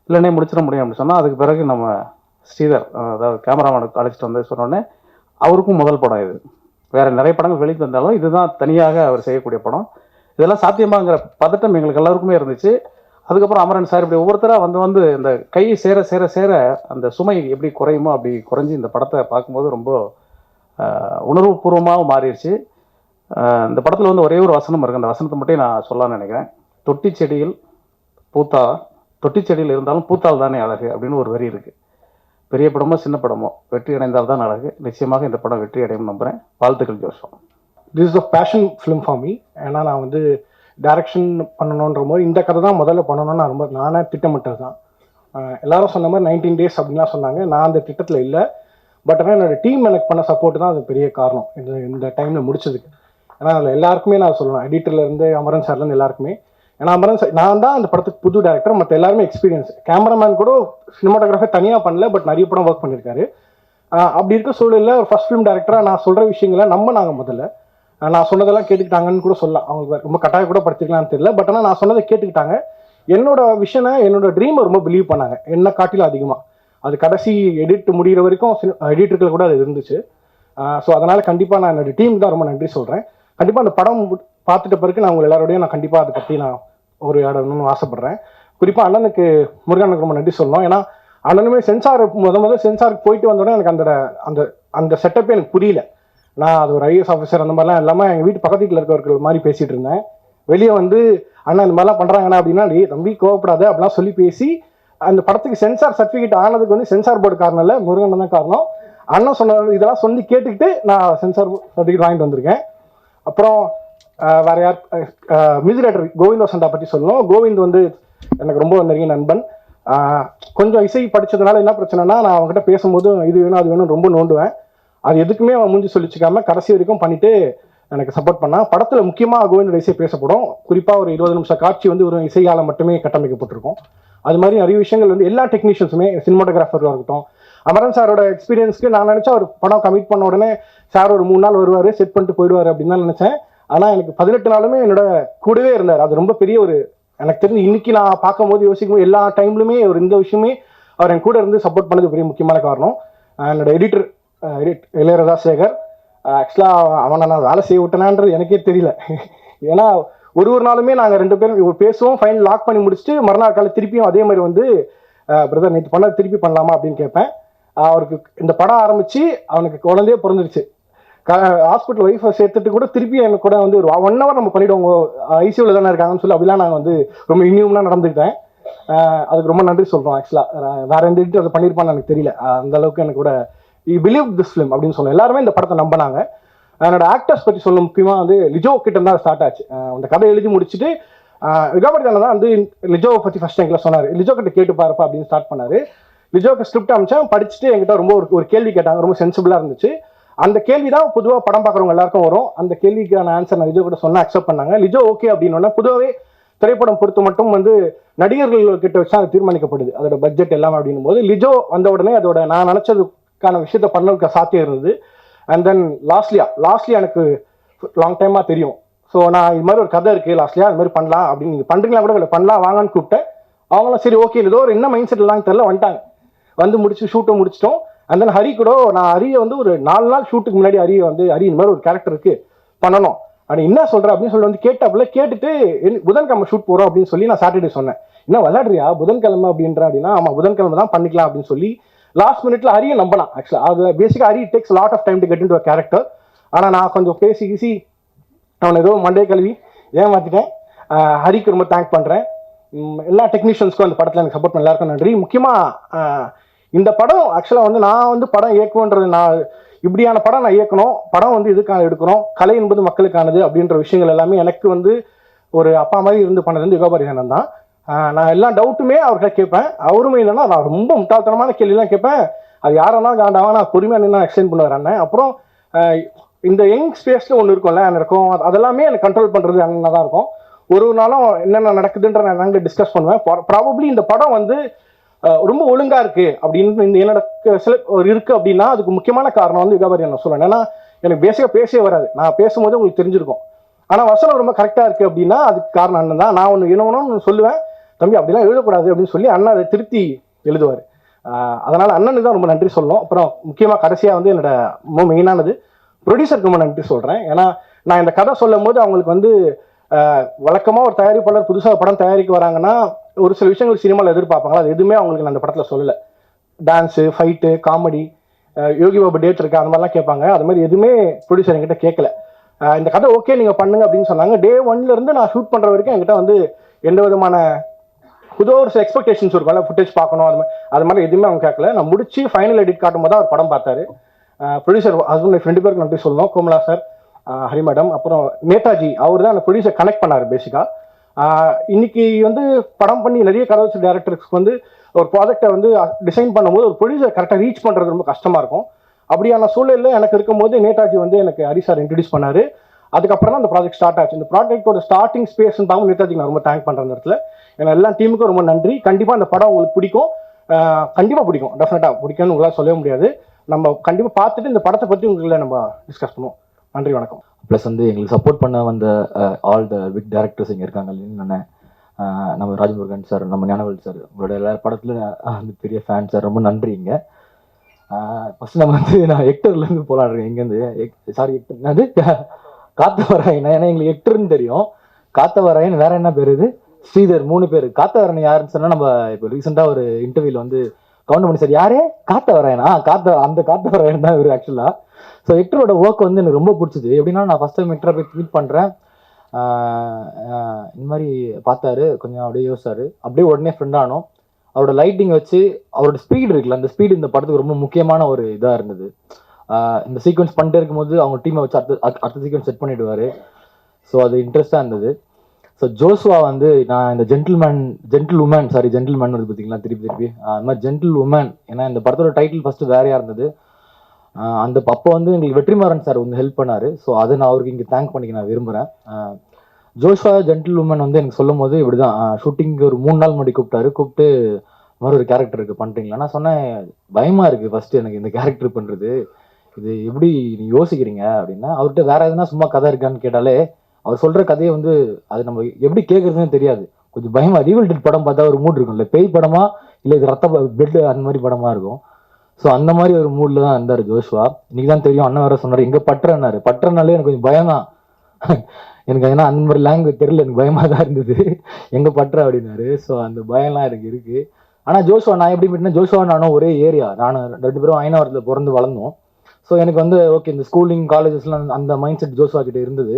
இல்லைன்னே முடிச்சிட முடியும் அப்படின்னு சொன்னால், அதுக்கு பிறகு நம்ம ஸ்ரீதர் அதாவது கேமராமேனுக்கு அழைச்சிட்டு வந்து சொன்னோடனே அவருக்கும் முதல் படம் இது. வேறு நிறைய படங்கள் வெளியே வந்தாலும் இதுதான் தனியாக அவர் செய்யக்கூடிய படம். இதெல்லாம் சாத்தியமாங்கிற பதட்டம் எங்களுக்கு எல்லாருக்குமே இருந்துச்சு. அதுக்கப்புறம் அமரன் சார் இப்படி ஒவ்வொருத்தராக வந்து இந்த கை சேர சேர சேர அந்த சுமை எப்படி குறையுமோ அப்படி குறைஞ்சி இந்த படத்தை பார்க்கும்போது ரொம்ப உணர்வுபூர்வமாக மாறிடுச்சு. இந்த படத்தில் வந்து ஒரே ஒரு வசனம் இருக்குது, அந்த வசனத்தை மட்டும் நான் சொல்லலாம்னு நினைக்கிறேன். தொட்டி செடியில் இருந்தாலும் பூத்தால் தானே அழகு அப்படின்னு ஒரு வரி இருக்குது. பெரிய படமோ சின்ன படமோ வெற்றி அடைந்தால் தான் அழகு. நிச்சயமாக இந்த படம் வெற்றி அடையும் நம்புகிறேன். வாழ்த்துக்கள் Joshua. This is a fashion film for me. ஏன்னா நான் வந்து டைரக்ஷன் பண்ணணுன்ற போது இந்த கதை தான் முதல்ல பண்ணணும்னு நானே திட்டமிட்டது தான். எல்லாரும் சொன்ன மாதிரி 19 days அப்படின்லாம் சொன்னாங்க. நான் அந்த திட்டத்தில் இல்லை. பட் ஆனால் என்னோடய டீம் எனக்கு பண்ண சப்போர்ட் தான் அது பெரிய காரணம் இந்த டைமில் முடிச்சதுக்கு. ஏன்னா அதில் எல்லாருக்குமே நான் சொல்லணும், எடிட்டர்லேருந்து அமரன் சார்லேருந்து எல்லாருக்குமே. ஏன்னா அமரன் சார் நான் தான் அந்த படத்துக்கு புது டேரக்டர், மற்ற எல்லாருமே எக்ஸ்பீரியன்ஸ். கேமராமேன் கூட சினிமாட்டோகிராஃபர் தனியாக பண்ணல, பட் நிறைய படம் ஒர்க் பண்ணியிருக்காரு. அப்படி இருக்க சூழலில் ஒரு ஃபர்ஸ்ட் ஃபிலிம் டேரக்டராக நான் சொல்கிற விஷயங்களை நாங்கள் முதல்ல நான் சொன்னதெல்லாம் கேட்டுக்கிட்டாங்கன்னு கூட சொல்லலாம். அவங்களுக்கு ரொம்ப கட்டாயம் கூட படுத்திக்கலாம்னு தெரியல. பட் ஆனால் நான் சொன்னதை கேட்டுக்கிட்டாங்க. என்னோட விஷனை என்னோட ட்ரீமை ரொம்ப பிலீவ் பண்ணாங்க, என்ன காட்டிலும் அதிகமாக. அது கடைசி எடிட் முடிகிற வரைக்கும் எடிட்டர்கள் கூட அது இருந்துச்சு. ஸோ அதனால் கண்டிப்பாக நான் என்னோட டீம் தான் ரொம்ப நன்றி சொல்கிறேன். கண்டிப்பாக அந்த படம் பார்த்துட்ட பிறகு நான் உங்கள் எல்லாரோடையும் நான் கண்டிப்பாக அதை பற்றி நான் ஒரு இடம்னு ஆசைப்பட்றேன். குறிப்பாக அண்ணனுக்கு முருகனுக்கு ரொம்ப நன்றி சொல்லணும். ஏன்னா அண்ணனுமே சென்சார் முதல் சென்சாருக்கு போயிட்டு வந்தோடனே எனக்கு அந்த அந்த செட்டப்பே எனக்கு புரியல. நான் அது ஒரு ஐஏஎஸ் ஆஃபீஸர் அந்த மாதிரிலாம் இல்லாமல் எங்கள் வீட்டு பக்கத்து வீட்டில் இருக்கிறவர்கள் மாதிரி பேசிகிட்டு இருந்தேன். வெளியே வந்து அண்ணா இந்த மாதிரிலாம் பண்ணுறாங்கண்ணா அப்படின்னா, தம்பி கோவப்படாது அப்படிலாம் சொல்லி பேசி அந்த படத்துக்கு சென்சார் சர்டிஃபிகேட் ஆனதுக்கு வந்து சென்சார் போர்டு காரணம் இல்லை, முருகன் தான் காரணம். அண்ணன் சொன்ன இதெல்லாம் சொல்லி கேட்டுக்கிட்டு நான் சென்சார் சர்டிஃபிகேட் வாங்கிட்டு வந்திருக்கேன். அப்புறம் வேறு யார், மியூசிக் டைரக்டர் கோவிந்த் வசந்தா பற்றி சொல்லணும். கோவிந்த் வந்து எனக்கு ரொம்ப நெருங்கிய நண்பன். கொஞ்சம் இசை படித்ததுனால என்ன பிரச்சனைனா, நான் அவங்ககிட்ட பேசும்போது இது வேணும் அது வேணும் ரொம்ப நோண்டுவேன். அது எதுக்குமே அவன் மூஞ்சி சொல்லிச்சிக்காம கடைசி வரைக்கும் பண்ணிட்டு எனக்கு சப்போர்ட் பண்ணான். படத்தில் முக்கியமாக கோவிந்தோட இசை பேசப்படும். குறிப்பாக ஒரு 20 நிமிஷம் காட்சி வந்து ஒரு இசையால் மட்டுமே கட்டமைக்கப்பட்டிருக்கும். அது மாதிரி நிறைய விஷயங்கள் வந்து எல்லா டெக்னீஷியன்ஸுமே, சினிமாட்டோகிராஃபராக இருக்கட்டும், அமரன் சாரோட எக்ஸ்பீரியன்ஸ்க்கு நான் நினச்சா ஒரு படம் கமிட் பண்ண உடனே சார் ஒரு 3 நாள் வருவார், செட் பண்ணிட்டு போயிடுவார் அப்படின்னு தான் நினச்சேன். ஆனால் எனக்கு 18 நாளுமே என்னோட கூடவே இருந்தார். அது ரொம்ப பெரிய ஒரு, எனக்கு தெரிஞ்சு இன்னைக்கு நான் பார்க்கும்போது யோசிக்கும் போது எல்லா டைம்லுமே ஒரு இந்த விஷயமே அவர் என் கூட இருந்து சப்போர்ட் பண்ணது பெரிய முக்கியமான காரணம். என்னோட எடிட்டர் இளையராஜா சேகர், ஆக்சுவலாக அவனை நான் வேலை செய்ய விட்டேனான்றது எனக்கே தெரியல. ஏன்னா ஒரு நாளுமே நாங்கள் 2 பேரும் பேசுவோம், ஃபைன் லாக் பண்ணி முடிச்சுட்டு மறுநாள் காலை திருப்பியும் அதே மாதிரி வந்து பிரதர் நேற்று பண்ண திருப்பி பண்ணலாமா அப்படின்னு கேட்பேன். அவருக்கு இந்த படம் ஆரம்பித்து அவனுக்கு குழந்தையே பிறந்துருச்சு. ஹாஸ்பிட்டல் ஒய்ஃபை சேர்த்துட்டு கூட திருப்பி எனக்கு கூட வந்து ஒரு 1 hour நம்ம பண்ணிவிடுவோம், ஐசியூவில் தானே இருக்காங்கன்னு சொல்லி அப்படிலாம் நாங்கள் வந்து ரொம்ப இன்யூம்லாம் நடந்துக்கிட்டேன். அதுக்கு ரொம்ப நன்றி சொல்கிறோம். ஆக்சுவலாக வேறு எந்த எடிட்டர் அதை பண்ணியிருப்பான்னு எனக்கு தெரியல. அந்த அளவுக்கு எனக்கு கூட யூ பிலீவ் திஸ் ஃபிலிம் அப்படின்னு சொன்னோம். எல்லாருமே இந்த படத்தை நம்பினாங்க. என்னோட ஆக்டர்ஸ் பற்றி சொல்ல முக்கியமாக வந்து லிஜோ கிட்ட தான் ஸ்டார்ட் ஆச்சு. அந்த கதை எழுதி முடிச்சுட்டு யுகபாரதி அண்ணன் தான் வந்து லிஜோவை பற்றி ஃபர்ஸ்ட் எங்களை சொன்னார். லிஜோ கிட்ட கேட்டு பாருப்பா அப்படின்னு ஸ்டார்ட் பண்ணார். லிஜோக்கு ஸ்கிரிப்ட் அமைச்சேன், படிச்சுட்டு என்கிட்ட ரொம்ப ஒரு கேள்வி கேட்டாங்க, ரொம்ப சென்சிபிளாக இருந்துச்சு. அந்த கேள்வி தான் பொதுவாக படம் பார்க்குறவங்க எல்லாருக்கும் வரும். அந்த கேள்விக்கான ஆன்சர் நான் லிஜோ கிட்ட சொன்னால் அக்செப்ட் பண்ணாங்க. லிஜோ ஓகே அப்படின்னோன்னா பொதுவாகவே திரைப்படம் பொறுத்து மட்டும் வந்து நடிகர்கள் கிட்ட வச்சு அது தீர்மானிக்கப்படுது, அதோட பட்ஜெட் எல்லாம் அப்படின்னும் போது லிஜோ வந்த உடனே அதோட நான் நினச்சதுக்கான விஷயத்த பண்ணதுக்கு சாத்தியம் இருந்தது. அண்ட் தென் லாஸ்ட்லியா எனக்கு லாங் டைமாக தெரியும். ஸோ நான் இது மாதிரி ஒரு கதை இருக்குது லாஸ்ட்லியா, அது மாதிரி பண்ணலாம் அப்படின்னு நீங்கள் பண்ணுறீங்களா கூட இல்லை பண்ணலாம் வாங்கன்னு கூப்பிட்டேன். அவங்களும் சரி ஓகே ஏதோ ஒரு என்ன மைண்ட் செட் எல்லாம் தெரியல வந்துட்டாங்க. வந்து முடிச்சு ஷூட்டை முடிச்சிட்டோம். அண்ட் தென் ஹரி கூட நான் ஹரியை வந்து ஒரு 4 நாள் ஷூட்டுக்கு முன்னாடி ஹரி இந்த மாதிரி ஒரு கேரக்டர் இருக்குது பண்ணணும் அப்படி என்ன சொல்கிறேன் அப்படின்னு சொல்லி வந்து கேட்டாப்புல கேட்டுட்டு புதன்கிழமை ஷூட் போகிறோம் அப்படின்னு சொல்லி நான் சாட்டர்டே சொன்னேன். என்ன விளையாடுறியா புதன்கிழமை அப்படின்ற அப்படின்னா ஆமாம் புதன்கிழமை தான் பண்ணிக்கலாம் அப்படின்னு சொல்லி லாஸ்ட் மினிட்ல ஹரியை நம்பலாம். ஆக்சுவலாக அது பேசிக்காக Hari takes lot of time to get into character. ஆனால் நான் கொஞ்சம் பேசி அவனை ஏதோ மண்டே கல்வி ஏமாற்றிட்டேன். ஹரிக்கு ரொம்ப தேங்க் பண்ணுறேன். எல்லா டெக்னீஷியன்ஸ்க்கும் அந்த படத்தில் எனக்கு சப்போர்ட் பண்ண எல்லாருக்கும் நன்றி. முக்கியமாக இந்த படம் ஆக்சுவலாக வந்து நான் வந்து படம் இயக்குன்றது நான் இப்படியான படம் நான் இயக்கணும், படம் வந்து இதுக்காக எடுக்கணும், கலை என்பது மக்களுக்கானது அப்படின்ற விஷயங்கள் எல்லாமே எனக்கு வந்து ஒரு அப்பா மாதிரி இருந்து பண்ணது வந்து யுகபாரதி அண்ணன் தான். நான் எல்லா டவுட்டுமே அவர்கிட்ட கேட்பேன். அவருமே இல்லைன்னா நான் ரொம்ப முட்டாள்தனமான கேள்விலாம் கேட்பேன். அது யாரெல்லாம் காண்டாவா நான் பொறுமையாக நின்று எக்ஸ்பிளைன் பண்ணுவார் அண்ணன். அப்புறம் இந்த யங் ஸ்பேஸில் ஒன்று இருக்கும்ல இருக்கும், அதெல்லாமே எனக்கு கண்ட்ரோல் பண்ணுறது அண்ணன் தான் இருக்கும். ஒரு நாளும் என்னென்ன நடக்குதுன்ற நான் நாங்கள் டிஸ்கஸ் பண்ணுவேன். ப்ராபப்ளி இந்த படம் வந்து ரொம்ப ஒழுங்காக இருக்குது அப்படின்னு என்னோட சில இருக்குது அப்படின்னா அதுக்கு முக்கியமான காரணம் வந்து யுகபாரதி அண்ணன் சொல்லுவேன். ஏன்னா எனக்கு பேசிக்காக பேசவே வராது, நான் பேசும்போது உங்களுக்கு தெரிஞ்சிருக்கும். ஆனால் வசனம் ரொம்ப கரெக்டாக இருக்குது அப்படின்னா அதுக்கு காரணம் அண்ணன் தான். நான் ஒன்று என்ன சொல்லுவேன், தம்பி அப்படிலாம் எழுதக்கூடாது அப்படின்னு சொல்லி அண்ணன் அதை திருத்தி எழுதுவார். அதனால் அண்ணனுக்கு தான் ரொம்ப நன்றி சொல்லணும். அப்புறம் முக்கியமாக கடைசியாக வந்து என்னோட ரொம்ப மெயினானது ப்ரொடியூசருக்கு ரொம்ப நன்றி சொல்கிறேன். ஏன்னா நான் இந்த கதை சொல்லும் போது அவங்களுக்கு வந்து வழக்கமாக ஒரு தயாரிப்பாளர் புதுசாக படம் தயாரிக்க வராங்கன்னா ஒரு சில விஷயங்கள் சினிமாவில் எதிர்பார்ப்பாங்களா, அது எதுவுமே அவங்களுக்கு நான் அந்த படத்தில் சொல்லலை. Dance, fight, comedy, Yogi Babu date இருக்கா அந்த மாதிரிலாம் கேட்பாங்க. அது மாதிரி எதுவுமே ப்ரொடியூசர் என்கிட்ட கேட்கல. இந்த கதை ஓகே நீங்கள் பண்ணுங்க அப்படின்னு சொன்னாங்க. டே 1லேருந்து நான் ஷூட் பண்ணுற வரைக்கும் என்கிட்ட வந்து எந்த விதமான புதுவாக ஒரு சில எக்ஸ்பெக்டேஷன்ஸ் இருக்கும்ல, ஃபுட்டேஜ் பார்க்கணும் அது மாதிரி எதுவுமே அவங்க கேட்கல. நான் முடிச்சு ஃபைனல் எடிட் காட்டும் போது அவர் படம் பார்த்தாரு. ப்ரொடியூசர் ஹஸ்பண்ட் 2 பேருக்கு நன்றி சொல்லணும், கோமலா சார், ஹரி மேடம், அப்புறம் நேதாஜி. அவர் தான் அந்த ப்ரொடியூசர் கனெக்ட் பண்ணார் பேசிக்காக. இன்னைக்கு வந்து படம் பண்ணி நிறைய கதை வச்ச டேரக்டர்ஸ்க்கு வந்து ஒரு ப்ராஜெக்டை வந்து டிசைன் பண்ணும்போது ஒரு ப்ரொடியூசர் கரெக்டாக ரீச் பண்ணுறது ரொம்ப கஷ்டமாக இருக்கும். அப்படியான சூழலில் எனக்கு இருக்கும்போது நேதாஜி வந்து எனக்கு ஹரி சார் இன்ட்ரடியூஸ் பண்ணார். அதுக்கப்புறம் தான் அந்த ப்ராஜெக்ட் ஸ்டார்ட் ஆச்சு. இந்த ப்ராஜெக்டோட ஸ்டார்டிங் ஸ்பேஸ்ன்னு பார்க்கும் நேதாஜிக்கு நான் ரொம்ப தேங்க் பண்ணுறேன் இந்த இடத்துல. ஏன்னா எல்லா டீமுக்கும் ரொம்ப நன்றி. கண்டிப்பாக அந்த படம் உங்களுக்கு பிடிக்கும், கண்டிப்பாக பிடிக்கும், டெஃபினட்டாக பிடிக்கும்னு உங்களால் சொல்லவே முடியாது. நம்ம கண்டிப்பாக பார்த்துட்டு இந்த படத்தை பற்றி உங்களை நம்ம டிஸ்கஸ் பண்ணுவோம். நன்றி, வணக்கம். ப்ளஸ் வந்து எங்களுக்கு சப்போர்ட் பண்ண வந்த ஆல் த பிக் டேரக்டர்ஸ் இங்கே இருக்காங்க இல்லைன்னு நம்ம ராஜமுருகன் சார், நம்ம ஞானவேல் சார், உங்களோட எல்லா படத்தில் வந்து பெரிய ஃபேன் சார், ரொம்ப நன்றிங்க. ஃபஸ்ட்டு நம்ம வந்து நான் எக்டர்லேருந்து போகலான்றேன். இங்கேருந்து என்னது காத்தவராயன், ஏன்னா எங்களுக்கு எக்டர்னு தெரியும். காத்தவராயன் வேற என்ன பேர் இது, ஸ்ரீதர், 3 பேர். காத்தவராயன் யாருன்னு சொன்னால் நம்ம இப்போ ரீசெண்டாக ஒரு இன்டர்வியூவில் வந்து கவுண்ட் பண்ணி சார் யாரே காத்தவராயனா, அந்த காத்தவராயன் தான் இவர் ஆக்சுவலாக. ஸோ எக்டரோட ஒர்க் வந்து எனக்கு ரொம்ப பிடிச்சிது. எப்படின்னா நான் ஃபஸ்ட் டைம் எக்டரை போய் மீட் பண்ணுறேன், இந்த மாதிரி பார்த்தாரு, கொஞ்சம் அப்படியே யோசிச்சாரு, அப்படியே உடனே ஃப்ரெண்ட் ஆனோம். அவரோட லைட்டிங் வச்சு அவரோட ஸ்பீடு இருக்குல்ல, அந்த ஸ்பீடு இந்த படத்துக்கு ரொம்ப முக்கியமான ஒரு இதாக இருந்தது. இந்த சீக்வன்ஸ் பண்ணிட்டே இருக்கும்போது அவங்க டீமை வச்சு அடுத்த சீக்வன்ஸ் செட் பண்ணிவிடுவார். ஸோ அது இன்ட்ரெஸ்டாக இருந்தது. ஸோ ஜோஸ்வா வந்து நான் இந்த ஜென்டில் உமன் வருது பார்த்தீங்களா திருப்பி அது மாதிரி ஜென்டில் உமன், ஏன்னா இந்த படத்தோட டைட்டில் ஃபஸ்ட்டு வேறையாக இருந்தது. அந்த அப்போ வந்து எங்களுக்கு வெற்றிமாறன் சார் வந்து ஹெல்ப் பண்ணார். ஸோ அதை நான் அவருக்கு இங்கே தேங்க் பண்ணிக்க நான் விரும்புகிறேன். ஜோஷ்வா ஜென்டில் உமன் வந்து எனக்கு சொல்லும் போது இப்படி தான் ஷூட்டிங்கு ஒரு 3 நாள் முன்னாடி கூப்பிட்டு மாதிரி ஒரு கேரக்டர் இருக்குது பண்ணுறீங்களா. நான் சொன்னேன் பயமாக இருக்குது ஃபஸ்ட்டு எனக்கு இந்த கேரக்டர் பண்ணுறது, இது எப்படி நீ யோசிக்கிறீங்க அப்படின்னா. அவர்கிட்ட வேறு எதுனா சும்மா கதை இருக்கான்னு கேட்டாலே அவர் சொல்கிற கதையை வந்து அது நம்ம எப்படி கேட்குறதுன்னு தெரியாது. கொஞ்சம் பயமாக ரீவல் டெட் படம் பார்த்தா ஒரு மூட் இருக்கும், இல்லை பேய் படமா இல்லை இது ரத்த பெட் அந்த மாதிரி படமாக இருக்கும். ஸோ அந்த மாதிரி ஒரு மூடில் தான் இருந்தார் ஜோஷ்வா. இன்னைக்கு தான் தெரியும், அண்ணன் வேற சொன்னார் எங்கே பற்றனாலே எனக்கு கொஞ்சம் பயம் தான் எனக்கு. ஏன்னா அந்த மாதிரி லாங்குவேஜ் தெரியல, எனக்கு பயமாக தான் இருந்தது எங்கே பற்ற அப்படின்னாரு. ஸோ அந்த பயம்லாம் எனக்கு இருக்குது. ஆனால் ஜோஷ்வா நான் எப்படி மீட்டினா, ஜோஷ்வா நானும் ஒரே ஏரியா, நானும் 2 பேரும் ஐநாவரத்தில் பிறந்து வளர்ந்தோம். ஸோ எனக்கு வந்து ஓகே இந்த ஸ்கூலிங் காலேஜஸ்லாம் அந்த மைண்ட் செட் ஜோஷ்வா கிட்ட இருந்தது.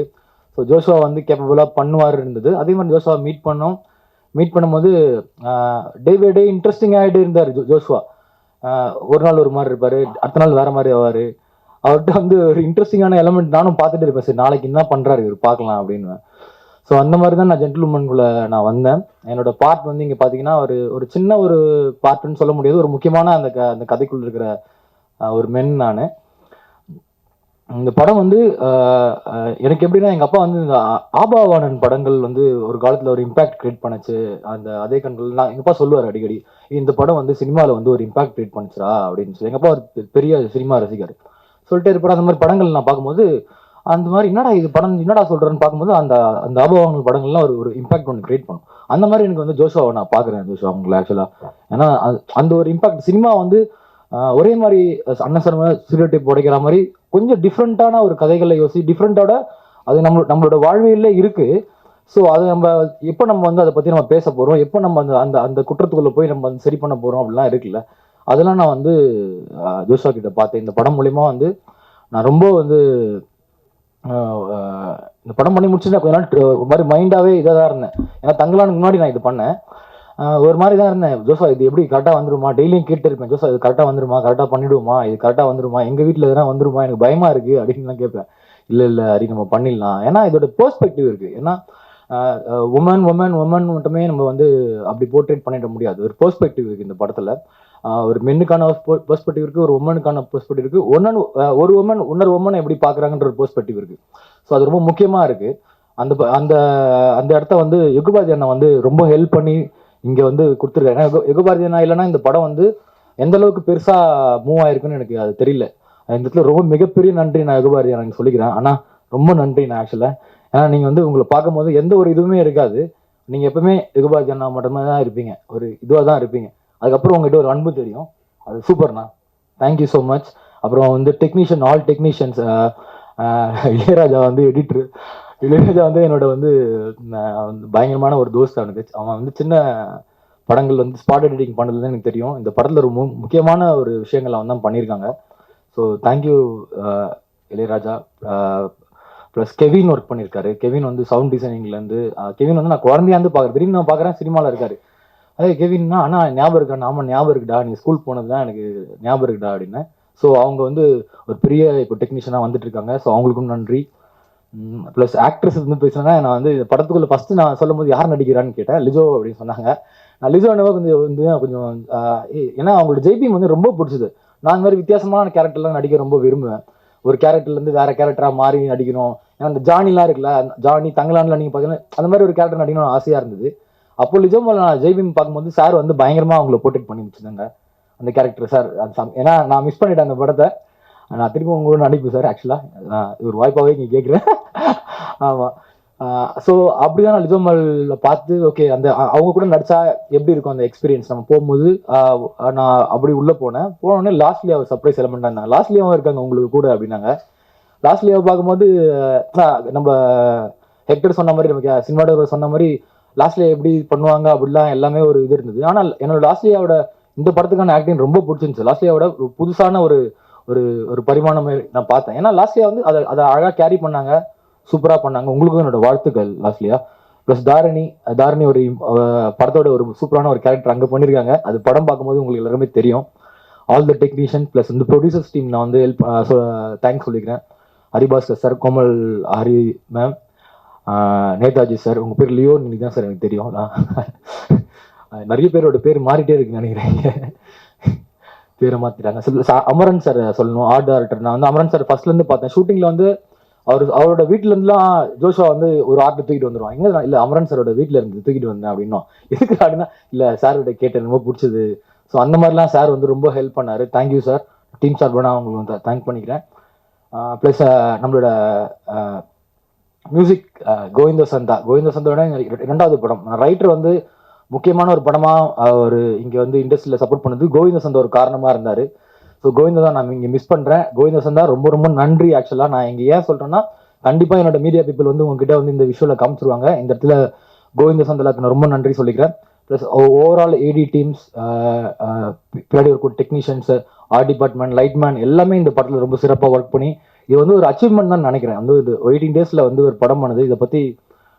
ஸோ ஜோஷ்வா வந்து கேப்பபிளாக பண்ணுவார் இருந்தது. அதே மாதிரி ஜோஷ்வா மீட் பண்ணும்போது டே பை டே இன்ட்ரெஸ்டிங் ஆகிட்டு இருந்தார் ஜோஷ்வா. ஒரு நாள் ஒரு மாதிரி இருப்பார், அடுத்த நாள் வேறு மாதிரி ஆவார். அவர்கிட்ட வந்து ஒரு இன்ட்ரெஸ்டிங்கான எலமெண்ட் நானும் பார்த்துட்டு இருப்பேன், சரி நாளைக்கு என்ன பண்ணுறாரு இவர் பார்க்கலாம் அப்படின்னு. ஸோ அந்த மாதிரி தான் நான் ஜென்டில்மேனுக்குள்ளே நான் வந்தேன். என்னோட பார்ட் வந்து இங்கே பார்த்தீங்கன்னா ஒரு சின்ன ஒரு பார்ட்டுன்னு சொல்ல முடியாது, ஒரு முக்கியமான அந்த கதைக்குள்ள இருக்கிற ஒரு மென் நான். இந்த படம் வந்து எனக்கு எப்படின்னா, எங்கள் அப்பா வந்து இந்த ஆபாவானன் படங்கள் வந்து ஒரு காலத்தில் ஒரு இம்பாக்ட் கிரியேட் பண்ணுச்சு. அதே கண்கள் நான் எங்கள் அப்பா சொல்லுவார் அடிக்கடி, இந்த படம் வந்து சினிமாவில் வந்து ஒரு இம்பாக்ட் கிரியேட் பண்ணுச்சுரா அப்படின்னு சொல்லி. எங்கள் அப்பா ஒரு பெரிய சினிமா ரசிகர் சொல்லிட்டு இருப்பார். அந்த மாதிரி படங்கள் நான் பார்க்கும்போது அந்த மாதிரி என்னடா இது படம் என்னடா சொல்கிறேன்னு பார்க்கும்போது அந்த ஆபாவானன் படங்கள்லாம் ஒரு இம்பாக்ட் ஒன்று கிரியேட் பண்ணும். அந்த மாதிரி எனக்கு வந்து ஜோஷுவாவை நான் பார்க்குறேன், ஜோஷுவா அவங்களை ஆக்சுவலாக. ஏன்னா அந்த ஒரு இம்பாக்ட் சினிமா வந்து ஒரே மாதிரி அன்னசரமா ஸ்டீரியோடைப் உடைக்கிற மாதிரி கொஞ்சம் டிஃப்ரெண்ட்டான ஒரு கதைகளை டிஃப்ரெண்ட்டோட அது நம்மளோட வாழ்வியல்ல இருக்கு. ஸோ அது நம்ம எப்போ நம்ம வந்து அதை பற்றி நம்ம பேச போகிறோம், எப்போ நம்ம அந்த குற்றத்துக்குள்ளே போய் நம்ம வந்து சரி பண்ண போகிறோம் அப்படிலாம் இருக்குல்ல. அதெல்லாம் நான் வந்து ஜோஷுவா கிட்ட பார்த்தேன். இந்த படம் மூலிமா வந்து நான் ரொம்ப வந்து இந்த படம் பண்ணி முடிச்சுட்டு கொஞ்ச நாள் ஒரு மாதிரி மைண்டாகவே இதாக தான் இருந்தேன். ஏன்னா தங்கலானுக்கு முன்னாடி நான் இது பண்ணேன், ஒரு மாதிரி தான் இருந்தேன். ஜோஷா இது எப்படி கரெக்டாக வந்துருமா, டெய்லியும் கேட்டு இருப்பேன், ஜோஷா இது கரெக்டாக வந்துருமா, கரெக்டாக பண்ணிவிடுமா, இது கரெக்டாக வந்துருமா, எங்கள் வீட்டில் எதனா வந்துருமா, எனக்கு பயமாக இருக்குது அப்படின்லாம் கேட்பேன். இல்லை ஹரி நம்ம பண்ணிடலாம். ஏன்னா இதோட பெர்ஸ்பெக்டிவ் இருக்குது. ஏன்னா உமன் மட்டுமே நம்ம வந்து அப்படி போர்ட்ரேட் பண்ணிட முடியாது. ஒரு பெர்ஸ்பெக்டிவ் இருக்குது இந்த படத்தில். ஒரு மென்னுக்கான பெர்ஸ்பெக்டிவ் இருக்குது, ஒரு உமனுக்கான பெர்ஸ்பெக்டிவ் இருக்குது, ஒரு உமன் இன்னொரு உமனை எப்படி பார்க்குறாங்கன்ற ஒரு பெர்ஸ்பெக்டிவ் இருக்குது. ஸோ அது ரொம்ப முக்கியமாக இருக்குது. அந்த அந்த இடத்த வந்து யுகபாரதி அண்ணா வந்து ரொம்ப ஹெல்ப் பண்ணி இங்கே வந்து கொடுத்துருக்காரு. ஏன்னா யுகபாரதி அண்ணா இல்லைன்னா இந்த படம் வந்து எந்த அளவுக்கு பெருசாக மூவ் ஆயிருக்குன்னு எனக்கு அது தெரியல. இந்த இடத்துல ரொம்ப மிகப்பெரிய நன்றி நான் யுகபாரதி அண்ணா சொல்லிக்கிறேன். ஆனால் ரொம்ப நன்றி நான் ஆக்சுவலாக. ஏன்னா நீங்கள் வந்து உங்களை பார்க்கும்போது எந்த ஒரு இதுவுமே இருக்காது, நீங்கள் எப்பவுமே யுகபாரதி அண்ணா மட்டுமே தான் இருப்பீங்க, ஒரு இதுவாக தான் இருப்பீங்க. அதுக்கப்புறம் உங்ககிட்ட ஒரு அன்பு தெரியும், அது சூப்பர்ண்ணா, தேங்க்யூ ஸோ மச். அப்புறம் வந்து ஆல் டெக்னீஷியன்ஸ், இளையராஜா வந்து எடிட்ரு, இளையராஜா வந்து என்னோட வந்து பயங்கரமான ஒரு தோஸ்த். அவன் வந்து சின்ன படங்கள் வந்து ஸ்பாட் எடிட்டிங் பண்ணதுன்னு எனக்கு தெரியும். இந்த படத்தில் ஒரு முக்கியமான ஒரு விஷயங்கள் அவன் தான் பண்ணியிருக்காங்க. So thank you Ilaiyaraaja. Plus Kevin work பண்ணியிருக்காரு. கெவின் வந்து சவுண்ட் டிசைனிங்லேருந்து, கெவின் வந்து நான் குழந்தையாந்து பார்க்குறேன், திடீர்னு நான் பார்க்குறேன் சினிமாவில் இருக்காரு. அதே கெவின்னா அண்ணா ஞாபகம் இருக்கா, ஆமாம் ஞாபகம் இருக்குடா, நீ ஸ்கூல் போனது தான் எனக்கு ஞாபகம் இருக்குடா அப்படின்னு. ஸோ அவங்க வந்து ஒரு பெரிய இப்போ டெக்னீஷியனாக வந்துட்டு இருக்காங்க. ஸோ அவங்களுக்கும் நன்றி. ப்ளஸ் ஆக்ட்ரஸ் வந்து பேசுனா, நான் வந்து இந்த படத்துக்குள்ளே ஃபஸ்ட்டு நான் சொல்லும் போது யார் நடிக்கிறான்னு கேட்டேன், லிஜோ அப்படின்னு சொன்னாங்க. நான் லிஜோ என்னவோ கொஞ்சம் ஏன்னா அவங்களோட ஜெய்பீம் வந்து ரொம்ப பிடிச்சது. நான் இந்த மாதிரி வித்தியாசமான கேரக்டர்லாம் நடிக்க ரொம்ப விரும்புவேன். ஒரு கேரக்டர்லேருந்து வேற கேரக்டராக மாறி நடிக்கணும். ஏன்னா அந்த ஜானிலாம் இருக்குல்ல, ஜானி தங்கலான்ல நீங்கள் பார்த்தீங்கன்னா அந்த மாதிரி ஒரு கேரக்டர் நடிக்கணும்னு ஆசையாக இருந்தது. அப்போ லிஜோ நான் ஜெய்பீம் பார்க்கும்போது சார் வந்து பயங்கரமாக அவங்கள போர்ட்ரேட் பண்ணி வச்சுருந்தாங்க அந்த கேரக்டர். சார் ஏன்னா நான் மிஸ் பண்ணிட்டேன் அந்த படத்தை, நான் திரும்ப உங்களோட நடிப்பேன் சார். ஆக்சுவலாக ஒரு வாய்ப்பாகவே இங்கே கேட்குறேன். ஆமாம். ஸோ அப்படி தான் நான் லிஜோமலில் பார்த்து ஓகே அவங்க கூட நடித்தா எப்படி இருக்கும் அந்த எக்ஸ்பீரியன்ஸ். நம்ம போகும்போது நான் அப்படி உள்ளே போனோடனே லாஸ்ட்லி அவர் சர்ப்ரைஸ் எலமெண்ட்டாக இருந்தாங்க. லாஸ்ட்லியாவும் இருக்காங்க உங்களுக்கு கூட அப்படின்னாங்க. லாஸ்ட்லியாவை பார்க்கும்போது நம்ம ஹெக்டர் சொன்ன மாதிரி, நமக்கு சினிமாட்டோகிராஃபர் சொன்ன மாதிரி லாஸ்ட்லியா எப்படி பண்ணுவாங்க அப்படிலாம் எல்லாமே ஒரு இது இருந்தது. ஆனால் என்னோட லாஸ்ட்லியாவோட இந்த படத்துக்கான ஆக்டிங் ரொம்ப பிடிச்சிருந்துச்சு. லாஸ்ட்லியாவோட ஒரு புதுசான ஒரு ஒரு பரிமாணமே நான் பார்த்தேன். ஏன்னா லாஸ்ட்லியா வந்து அதை அழகாக கேரி பண்ணாங்க, சூப்பராக பண்ணாங்க. உங்களுக்கும் என்னோட வாழ்த்துக்கள் லாஸ்ட்லியா. ப்ளஸ் தாரணி ஒரு படத்தோட ஒரு சூப்பரான ஒரு கேரக்டர் அங்கே பண்ணியிருக்காங்க. அது படம் பார்க்கும்போது உங்களுக்கு எல்லாருமே தெரியும். ஆல் த டெக்னீஷியன் ப்ளஸ் இந்த ப்ரொடியூசர்ஸ் டீம் நான் வந்து தேங்க்ஸ் சொல்லிக்கிறேன். Haribhaskar sir, Komal Hari ma'am, Netaji sir. உங்கள் பேர் லியோ இன்னைக்கு தான் சார் எனக்கு தெரியும். நிறைய பேரோட பேர் மாறிட்டே இருக்குன்னு நினைக்கிறேன், பேரை மாற்றிட்டாங்க. அமரன் சார் சொல்லணும், ஆர்ட் டைரக்டர். நான் வந்து அமரன் சார் ஃபர்ஸ்ட்லேருந்து பார்த்தேன். ஷூட்டிங்கில் வந்து அவரோட வீட்டிலேருந்துலாம் ஜோஷுவா வந்து ஒரு ஆர்ட்டை தூக்கிட்டு வந்துடுவான். எங்கே இல்லை அமரன் சாரோட வீட்டில் இருந்து தூக்கிட்டு வந்தேன் அப்படின்னா, எதுக்கு அப்படின்னா இல்லை சாரோட கேட்டேன் ரொம்ப பிடிச்சது. ஸோ அந்த மாதிரிலாம் சார் வந்து ரொம்ப ஹெல்ப் பண்ணார். Thank you sir. டீம் சார் பண்ணால் அவங்களுக்கு வந்து தேங்க் பண்ணிக்கிறேன். ப்ளஸ் நம்மளோட மியூசிக் கோவிந்த சந்தாவோட ரெண்டாவது படம். ரைட்டர் வந்து முக்கியமான ஒரு படமாக ஒரு இங்கே வந்து இண்டஸ்ட்ரியில் சப்போர்ட் பண்ணது கோவிந்த சந்தா ஒரு காரணமாக இருந்தார். ஸோ கோவிந்தா தான் நான் இங்கே மிஸ் பண்ணுறேன். கோவிந்த சந்தா ரொம்ப ரொம்ப நன்றி. ஆக்சுவலாக நான் இங்கே ஏன் சொல்கிறேன்னா, கண்டிப்பாக என்னோட மீடியா பீப்புள் வந்து உங்ககிட்ட வந்து இந்த விஷுவலில் காமிச்சிருவாங்க. இந்த இடத்துல கோவிந்த சந்தாவுக்கு நான் ரொம்ப நன்றி சொல்லிக்கிறேன். ப்ளஸ் ஓவரால் ஏடி டீம்ஸ், பின்னாடி ஒரு டெக்னீஷியன்ஸு, ஆர்ட் டிபார்ட்மெண்ட், லைட்மேன் எல்லாமே இந்த படத்தில் ரொம்ப சிறப்பாக ஒர்க் பண்ணி இது வந்து ஒரு அச்சீவ்மெண்ட் தான் நினைக்கிறேன். வந்து 18 days வந்து ஒரு படம் பண்ணுது. இதை பற்றி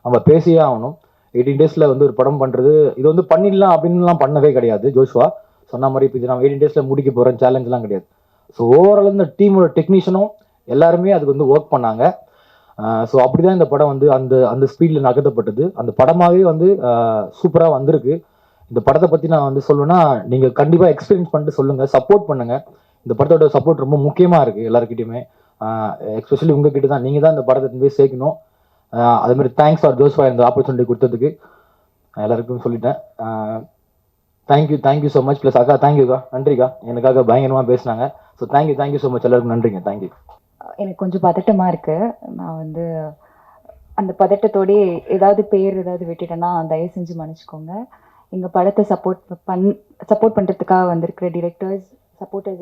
நம்ம பேசியே ஆகணும். 18 days வந்து ஒரு படம் பண்ணுறது, இது வந்து பண்ணிடலாம் அப்படின்லாம் பண்ணவே கிடையாது ஜோஷுவா. சொன்ன மாதிரி இப்போ இது நான் 18 டேஸில் முடிக்க போகிறேன் சேலஞ்செலாம் கிடையாது. ஸோ ஓவரால் இந்த டீமோட டெக்னீஷியனும் எல்லாருமே அதுக்கு வந்து ஒர்க் பண்ணாங்க. ஸோ அப்படி தான் இந்த படம் வந்து அந்த அந்த ஸ்பீடில் நகர்த்தப்பட்டது. அந்த படமாகவே வந்து சூப்பராக வந்திருக்கு. இந்த படத்தை பற்றி நான் வந்து சொல்லணும்னா நீங்கள் கண்டிப்பாக எக்ஸ்பீரியன்ஸ் பண்ணிட்டு சொல்லுங்கள், சப்போர்ட் பண்ணுங்கள். இந்த படத்தோட சப்போர்ட் ரொம்ப முக்கியமாக இருக்குது எல்லாருக்கிட்டையுமே. எஸ்பெஷலி உங்ககிட்ட தான், நீங்கள் தான் இந்த படத்தை போய் சேர்க்கணும். அதுமாதிரி தேங்க்ஸ் ஃபார் ஜோஸ் ஃபார் இந்த ஆப்பர்ச்சுனிட்டி கொடுத்ததுக்கு எல்லாருக்கும் சொல்லிட்டேன். Thank you so much. ப்ளஸ் அக்கா தேங்க்யூக்கா, நன்றிக்கா, எனக்காக பயங்கரமாக பேசினாங்க. ஸோ தேங்க்யூ ஸோ மச் எல்லாருக்கும் நன்றிங்க. தேங்க்யூ. எனக்கு கொஞ்சம் பதட்டமாக இருக்குது. நான் வந்து அந்த பதட்டத்தோடயே ஏதாவது ஏதாவது விட்டுட்டேன்னா தயவு செஞ்சு மன்னிச்சுக்கோங்க. எங்கள் படத்தை சப்போர்ட் பண்ணுறதுக்காக வந்திருக்கிற டிரெக்டர்ஸ், சப்போர்ட்டர்ஸ்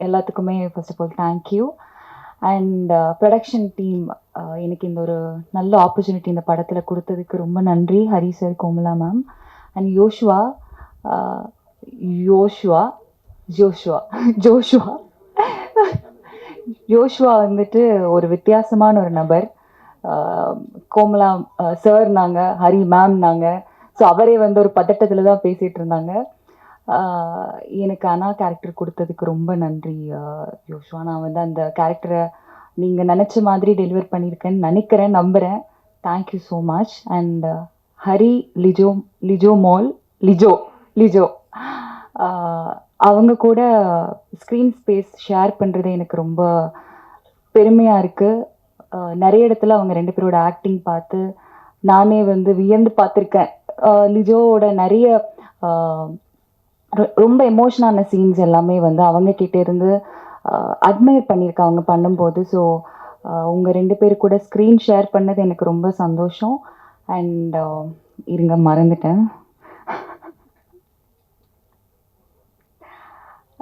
எல்லாத்துக்குமே first of all thank you. And production team எனக்கு இந்த ஒரு நல்ல ஆப்பர்ச்சுனிட்டி இந்த படத்தில் கொடுத்ததுக்கு ரொம்ப நன்றி. Hari sir, Komala ma'am and Joshua வந்துட்டு ஒரு வித்தியாசமான ஒரு நபர். கோமலா சார் நாங்கள், ஹரி மேம் நாங்கள். ஸோ அவரே வந்து ஒரு பதட்டத்தில் தான் பேசிகிட்டு இருந்தாங்க. எனக்கு அனா கேரக்டர் கொடுத்ததுக்கு ரொம்ப நன்றி யோஷ்வா. நான் வந்து அந்த கேரக்டரை நீங்கள் நினச்ச மாதிரி டெலிவர் பண்ணியிருக்கேன்னு நினைக்கிறேன், நம்புகிறேன். Thank you so much. And Hari, Lijo அவங்க கூட ஸ்க்ரீன் ஸ்பேஸ் ஷேர் பண்ணுறது எனக்கு ரொம்ப பெருமையாக இருக்குது. நிறைய இடத்துல அவங்க 2 பேரோட ஆக்டிங் பார்த்து நானே வந்து வியந்து பார்த்துருக்கேன். லிஜோவோட நிறைய ரொம்ப எமோஷனான சீன்ஸ் எல்லாமே வந்து அவங்க கிட்டே இருந்து அட்மையர் பண்ணியிருக்கேன் அவங்க பண்ணும்போது. ஸோ உங்கள் 2 பேர் கூட ஸ்க்ரீன் ஷேர் பண்ணது எனக்கு ரொம்ப சந்தோஷம். அண்ட் இருங்க மறந்துட்டேன்.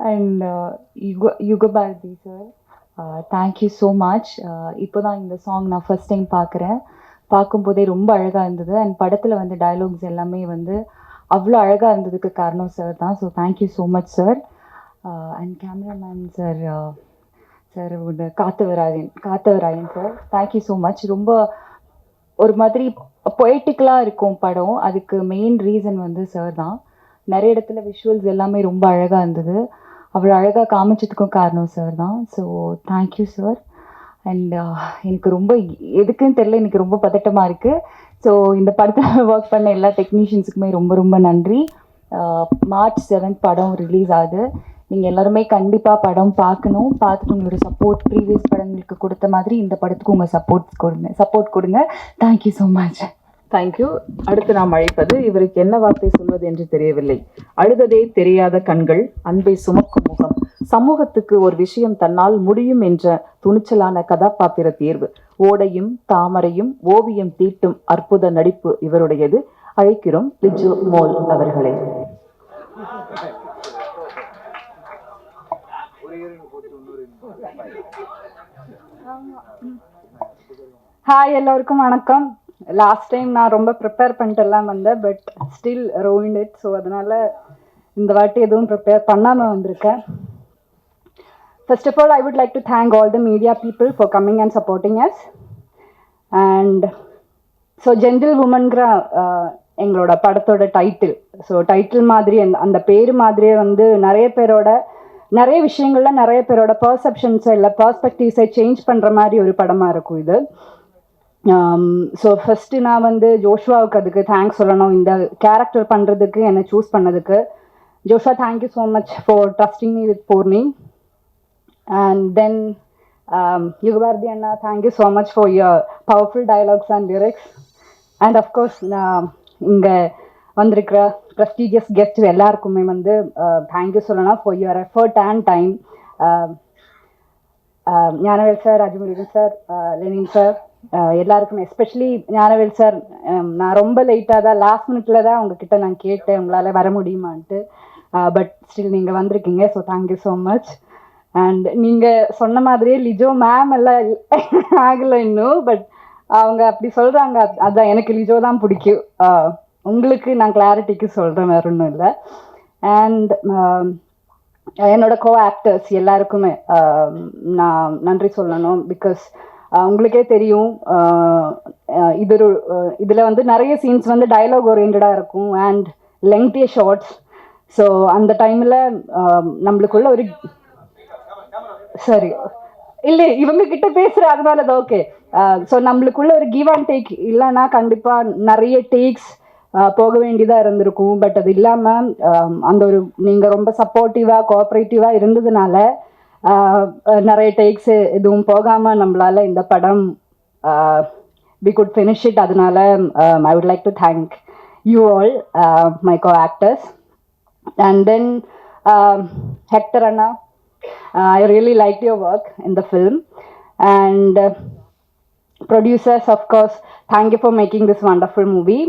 And Yugabharathi sir, thank you so much. இப்போ தான் இந்த சாங் நான் ஃபர்ஸ்ட் டைம் பார்க்கும்போதே ரொம்ப அழகாக இருந்தது. அண்ட் படத்தில் வந்து டயலாக்ஸ் எல்லாமே வந்து அவ்வளோ அழகாக இருந்ததுக்கு காரணம் சார் தான். So thank you so much sir. And cameraman sir Kathavarayan sir, thank you so much. ரொம்ப ஒரு மாதிரி பொய்டிக்கலாக இருக்கும் படம், அதுக்கு மெயின் ரீசன் வந்து சார் தான். நிறைய இடத்துல விஷுவல்ஸ் எல்லாமே ரொம்ப அழகாக இருந்தது, அவ்வளோ அழகாக காமிச்சதுக்கும் காரணம் சார் தான். So thank you sir. அண்ட் எனக்கு ரொம்ப எதுக்குன்னு தெரியல, எனக்கு ரொம்ப பதட்டமாக இருக்குது. ஸோ இந்த படத்தில் ஒர்க் பண்ண எல்லா டெக்னீஷியன்ஸுக்குமே ரொம்ப ரொம்ப நன்றி. மார்ச் 7 படம் ரிலீஸ் ஆகுது. நீங்கள் எல்லாருமே கண்டிப்பாக படம் பார்த்துட்டு உங்களோட சப்போர்ட் ப்ரீவியஸ் படங்களுக்கு கொடுத்த மாதிரி இந்த படத்துக்கு உங்கள் சப்போர்ட் கொடுங்க. Thank you so much. தேங்க்யூ. அடுத்து நாம் அழைப்பது, இவருக்கு என்ன வார்த்தை சொல்வது என்று தெரியவில்லை. அழுததே தெரியாத கண்கள், அன்பை சுமக்கும் முகம், சமூகத்துக்கு ஒரு விஷயம் தன்னால் முடியும் என்ற துணிச்சலான கதாபாத்திர தேர்வு, ஓடையும் தாமரையும் ஓவியம் தீட்டும் அற்புத நடிப்பு இவருடையது. அழைக்கிறோம் லிஜோ மோல் அவர்களை. ஹாய், எல்லோருக்கும் வணக்கம். லாஸ்ட் டைம் நான் ரொம்ப ப்ரிப்பேர் பண்ணிட்டுலாம் வந்தேன், but still ruined it. So அதனால் இந்த வாட்டி எதுவும் ப்ரிப்பேர் பண்ணாமல் வந்திருக்கேன். First of all, I would like to thank all the media people for coming and supporting us. And so Gentlewoman-ங்கிற எங்களோட படத்தோட டைட்டில், ஸோ டைட்டில் மாதிரி அந்த பேர் மாதிரியே வந்து நிறைய விஷயங்கள்ல நிறைய பேரோட பர்செப்ஷன்ஸை இல்லை பர்ஸ்பெக்டிவ்ஸை சேஞ்ச் பண்ணுற மாதிரி ஒரு படமாக இருக்கும் இது. ஸோ ஃபஸ்ட்டு நான் வந்து ஜோஷ்வாவுக்கு அதுக்கு தேங்க்ஸ் சொல்லணும், இந்த கேரக்டர் பண்ணுறதுக்கு என்னை சூஸ் பண்ணதுக்கு. Joshua, thank you so much for trusting me with Poorni. And then Yugabharathi Anna, thank you so much for your powerful dialogues and lyrics. And of course நான் இங்கே வந்திருக்கிற ப்ரெஸ்டீஜியஸ் கெஸ்ட் எல்லாருக்குமே வந்து தேங்க்யூ சொல்லணும் for your effort and time. Gnanavel sir, Rajamurugan sir, Lenin sir, எல்லாருக்குமே especially Gnanavel sir. நான் ரொம்ப லேட்டாக தான், லாஸ்ட் மினிட்ல தான் உங்ககிட்ட நான் கேட்டேன் உங்களால் வர முடியுமான்ட்டு. பட் ஸ்டில் நீங்கள் வந்திருக்கீங்க, so thank you so much. And நீங்கள் சொன்ன மாதிரியே லிஜோ மேம் எல்லாம் ஆகலை இன்னும், பட் அவங்க அப்படி சொல்கிறாங்க. அதான் எனக்கு லிஜோ தான் பிடிக்கும். உங்களுக்கு நான் கிளாரிட்டிக்கு சொல்கிறேன், வேற ஒன்றும் இல்லை. அண்ட் என்னோட கோ ஆக்டர்ஸ் எல்லாருக்குமே நான் நன்றி சொல்லணும். பிகாஸ் உங்களுக்கே தெரியும், இதில் வந்து நிறைய சீன்ஸ் வந்து டயலாக் ஓரியன்டாக இருக்கும் அண்ட் லெங்க்திய ஷார்ட்ஸ். ஸோ அந்த டைமில் நம்மளுக்குள்ள ஒரு சரி இல்லை இவங்க கிட்ட பேசுகிற அதனால அது ஓகே. ஸோ நம்மளுக்குள்ள ஒரு கிவ் அண்ட் டேக் இல்லைன்னா கண்டிப்பாக நிறைய டேக்ஸ் போக வேண்டியதாக இருந்திருக்கும். பட் அது இல்லாமல் அந்த ஒரு நீங்கள் ரொம்ப சப்போர்ட்டிவாக கோஆப்ரேட்டிவாக இருந்ததுனால நிறைய டேக்ஸ் எதுவும் போகாமல் நம்மளால் இந்த படம் we could finish it. அதனால I would like to thank you all, my co-actors. And then Hector Anna, I really liked your work in the film. And producers, of course, thank you for making this wonderful movie.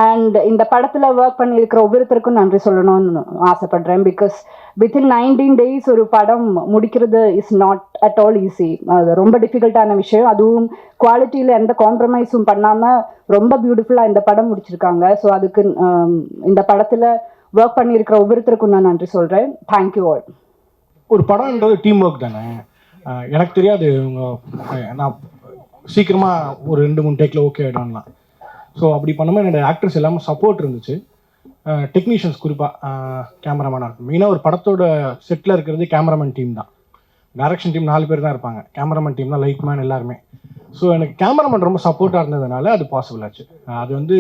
And இந்த படத்தில் work பண்ணியிருக்கிற ஒவ்வொருத்தருக்கும் நன்றி சொல்லணும்னு ஆசைப்படுறேன். Because within 19 days ஒரு படம் முடிக்கிறது is not at all easy. அது ரொம்ப டிஃபிகல்ட்டான விஷயம். அதுவும் குவாலிட்டியில் எந்த காம்ப்ரமைஸும் பண்ணாமல் ரொம்ப பியூட்டிஃபுல்லாக இந்த படம் முடிச்சிருக்காங்க. ஸோ அதுக்கு இந்த படத்தில் ஒர்க் பண்ணியிருக்கிற ஒவ்வொருத்தருக்கும் நான் நன்றி சொல்கிறேன். Thank you all. ஒரு படம்ன்றது டீம் ஒர்க் தானே. எனக்கு தெரியாது நான் சீக்கிரமாக ஒரு 2-3 டேக்கில் ஓகே ஆகிடும்லாம். ஸோ அப்படி பண்ணும்போது என்னோடய ஆக்டர்ஸ் எல்லாமே சப்போர்ட் இருந்துச்சு. டெக்னீஷியன்ஸ் குறிப்பாக கேமராமேனாக இருக்கும். மெயினாக ஒரு படத்தோட செட்டில் இருக்கிறது கேமராமேன் டீம் தான். டைரக்ஷன் டீம் 4 பேர் தான் இருப்பாங்க. கேமராமேன் டீம் தான் லைட் மேன் எல்லாருமே. ஸோ எனக்கு கேமராமேன் ரொம்ப சப்போர்ட்டாக இருந்ததுனால அது பாசிபிள் ஆச்சு. அது வந்து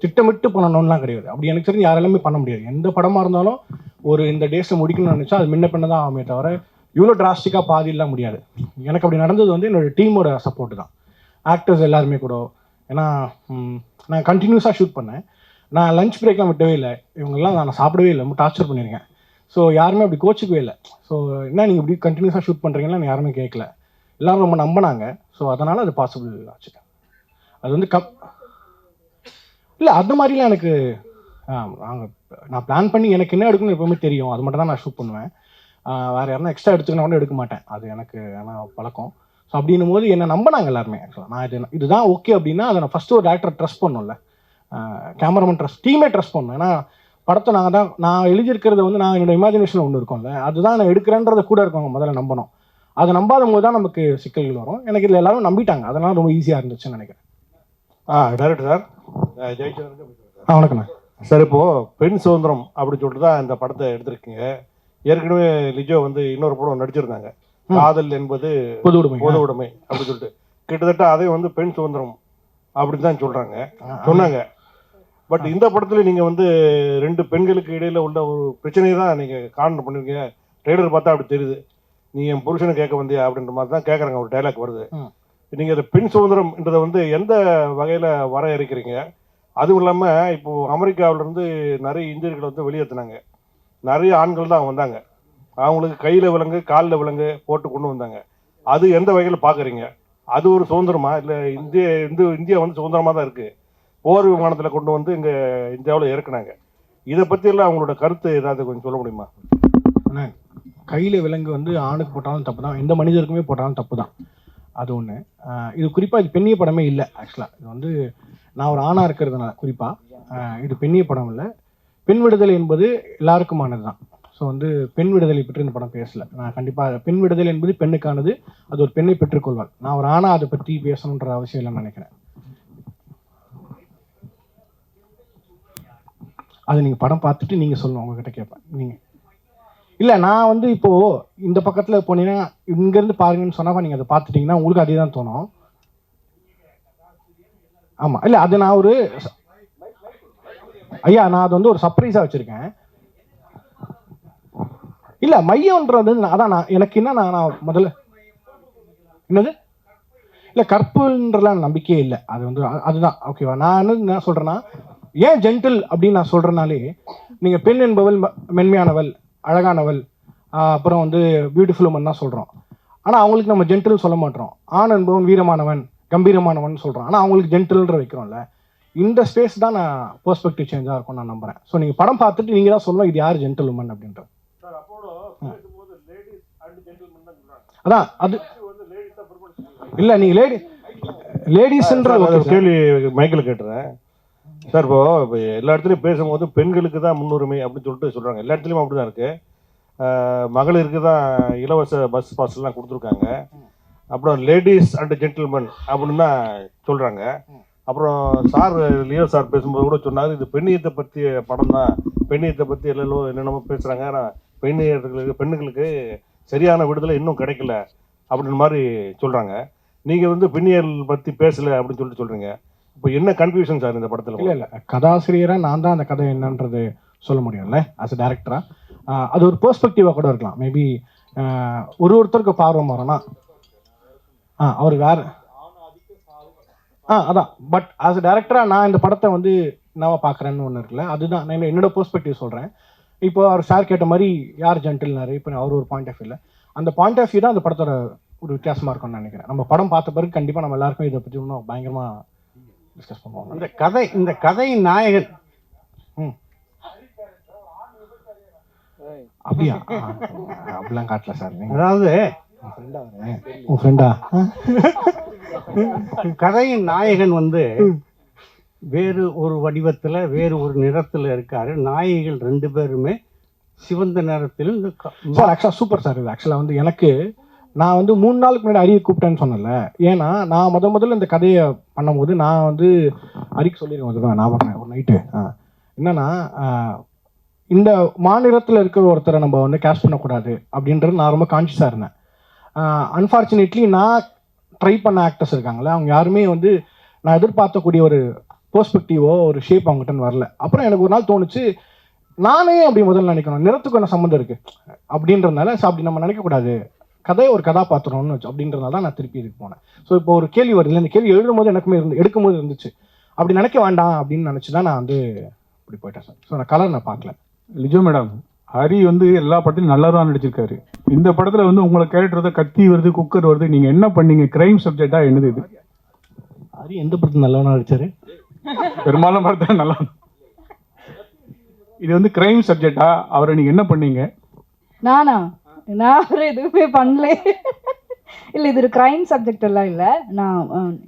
திட்டமிட்டு பண்ணணும்லாம் கிடையாது. அப்படி எனக்கு தெரிஞ்சு யாரெல்லாமே பண்ண முடியாது. எந்த படமாக இருந்தாலும் ஒரு இந்த டேஸை முடிக்கணும்னு நினச்சா அது முன்ன பின்ன தான் ஆகுமே தவிர இவ்வளோ டிராஸ்டிக்காக பாதியெல்லாம் முடியாது. எனக்கு அப்படி நடந்தது வந்து என்னோடய டீமோட சப்போர்ட்டு தான். ஆக்டர்ஸ் எல்லாருமே கூட. ஏன்னா நான் கண்டினியூஸாக ஷூட் பண்ணேன். நான் லஞ்ச் பிரேக்லாம் விட்டவே இல்லை. இவங்கெல்லாம் நான் சாப்பிடவே இல்லை. ரொம்ப டார்ச்சர் பண்ணியிருக்கேன். ஸோ யாருமே அப்படி கோச்சிக்கவே இல்லை. ஸோ என்ன நீங்கள் இப்படி கண்டினியூஸாக ஷூட் பண்ணுறீங்கன்னா யாருமே கேட்கல. எல்லோரும் ரொம்ப நம்பினாங்க. ஸோ அதனால் அது பாசிபிள் ஆச்சு. அது வந்து இல்லை அந்த மாதிரிலாம் எனக்கு நான் பிளான் பண்ணி எனக்கு என்ன எடுக்கணும்னு எப்போவுமே தெரியும். அது மட்டும் தான் நான் ஷூட் பண்ணுவேன். வேறு யாருன்னா எக்ஸ்ட்ரா எடுத்துக்கணும் கூட எடுக்க மாட்டேன். அது எனக்கு ஆனால் பழக்கம். ஸோ அப்படின்னும் போது என்னை நம்பினாங்க எல்லாருமே. ஆக்சுவலாக நான் இதுதான் ஓகே அப்படின்னா அதை நான் ஃபஸ்ட்டு ஒரு டேரக்டரை ட்ரஸ்ட் பண்ணணும்ல. கேமராமேன் ட்ரஸ்ட், டீமே ட்ரஸ்ட் பண்ணணும். ஏன்னா படத்தை நான் எழுதியிருக்கிறது வந்து நான் என்னோட இமேஜினேஷனில் ஒன்று இருக்கும்ல, அதுதான் நான் எடுக்கிறேன்றதை கூட இருக்கவங்க முதல்ல நம்பணும். அதை நம்பாத போது தான் நமக்கு சிக்கல்கள் வரும். எனக்கு இதில் எல்லாரும் நம்பிட்டாங்க. அதெல்லாம் ரொம்ப ஈஸியாக இருந்துச்சுன்னு நினைக்கிறேன். டைரக்டர் சார், ஜெயிச்சவருக்கு வணக்கண்ணா சார். இப்போது பெண் சுதந்திரம் அப்படின்னு சொல்லிட்டு தான் இந்த படத்தை எடுத்திருக்கீங்க. ஏற்கனவே லிஜோ வந்து இன்னொரு படம் நடிச்சிருந்தாங்க, காதல் என்பது பொது உடைமை அப்படின்னு சொல்லிட்டு. கிட்டத்தட்ட அதே வந்து பெண் சுதந்திரம் அப்படின்னு தான் சொன்னாங்க. பட் இந்த படத்துல நீங்க வந்து 2 பெண்களுக்கு இடையில உள்ள ஒரு பிரச்சனையை தான் நீங்க காரணம் பண்ணிருக்கீங்க. ட்ரெய்லர் பார்த்தா அப்படி தெரியுது. நீ என் புருஷனை கேட்க வந்தியா அப்படின்ற மாதிரி தான் கேட்குறாங்க. ஒரு டைலாக் வருது. நீங்க இந்த பெண் சுதந்திரம்ன்றதை வந்து எந்த வகையில வரையறுக்கிறீங்க? அதுவும் இல்லாம இப்போ அமெரிக்காவிலிருந்து நிறைய இந்தியர்கள் வந்து வெளியேற்றினாங்க. நிறைய ஆண்கள் தான் வந்தாங்க. அவங்களுக்கு கையில விலங்கு காலில் விலங்கு போட்டு கொண்டு வந்தாங்க. அது எந்த வகையில் பார்க்குறீங்க? அது ஒரு சுதந்திரமா? இல்லை இந்தியா வந்து சுதந்திரமாக தான் இருக்குது. போர் விமானத்தில் கொண்டு வந்து இங்கே இந்தியாவில் இறக்குனாங்க. இதை பற்றியெல்லாம் அவங்களோட கருத்து ஏதாவது கொஞ்சம் சொல்ல முடியுமா? கையில் விலங்கு வந்து ஆணுக்கு போட்டாலும் தப்பு தான், எந்த மனிதருக்குமே போட்டாலும் தப்பு தான். அது ஒன்று. இது குறிப்பாக இது பெண்ணிய படமே இல்லை. ஆக்சுவலாக இது வந்து நான் ஒரு ஆணாக இருக்கிறதுனால குறிப்பாக இது பெண்ணிய படம் இல்லை. பெண் விடுதலை என்பது எல்லாருக்குமானது தான். ஸோ வந்து பெண் விடுதலை பற்றி இந்த படம் பேசலை. நான் கண்டிப்பாக பெண் விடுதலை என்பது பெண்ணுக்கானது. அது ஒரு பெண்ணை பெற்றுக்கொள்வாள். நான் ஒரு ஆணாக அதை பற்றி பேசணுன்ற அவசியம் இல்லைன்னு நினைக்கிறேன். அது நீங்கள் படம் பார்த்துட்டு நீங்கள் சொல்லணும். உங்ககிட்ட கேட்பேன். நீங்கள் இல்லை, நான் வந்து இப்போது இந்த பக்கத்தில் போனீங்கன்னா இங்கேருந்து பாருங்கன்னு சொன்னால் நீங்கள் அதை பார்த்துட்டிங்கன்னா உங்களுக்கு அதே தான் தோணும். ஆமாம், இல்லை அது நான் ஒரு ஐயா நான் அது வந்து ஒரு சர்ப்ரைஸாக வச்சுருக்கேன். இல்லை மையம்ன்றது அதான் நான் எனக்கு என்ன நான் முதல்ல என்னது இல்லை கற்புன்றலாம் நம்பிக்கையே இல்லை. அது வந்து அதுதான் ஓகேவா. நான் என்ன சொல்கிறேன்னா, ஏன் ஜென்டில் அப்படின்னு நான் சொல்கிறனாலே, நீங்கள் பெண் என்பவள் மென்மையானவள், அழகானவள், அப்புறம் வந்து பியூட்டிஃபுல் உமன் தான் சொல்கிறோம். ஆனால் அவங்களுக்கு நம்ம ஜென்டில் சொல்ல மாட்டோம். ஆண் என்பவன் வீரமானவன், கம்பீரமானவன் சொல்கிறோம். ஆனால் அவங்களுக்கு ஜென்டில்ன்ற வைக்கிறோம்ல. இந்த ஸ்பேஸ் தான் நான் பெர்ஸ்பெக்டிவ் சேஞ்சாக இருக்கும் நான் நம்புகிறேன். ஸோ நீங்கள் படம் பார்த்துட்டு நீங்கள் தான் சொல்லணும் இது யார் ஜென்டில் உமன் அப்படின்றது. அதான் அது இல்லை, நீங்கள் லேடிஸ்ன்ற கேள்வி மைக்கில் கேட்டுறேன் சார். இப்போ எல்லா இடத்துலையும் பேசும்போது பெண்களுக்கு தான் முன்னுரிமை அப்படின்னு சொல்லிட்டு சொல்கிறாங்க. எல்லா இடத்துலையும் அப்படி தான் இருக்குது. மகளிருக்கு தான் இலவச பஸ் பாஸ்லாம் கொடுத்துருக்காங்க. அப்புறம் லேடிஸ் அண்ட் ஜென்டில்மேன் அப்படின்னு தான் சொல்கிறாங்க. அப்புறம் சார் லியோ சார் பேசும்போது கூட சொன்னார், இது பெண்ணியத்தை பற்றிய படம் தான், பெண்ணியத்தை பற்றி என்னென்னமோ பேசுகிறாங்க, ஆனால் பெண்ணுங்களுக்கு சரியான விடுதலை இன்னும் கிடைக்கல அப்படின்ற மாதிரி சொல்கிறாங்க. நீங்கள் வந்து பெண்ணியல் பற்றி பேசலை அப்படின்னு சொல்கிறீங்க. இப்போ என்ன கன்ஃபியூஷன் சார் இந்த படத்தில்? இல்லை கதாசிரியராக நான் தான் அந்த கதை என்னன்றது சொல்ல முடியும்ல ஆஸ் அ டேரக்டராக. அது ஒரு பெர்ஸ்பெக்டிவாக கூட இருக்கலாம். மேபி ஒருத்தருக்கு பார்வை மாறனா அவர் வேறு அதான். பட் ஆஸ் அ டேரக்டராக நான் இந்த படத்தை வந்து என்னவா பார்க்குறேன்னு ஒன்று இருக்குல்ல, அதுதான் நான் என்னோட பெர்ஸ்பெக்டிவ் சொல்கிறேன். இப்போ அவர் சார் கேட்ட மாதிரி யார் ஜென்டில்னாரு, இப்போ அவர் ஒரு பாயிண்ட் ஆஃப் வியூவில் அந்த பாயிண்ட் ஆஃப் வியூ தான் அந்த படத்தோட ஒரு வித்தியாசமாக இருக்கும்னு நினைக்கிறேன். நம்ம படம் பார்த்த பிறகு கண்டிப்பாக நம்ம எல்லாருக்கும் இதை பற்றி இன்னும் பயங்கரமாக டிஸ்கஸ் பண்ணுவோம். இந்த கதையின் நாயகன் அப்படியா? அப்படிலாம் காட்டல சார். அதாவது உன் ஃப்ரெண்டா? கதையின் நாயகன் வந்து வேறு ஒரு வடிவத்தில் வேறு ஒரு நிறத்தில் இருக்காரு. நாயகிகள் 2 பேருமே சிவந்த நிறத்தில். சார் ஆக்சுவலாக சூப்பர் சார். இது ஆக்சுவலாக வந்து எனக்கு நான் வந்து 3 நாளுக்கு முன்னாடி அரியை கூப்பிட்டேன்னு சொன்னல. ஏன்னா நான் முதல்ல இந்த கதையை பண்ணும்போது நான் வந்து அரிக்கு சொல்லியிருக்கேன், நான் பண்ணேன் ஒரு நைட்டு. என்னன்னா இந்த மாநிலத்தில் இருக்கிற ஒருத்தரை நம்ம வந்து கேஷ் பண்ணக்கூடாது அப்படின்றது நான் ரொம்ப கான்ஷியஸாக இருந்தேன். அன்ஃபார்ச்சுனேட்லி நான் ட்ரை பண்ண ஆக்டர்ஸ் இருக்காங்களே, அவங்க யாருமே வந்து நான் எதிர்பார்க்கக்கூடிய ஒரு பெர்ஸ்பெக்டிவோ ஒரு ஷேப் அவங்ககிட்ட வரல. அப்புறம் எனக்கு ஒரு நாள் தோணுச்சு, நானே அப்படி முதல்ல நினைக்கணும், நிறத்துக்கு என்ன சம்மந்தம் இருக்குது அப்படின்றதுனால அப்படி நம்ம நினைக்கக்கூடாது, கதையை ஒரு கதாபாத்திரம்னு வச்சு அப்படின்றதுனால தான் நான் திருப்பி இதுக்கு போனேன். ஸோ இப்போ ஒரு கேள்வி வருது, இந்த கேள்வி எழுதும்போது எனக்குமே எடுக்கும்போது இருந்துச்சு, அப்படி நினைக்க வேண்டாம் அப்படின்னு நினச்சி தான் நான் வந்து இப்படி போயிட்டேன் சார். ஸோ நான் கலர் நான் பார்க்கல. லிஜோ மேடம், ஹரி வந்து எல்லா படத்திலும் நல்லா தான் நடிச்சிருக்காரு. இந்த படத்தில் வந்து உங்களை கேரக்டர் வந்து கத்தி வருது, குக்கர் வருது, நீங்கள் என்ன பண்ணீங்க? கிரைம் சப்ஜெக்டாக என்னது இது? ஹரி எந்த படத்தில் நல்லவனா நடிச்சாரு? பெரும்பாலும் படத்தில் நல்லா. இது வந்து கிரைம் சப்ஜெக்டா, அவரை நீங்கள் என்ன பண்ணீங்க? நான் அவரை எதுவுமே பண்ணல. இல்லை, இது ஒரு க்ரைம் சப்ஜெக்ட் எல்லாம் இல்லை. நான்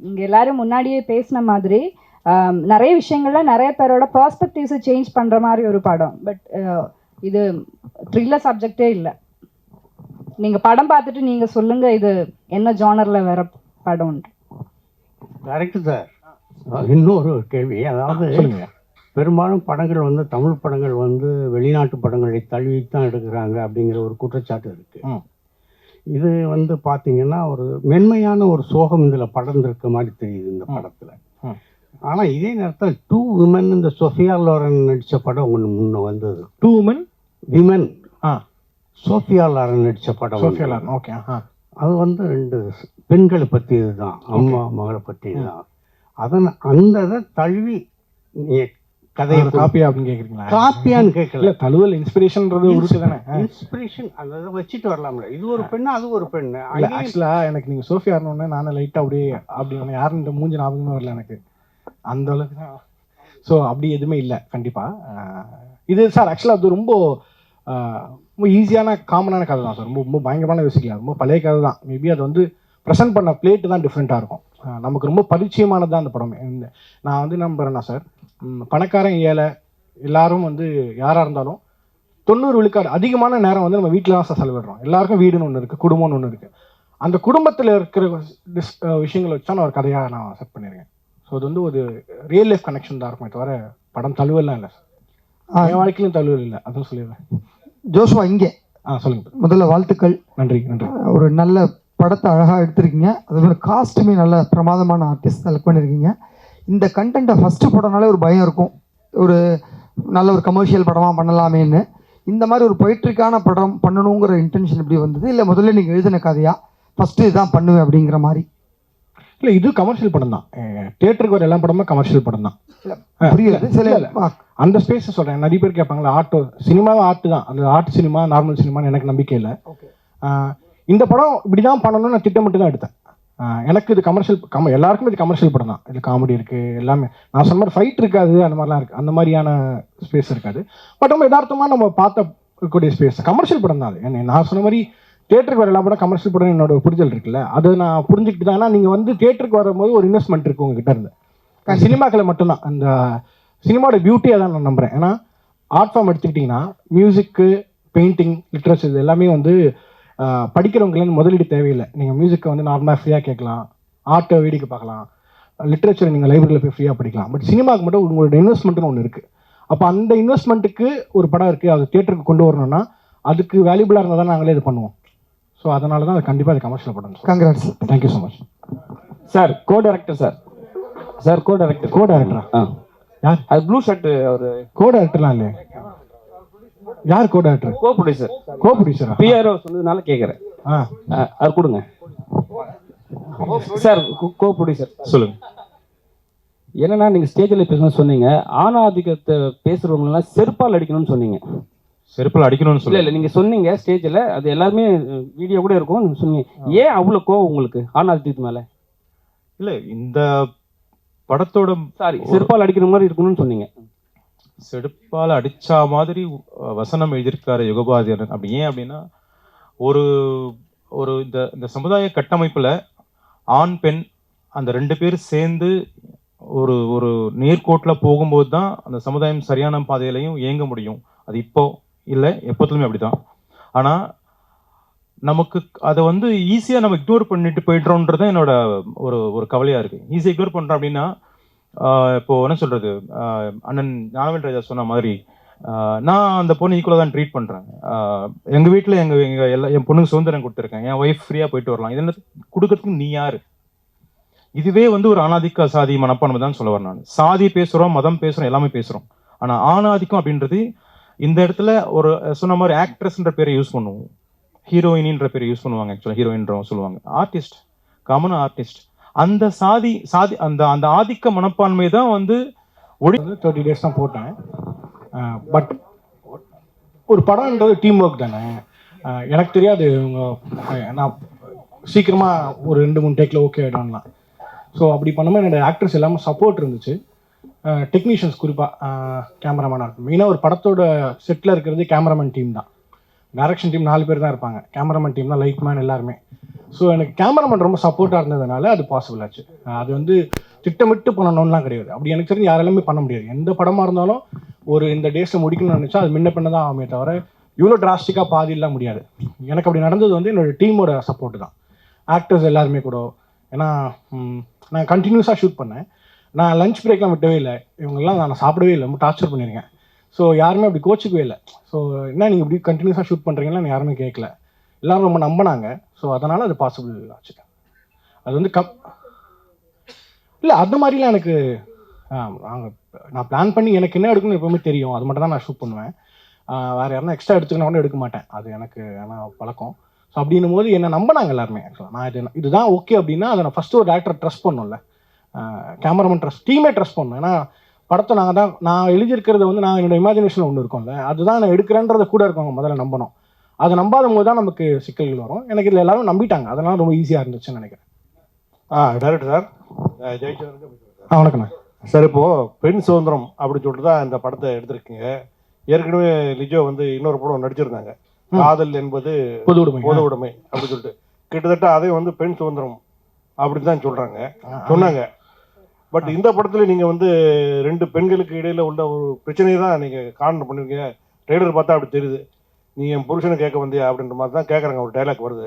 இங்கே எல்லாரும் முன்னாடியே பேசின மாதிரி நிறைய விஷயங்கள்ல நிறைய பேரோட பெர்ஸ்பெக்டிவ்ஸை சேஞ்ச் பண்ணுற மாதிரி ஒரு படம். பட் இது த்ரில்லர் சப்ஜெக்டே இல்லை. நீங்கள் படம் பார்த்துட்டு நீங்கள் சொல்லுங்கள் இது என்ன ஜானரில் வேற படம். Correct sir. இன்னொரு கேள்வி, அதாவது பெரும்பாலும் படங்கள் வந்து தமிழ் படங்கள் வந்து வெளிநாட்டு படங்களை தழுவித்தான் எடுக்கிறாங்க அப்படிங்கிற ஒரு குற்றச்சாட்டு இருக்குது. இது வந்து பார்த்தீங்கன்னா ஒரு மென்மையான ஒரு சோகம் இதில் படர்ந்திருக்க மாதிரி தெரியுது இந்த படத்தில். ஆனால் இதே நேரத்தில் 2 விமன் இந்த சோஃபியா லாரன் நடித்த படம் ஒன்று முன்ன வந்தது. 2 விமன் சோஃபியா லாரன் நடித்த படம். Sophia Loren, okay. அது வந்து 2 பெண்களை பற்றியது தான், அம்மா மகளை பற்றியது தான். அந்த இதை தழுவி கதையை காப்பியா அப்படின்னு கேட்குறீங்களா? காப்பியான்னு கேட்கல, தழுவல் இன்ஸ்பிரேஷன்றது உருட்டு தானே. இன்ஸ்பிரேஷன் அந்த இதை வச்சுட்டு வரலாம்ல. இது ஒரு பெண்ணு, அது ஒரு பெண்ணு. ஆக்சுவலாக எனக்கு நீங்கள் சோஃபியா ஆரணுன்னு நானும் லைட்டாக அப்படியே அப்படி யாரும் இந்த மூஞ்சி ஞாபகமே வரல எனக்கு அந்த அளவுக்கு தான். ஸோ அப்படி எதுவுமே இல்லை கண்டிப்பாக. இது சார் ஆக்சுவலாக அது ரொம்ப ஈஸியான காமனான கதை தான் சார். ரொம்ப பயங்கரமான யோசிக்கலாம், ரொம்ப பழைய கதை தான். மேபி அது வந்து ப்ரெசென்ட் பண்ண பிளேட்டு தான் டிஃப்ரெண்ட்டாக இருக்கும். நமக்கு ரொம்ப பரிச்சயமானது தான் அந்த படமே. நான் வந்து நம்புறேன்னா சார், பணக்காரன் ஏழை எல்லாரும் வந்து யாராக இருந்தாலும் 90 விழுக்காடு அதிகமான நேரம் வந்து நம்ம வீட்டில் தான் சார் செலவிடுறோம். எல்லாருக்கும் வீடுன்னு ஒன்று இருக்குது, குடும்பம்னு ஒன்று இருக்குது. அந்த குடும்பத்தில் இருக்கிற விஷயங்களை வச்சு தான் நான் ஒரு கதையாக நான் செட் பண்ணியிருக்கேன். ஸோ அது வந்து ஒரு ரியல் லைஃப் கனெக்ஷன் தான் இருக்குமே தவிர படம் தழுவலாம் இல்லை சார். என் வாழ்க்கையிலும் தழுவல் இல்லை, அதுவும் சொல்லிடுறேன். ஜோஷுவா இங்கே சொல்லுங்க. முதல்ல வாழ்த்துக்கள். நன்றி. ஒரு நல்ல படத்தை அழகாக எடுத்திருக்கீங்க. அதுமாதிரி காஸ்ட்டுமே நல்ல பிரமாதமான ஆர்டிஸ்ட் செலக்ட் பண்ணியிருக்கீங்க. இந்த கண்டென்ட்டை ஃபஸ்ட்டு படம்னாலே ஒரு பயம் இருக்கும், ஒரு நல்ல ஒரு கமர்ஷியல் படமாக பண்ணலாமேன்னு. இந்த மாதிரி ஒரு பொய்ட்ரிக்கான படம் பண்ணணுங்கிற இன்டென்ஷன் எப்படி வந்தது? இல்லை முதல்ல நீங்கள் எழுதின கதையா ஃபஸ்ட்டு இதான் பண்ணுவேன் அப்படிங்கிற மாதிரி? இல்லை, இது கமர்ஷியல் படம் தான். தியேட்டருக்கு வர எல்லா படமும் கமர்ஷியல் படம் தான். புரியுது. சில அந்த ஸ்பேஸை சொல்கிறேன். நிறைய பேர் கேட்பாங்களா, ஆர்ட் சினிமாவே ஆர்ட் தான், அது ஆர்ட் சினிமா நார்மல் சினிமான்னு எனக்கு நம்பிக்கை இல்லை. இந்த படம் இப்படி தான் பண்ணணும்னு நான் திட்டமிட்டு தான் எடுத்தேன். எனக்கு இது கமர்ஷியல் எல்லாருக்கும் இது கமர்ஷியல் படம் தான். இது காமெடி இருக்குது, எல்லாமே நான் சொன்ன மாதிரி ஃபைட் இருக்காது, அந்த மாதிரிலாம் இருக்குது, அந்த மாதிரியான ஸ்பேஸ் இருக்காது. பட் நம்ம யதார்த்தமாக நம்ம பார்க்கக்கூடிய ஸ்பேஸ் கமர்ஷியல் படம் தான். அது நான் சொன்ன மாதிரி தியேட்டருக்கு வர எல்லா படம் கமர்ஷியல் படம் என்னோட புரிதல் இருக்குல்ல, அதை நான் புரிஞ்சுக்கிட்டு தான். ஏன்னா நீங்கள் வந்து தியேட்டருக்கு வரும்போது ஒரு இன்வெஸ்ட்மெண்ட் இருக்குது உங்ககிட்ட இருந்து. சினிமாக்களை மட்டும்தான் அந்த சினிமாவோட பியூட்டியாக தான் நான் நம்புகிறேன். ஏன்னா ஆர்ட் ஃபார்ம் எடுத்துக்கிட்டிங்கன்னா மியூசிக்கு, பெயிண்டிங், லிட்ரேச்சர் இது எல்லாமே வந்து படிக்கிறவங்களுக்கு முதலீடு தேவையில்லை. நீங்கள் மியூசிக்கை வந்து நார்மலாக ஃப்ரீயாக கேட்கலாம், ஆர்ட்டை வேடிக்கை பார்க்கலாம். லிட்ரேச்சர் நீங்கள் லைப்ரரியில் போய் ஃப்ரீயாக படிக்கலாம். பட் சினிமாவுக்கு மட்டும் உங்களோட இன்வெஸ்ட்மெண்ட்னு ஒன்று இருக்குது. அப்போ அந்த இன்வெஸ்ட்மெண்ட்டுக்கு ஒரு படம் இருக்குது, அது தியேட்டருக்கு கொண்டு வரணும்னா அதுக்கு வேல்யூபிளாக இருந்தால் தான் நாங்களே இது பண்ணுவோம். ஸோ அதனால தான் அது கண்டிப்பாக அது கமர்ஷியல் படம். Congrats. Thank you so much sir. Co director sir. Sir co director. Co டைரக்டரா? யார் அது ப்ளூ ஷர்ட் அவர். கோ டைரக்டர்லாம் இல்லையே. யார் co director? Co producer. Co ப்ரொடியூசரா? பிஆர்ஓ சொன்னதுனால கேட்குறேன். அது கொடுங்க சார். கோ ப்ரொடியூசர் சொல்லுங்க. என்னன்னா நீங்கள் ஸ்டேஜில் பேசணும்னு சொன்னீங்க, ஆணாதிக்கத்தை பேசுகிறவங்களாம் செருப்பால் அடிக்கணும்னு சொன்னீங்க. செருப்பால் அடிக்கணும்னு இல்லை இல்லை, நீங்கள் சொன்னீங்க ஸ்டேஜில், அது எல்லாருமே வீடியோ கூட இருக்கும், நீங்கள் சொன்னீங்க. ஏன் அவ்வளோ கோவம் உங்களுக்கு ஆணாதிக்கத்து மேலே? இல்லை, இந்த படத்தோட செருப்பால் அடிக்கிற மாதிரி இருக்கணும்னு சொன்னீங்க. செருப்பால் அடிச்சா மாதிரி வசனம் எழுதியிருக்காரு யுகபாரதியார். அப்படி ஏன் அப்படின்னா, ஒரு ஒரு இந்த சமுதாய கட்டமைப்பில் ஆண் பெண் அந்த 2 பேர் சேர்ந்து ஒரு ஒரு நேர்கோட்டில் போகும்போது தான் அந்த சமுதாயம் சரியான பாதையிலையும் இயங்க முடியும். அது இப்போ இல்லை, எப்போதுமே அப்படி தான். ஆனால் நமக்கு அதை வந்து ஈஸியாக நம்ம இக்னோர் பண்ணிட்டு போய்ட்றோன்றது என்னோட ஒரு கவலையாக இருக்குது. ஈஸியாக இக்னோர் பண்ணுறோம் அப்படின்னா, இப்போது என்ன சொல்கிறது, அண்ணன் ஞானவேல் ராஜா சொன்ன மாதிரி நான் அந்த பொண்ணு ஈக்குவலாக தான் ட்ரீட் பண்ணுறேன். எங்கள் வீட்டில் என் பொண்ணுக்கு சுதந்திரம் கொடுத்துருக்கேன், என் ஒய்ஃப் ஃப்ரீயாக போயிட்டு வரலாம். இது என்ன கொடுக்கறதுக்கு நீ யார்? இதுவே வந்து ஒரு ஆணாதிக்க சாதி மனப்பான்மை தான் சொல்ல வரேன் நான். சாதி பேசுகிறோம், மதம் பேசுகிறோம், எல்லாமே பேசுகிறோம். ஆனால் ஆணாதிக்கம் அப்படின்றது இந்த இடத்துல ஒரு சொன்ன மாதிரி ஆக்ட்ரஸ்ன்ற பேரை யூஸ் பண்ணுவோம், ஹீரோயினின்ற பேரை யூஸ் பண்ணுவாங்க. ஆக்சுவலாக ஹீரோயின்றவங்க சொல்லுவாங்க, ஆர்டிஸ்ட், காமன் ஆர்டிஸ்ட். அந்த சாதி அந்த அந்த ஆதிக்க மனப்பான்மை தான் வந்து 30 days தான் போட்டேன். பட் ஒரு படம்ன்றது டீம் ஒர்க் தானே. எனக்கு தெரியாது நான் சீக்கிரமாக ஒரு 2-3 டேக்கில் ஓகே ஆகிடும்லாம். ஸோ அப்படி பண்ணும்போது என்னோடய ஆக்டர்ஸ் எல்லாமே சப்போர்ட் இருந்துச்சு. டெக்னீஷியன்ஸ் குறிப்பாக கேமராமேனாக இருக்கும். மெயினாக ஒரு படத்தோட செட்டில் இருக்கிறது கேமராமேன் டீம் தான். டைரக்ஷன் டீம் 4 பேர் தான் இருப்பாங்க, கேமராமேன் டீம் தான் லைட் மேன் எல்லாருமே. ஸோ எனக்கு கேமராமேன் ரொம்ப சப்போர்ட்டாக இருந்ததுனால அது பாசிபிள் ஆச்சு. அது வந்து திட்டமிட்டு பண்ணணும்லாம் கிடையாது. அப்படி எனக்கு தெரிஞ்சு யாரெல்லாமே பண்ண முடியாது. எந்த படமாக இருந்தாலும் ஒரு இந்த டேஸில் முடிக்கணும்னு நினச்சா அது முன்ன பின்ன தான் ஆகுமே தவிர இவ்வளோ டிராஸ்டிக்காக பாதியெல்லாம் முடியாது. எனக்கு அப்படி நடந்தது வந்து என்னோடய டீமோட சப்போர்ட்டு தான். ஆக்டர்ஸ் எல்லாருமே கூட, ஏன்னா நான் கண்டினியூஸாக ஷூட் பண்ணேன். நான் லஞ்ச் பிரேக்லாம் விட்டவே இல்லை. இவங்கெல்லாம் நான் சாப்பிடவே இல்லை, ரொம்ப டார்ச்சர் பண்ணியிருக்கேன். ஸோ யாருமே அப்படி கோச்சிக்கவே இல்லை. ஸோ என்ன நீங்கள் இப்படி கண்டினியூஸாக ஷூட் பண்ணுறீங்கன்னா யாருமே கேட்கல, எல்லோரும் ரொம்ப நம்பினாங்க. ஸோ அதனால் அது பாசிபிள் ஆச்சு. அது வந்து இல்லை அந்த மாதிரிலாம் எனக்கு நான் பிளான் பண்ணி எனக்கு என்ன எடுக்கணும்னு எப்போவுமே தெரியும், அது மட்டும் தான் நான் ஷூட் பண்ணுவேன். வேறு யாருன்னா எக்ஸ்ட்ரா எடுத்துக்கணும் கூட எடுக்க மாட்டேன், அது எனக்கு ஆனால் பழக்கம். ஸோ அப்படின்னும் போது என்னை நம்பினாங்க எல்லாருமே. ஆக்சுவலாக நான் இதுதான் ஓகே அப்படின்னா அதை நான் ஃபஸ்ட்டு ஒரு டேரக்டர் ட்ரஸ்ட் பண்ணணும்ல, கேமராமேன் ட்ரஸ்ட், டீமே ட்ரஸ்ட் பண்ணணும். ஏன்னா படத்தை நான் எழுதியிருக்கிறது வந்து நான் என்னோட இமேஜினேஷனில் ஒன்று இருக்கும்ல, அதுதான் நான் எடுக்கிறேன்றதை கூட இருக்கவங்க முதல்ல நம்பணும். அதை நம்பாத போது தான் நமக்கு சிக்கல்கள் வரும். எனக்கு இதில் எல்லாரும் நம்பிட்டாங்க, அதனால ரொம்ப ஈஸியாக இருந்துச்சுன்னு நினைக்கிறேன். டைரக்டர் சார், வணக்கண்ணா சார். இப்போது பெண் சுதந்திரம் அப்படின்னு சொல்லிட்டு தான் இந்த படத்தை எடுத்திருக்கீங்க. ஏற்கனவே லிஜோ வந்து இன்னொரு படம் நடிச்சிருந்தாங்க, காதல் என்பது பொது உடைமை அப்படின்னு சொல்லிட்டு. கிட்டத்தட்ட அதே வந்து பெண் சுதந்திரம் அப்படின்னு தான் சொன்னாங்க. பட் இந்த படத்தில் நீங்கள் வந்து 2 பெண்களுக்கு இடையில உள்ள ஒரு பிரச்சனையை தான் நீங்கள் காரணம் பண்ணிருக்கீங்க. ட்ரெய்லர் பார்த்தா அப்படி தெரியுது. நீ என் புருஷனை கேட்க வந்தியா அப்படின்ற மாதிரி தான் கேட்குறாங்க, ஒரு டைலாக் வருது.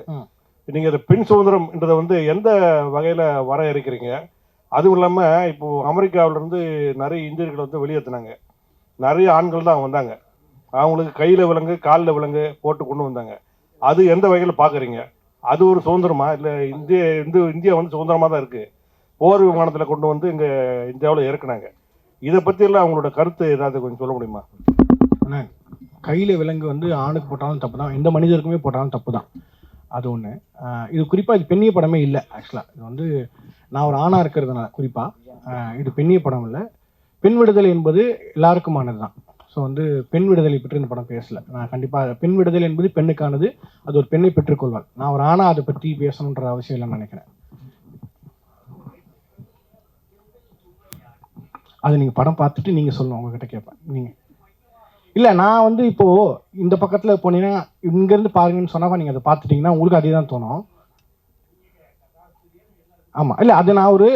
நீங்கள் இந்த பெண் சுதந்திரம்ன்றதை வந்து எந்த வகையில் வரையறுக்கிறீங்க? அதுவும் இல்லாமல் இப்போது அமெரிக்காவிலேருந்து நிறைய இந்தியர்கள் வந்து வெளியேற்றினாங்க, நிறைய ஆண்கள் தான் வந்தாங்க, அவங்களுக்கு கையில் விலங்கு காலில் விலங்கு போட்டு கொண்டு வந்தாங்க. அது எந்த வகையில் பார்க்குறீங்க? அது ஒரு சுதந்திரமா? இல்லை இந்தியா வந்து சுதந்திரமாக தான் இருக்குது, போர் விமானத்தில் கொண்டு வந்து இங்கே இந்தியாவில் இறக்குனாங்க. இதை பற்றியெல்லாம் அவங்களோட கருத்து ஏதாவது கொஞ்சம் சொல்ல முடியுமா? கையில் விலங்கு வந்து ஆணுக்கு போட்டாலும் தப்பு தான், எந்த மனிதருக்குமே போட்டாலும் தப்பு தான். அது ஒன்று. இது குறிப்பாக இது பெண்ணிய படமே இல்லை. ஆக்சுவலாக இது வந்து நான் ஒரு ஆணாக இருக்கிறதுனால குறிப்பாக இது பெண்ணிய படம் இல்லை. பெண் விடுதலை என்பது எல்லாருக்குமானது தான். ஸோ வந்து பெண் விடுதலை பற்றி இந்த படம் பேசலை. நான் கண்டிப்பாக பெண் விடுதலை என்பது பெண்ணுக்கானது, அது ஒரு பெண்ணை பெற்றுக்கொள்வாள். நான் ஒரு ஆணாக அதை பற்றி பேசணுன்ற அவசியம் இல்லைன்னு நினைக்கிறேன். அது நீங்கள் படம் பார்த்துட்டு நீங்கள் சொல்லணும், உங்ககிட்ட கேட்பேன். நீங்கள் இல்லை, நான் வந்து இப்போது இந்த பக்கத்தில் போனீங்கன்னா இங்கேருந்து பாருங்கன்னு சொன்னால் நீங்கள் அதை பார்த்துட்டிங்கன்னா உங்களுக்கு அதே தான் தோணும். ஆமாம், இல்லை அது நான் ஒரு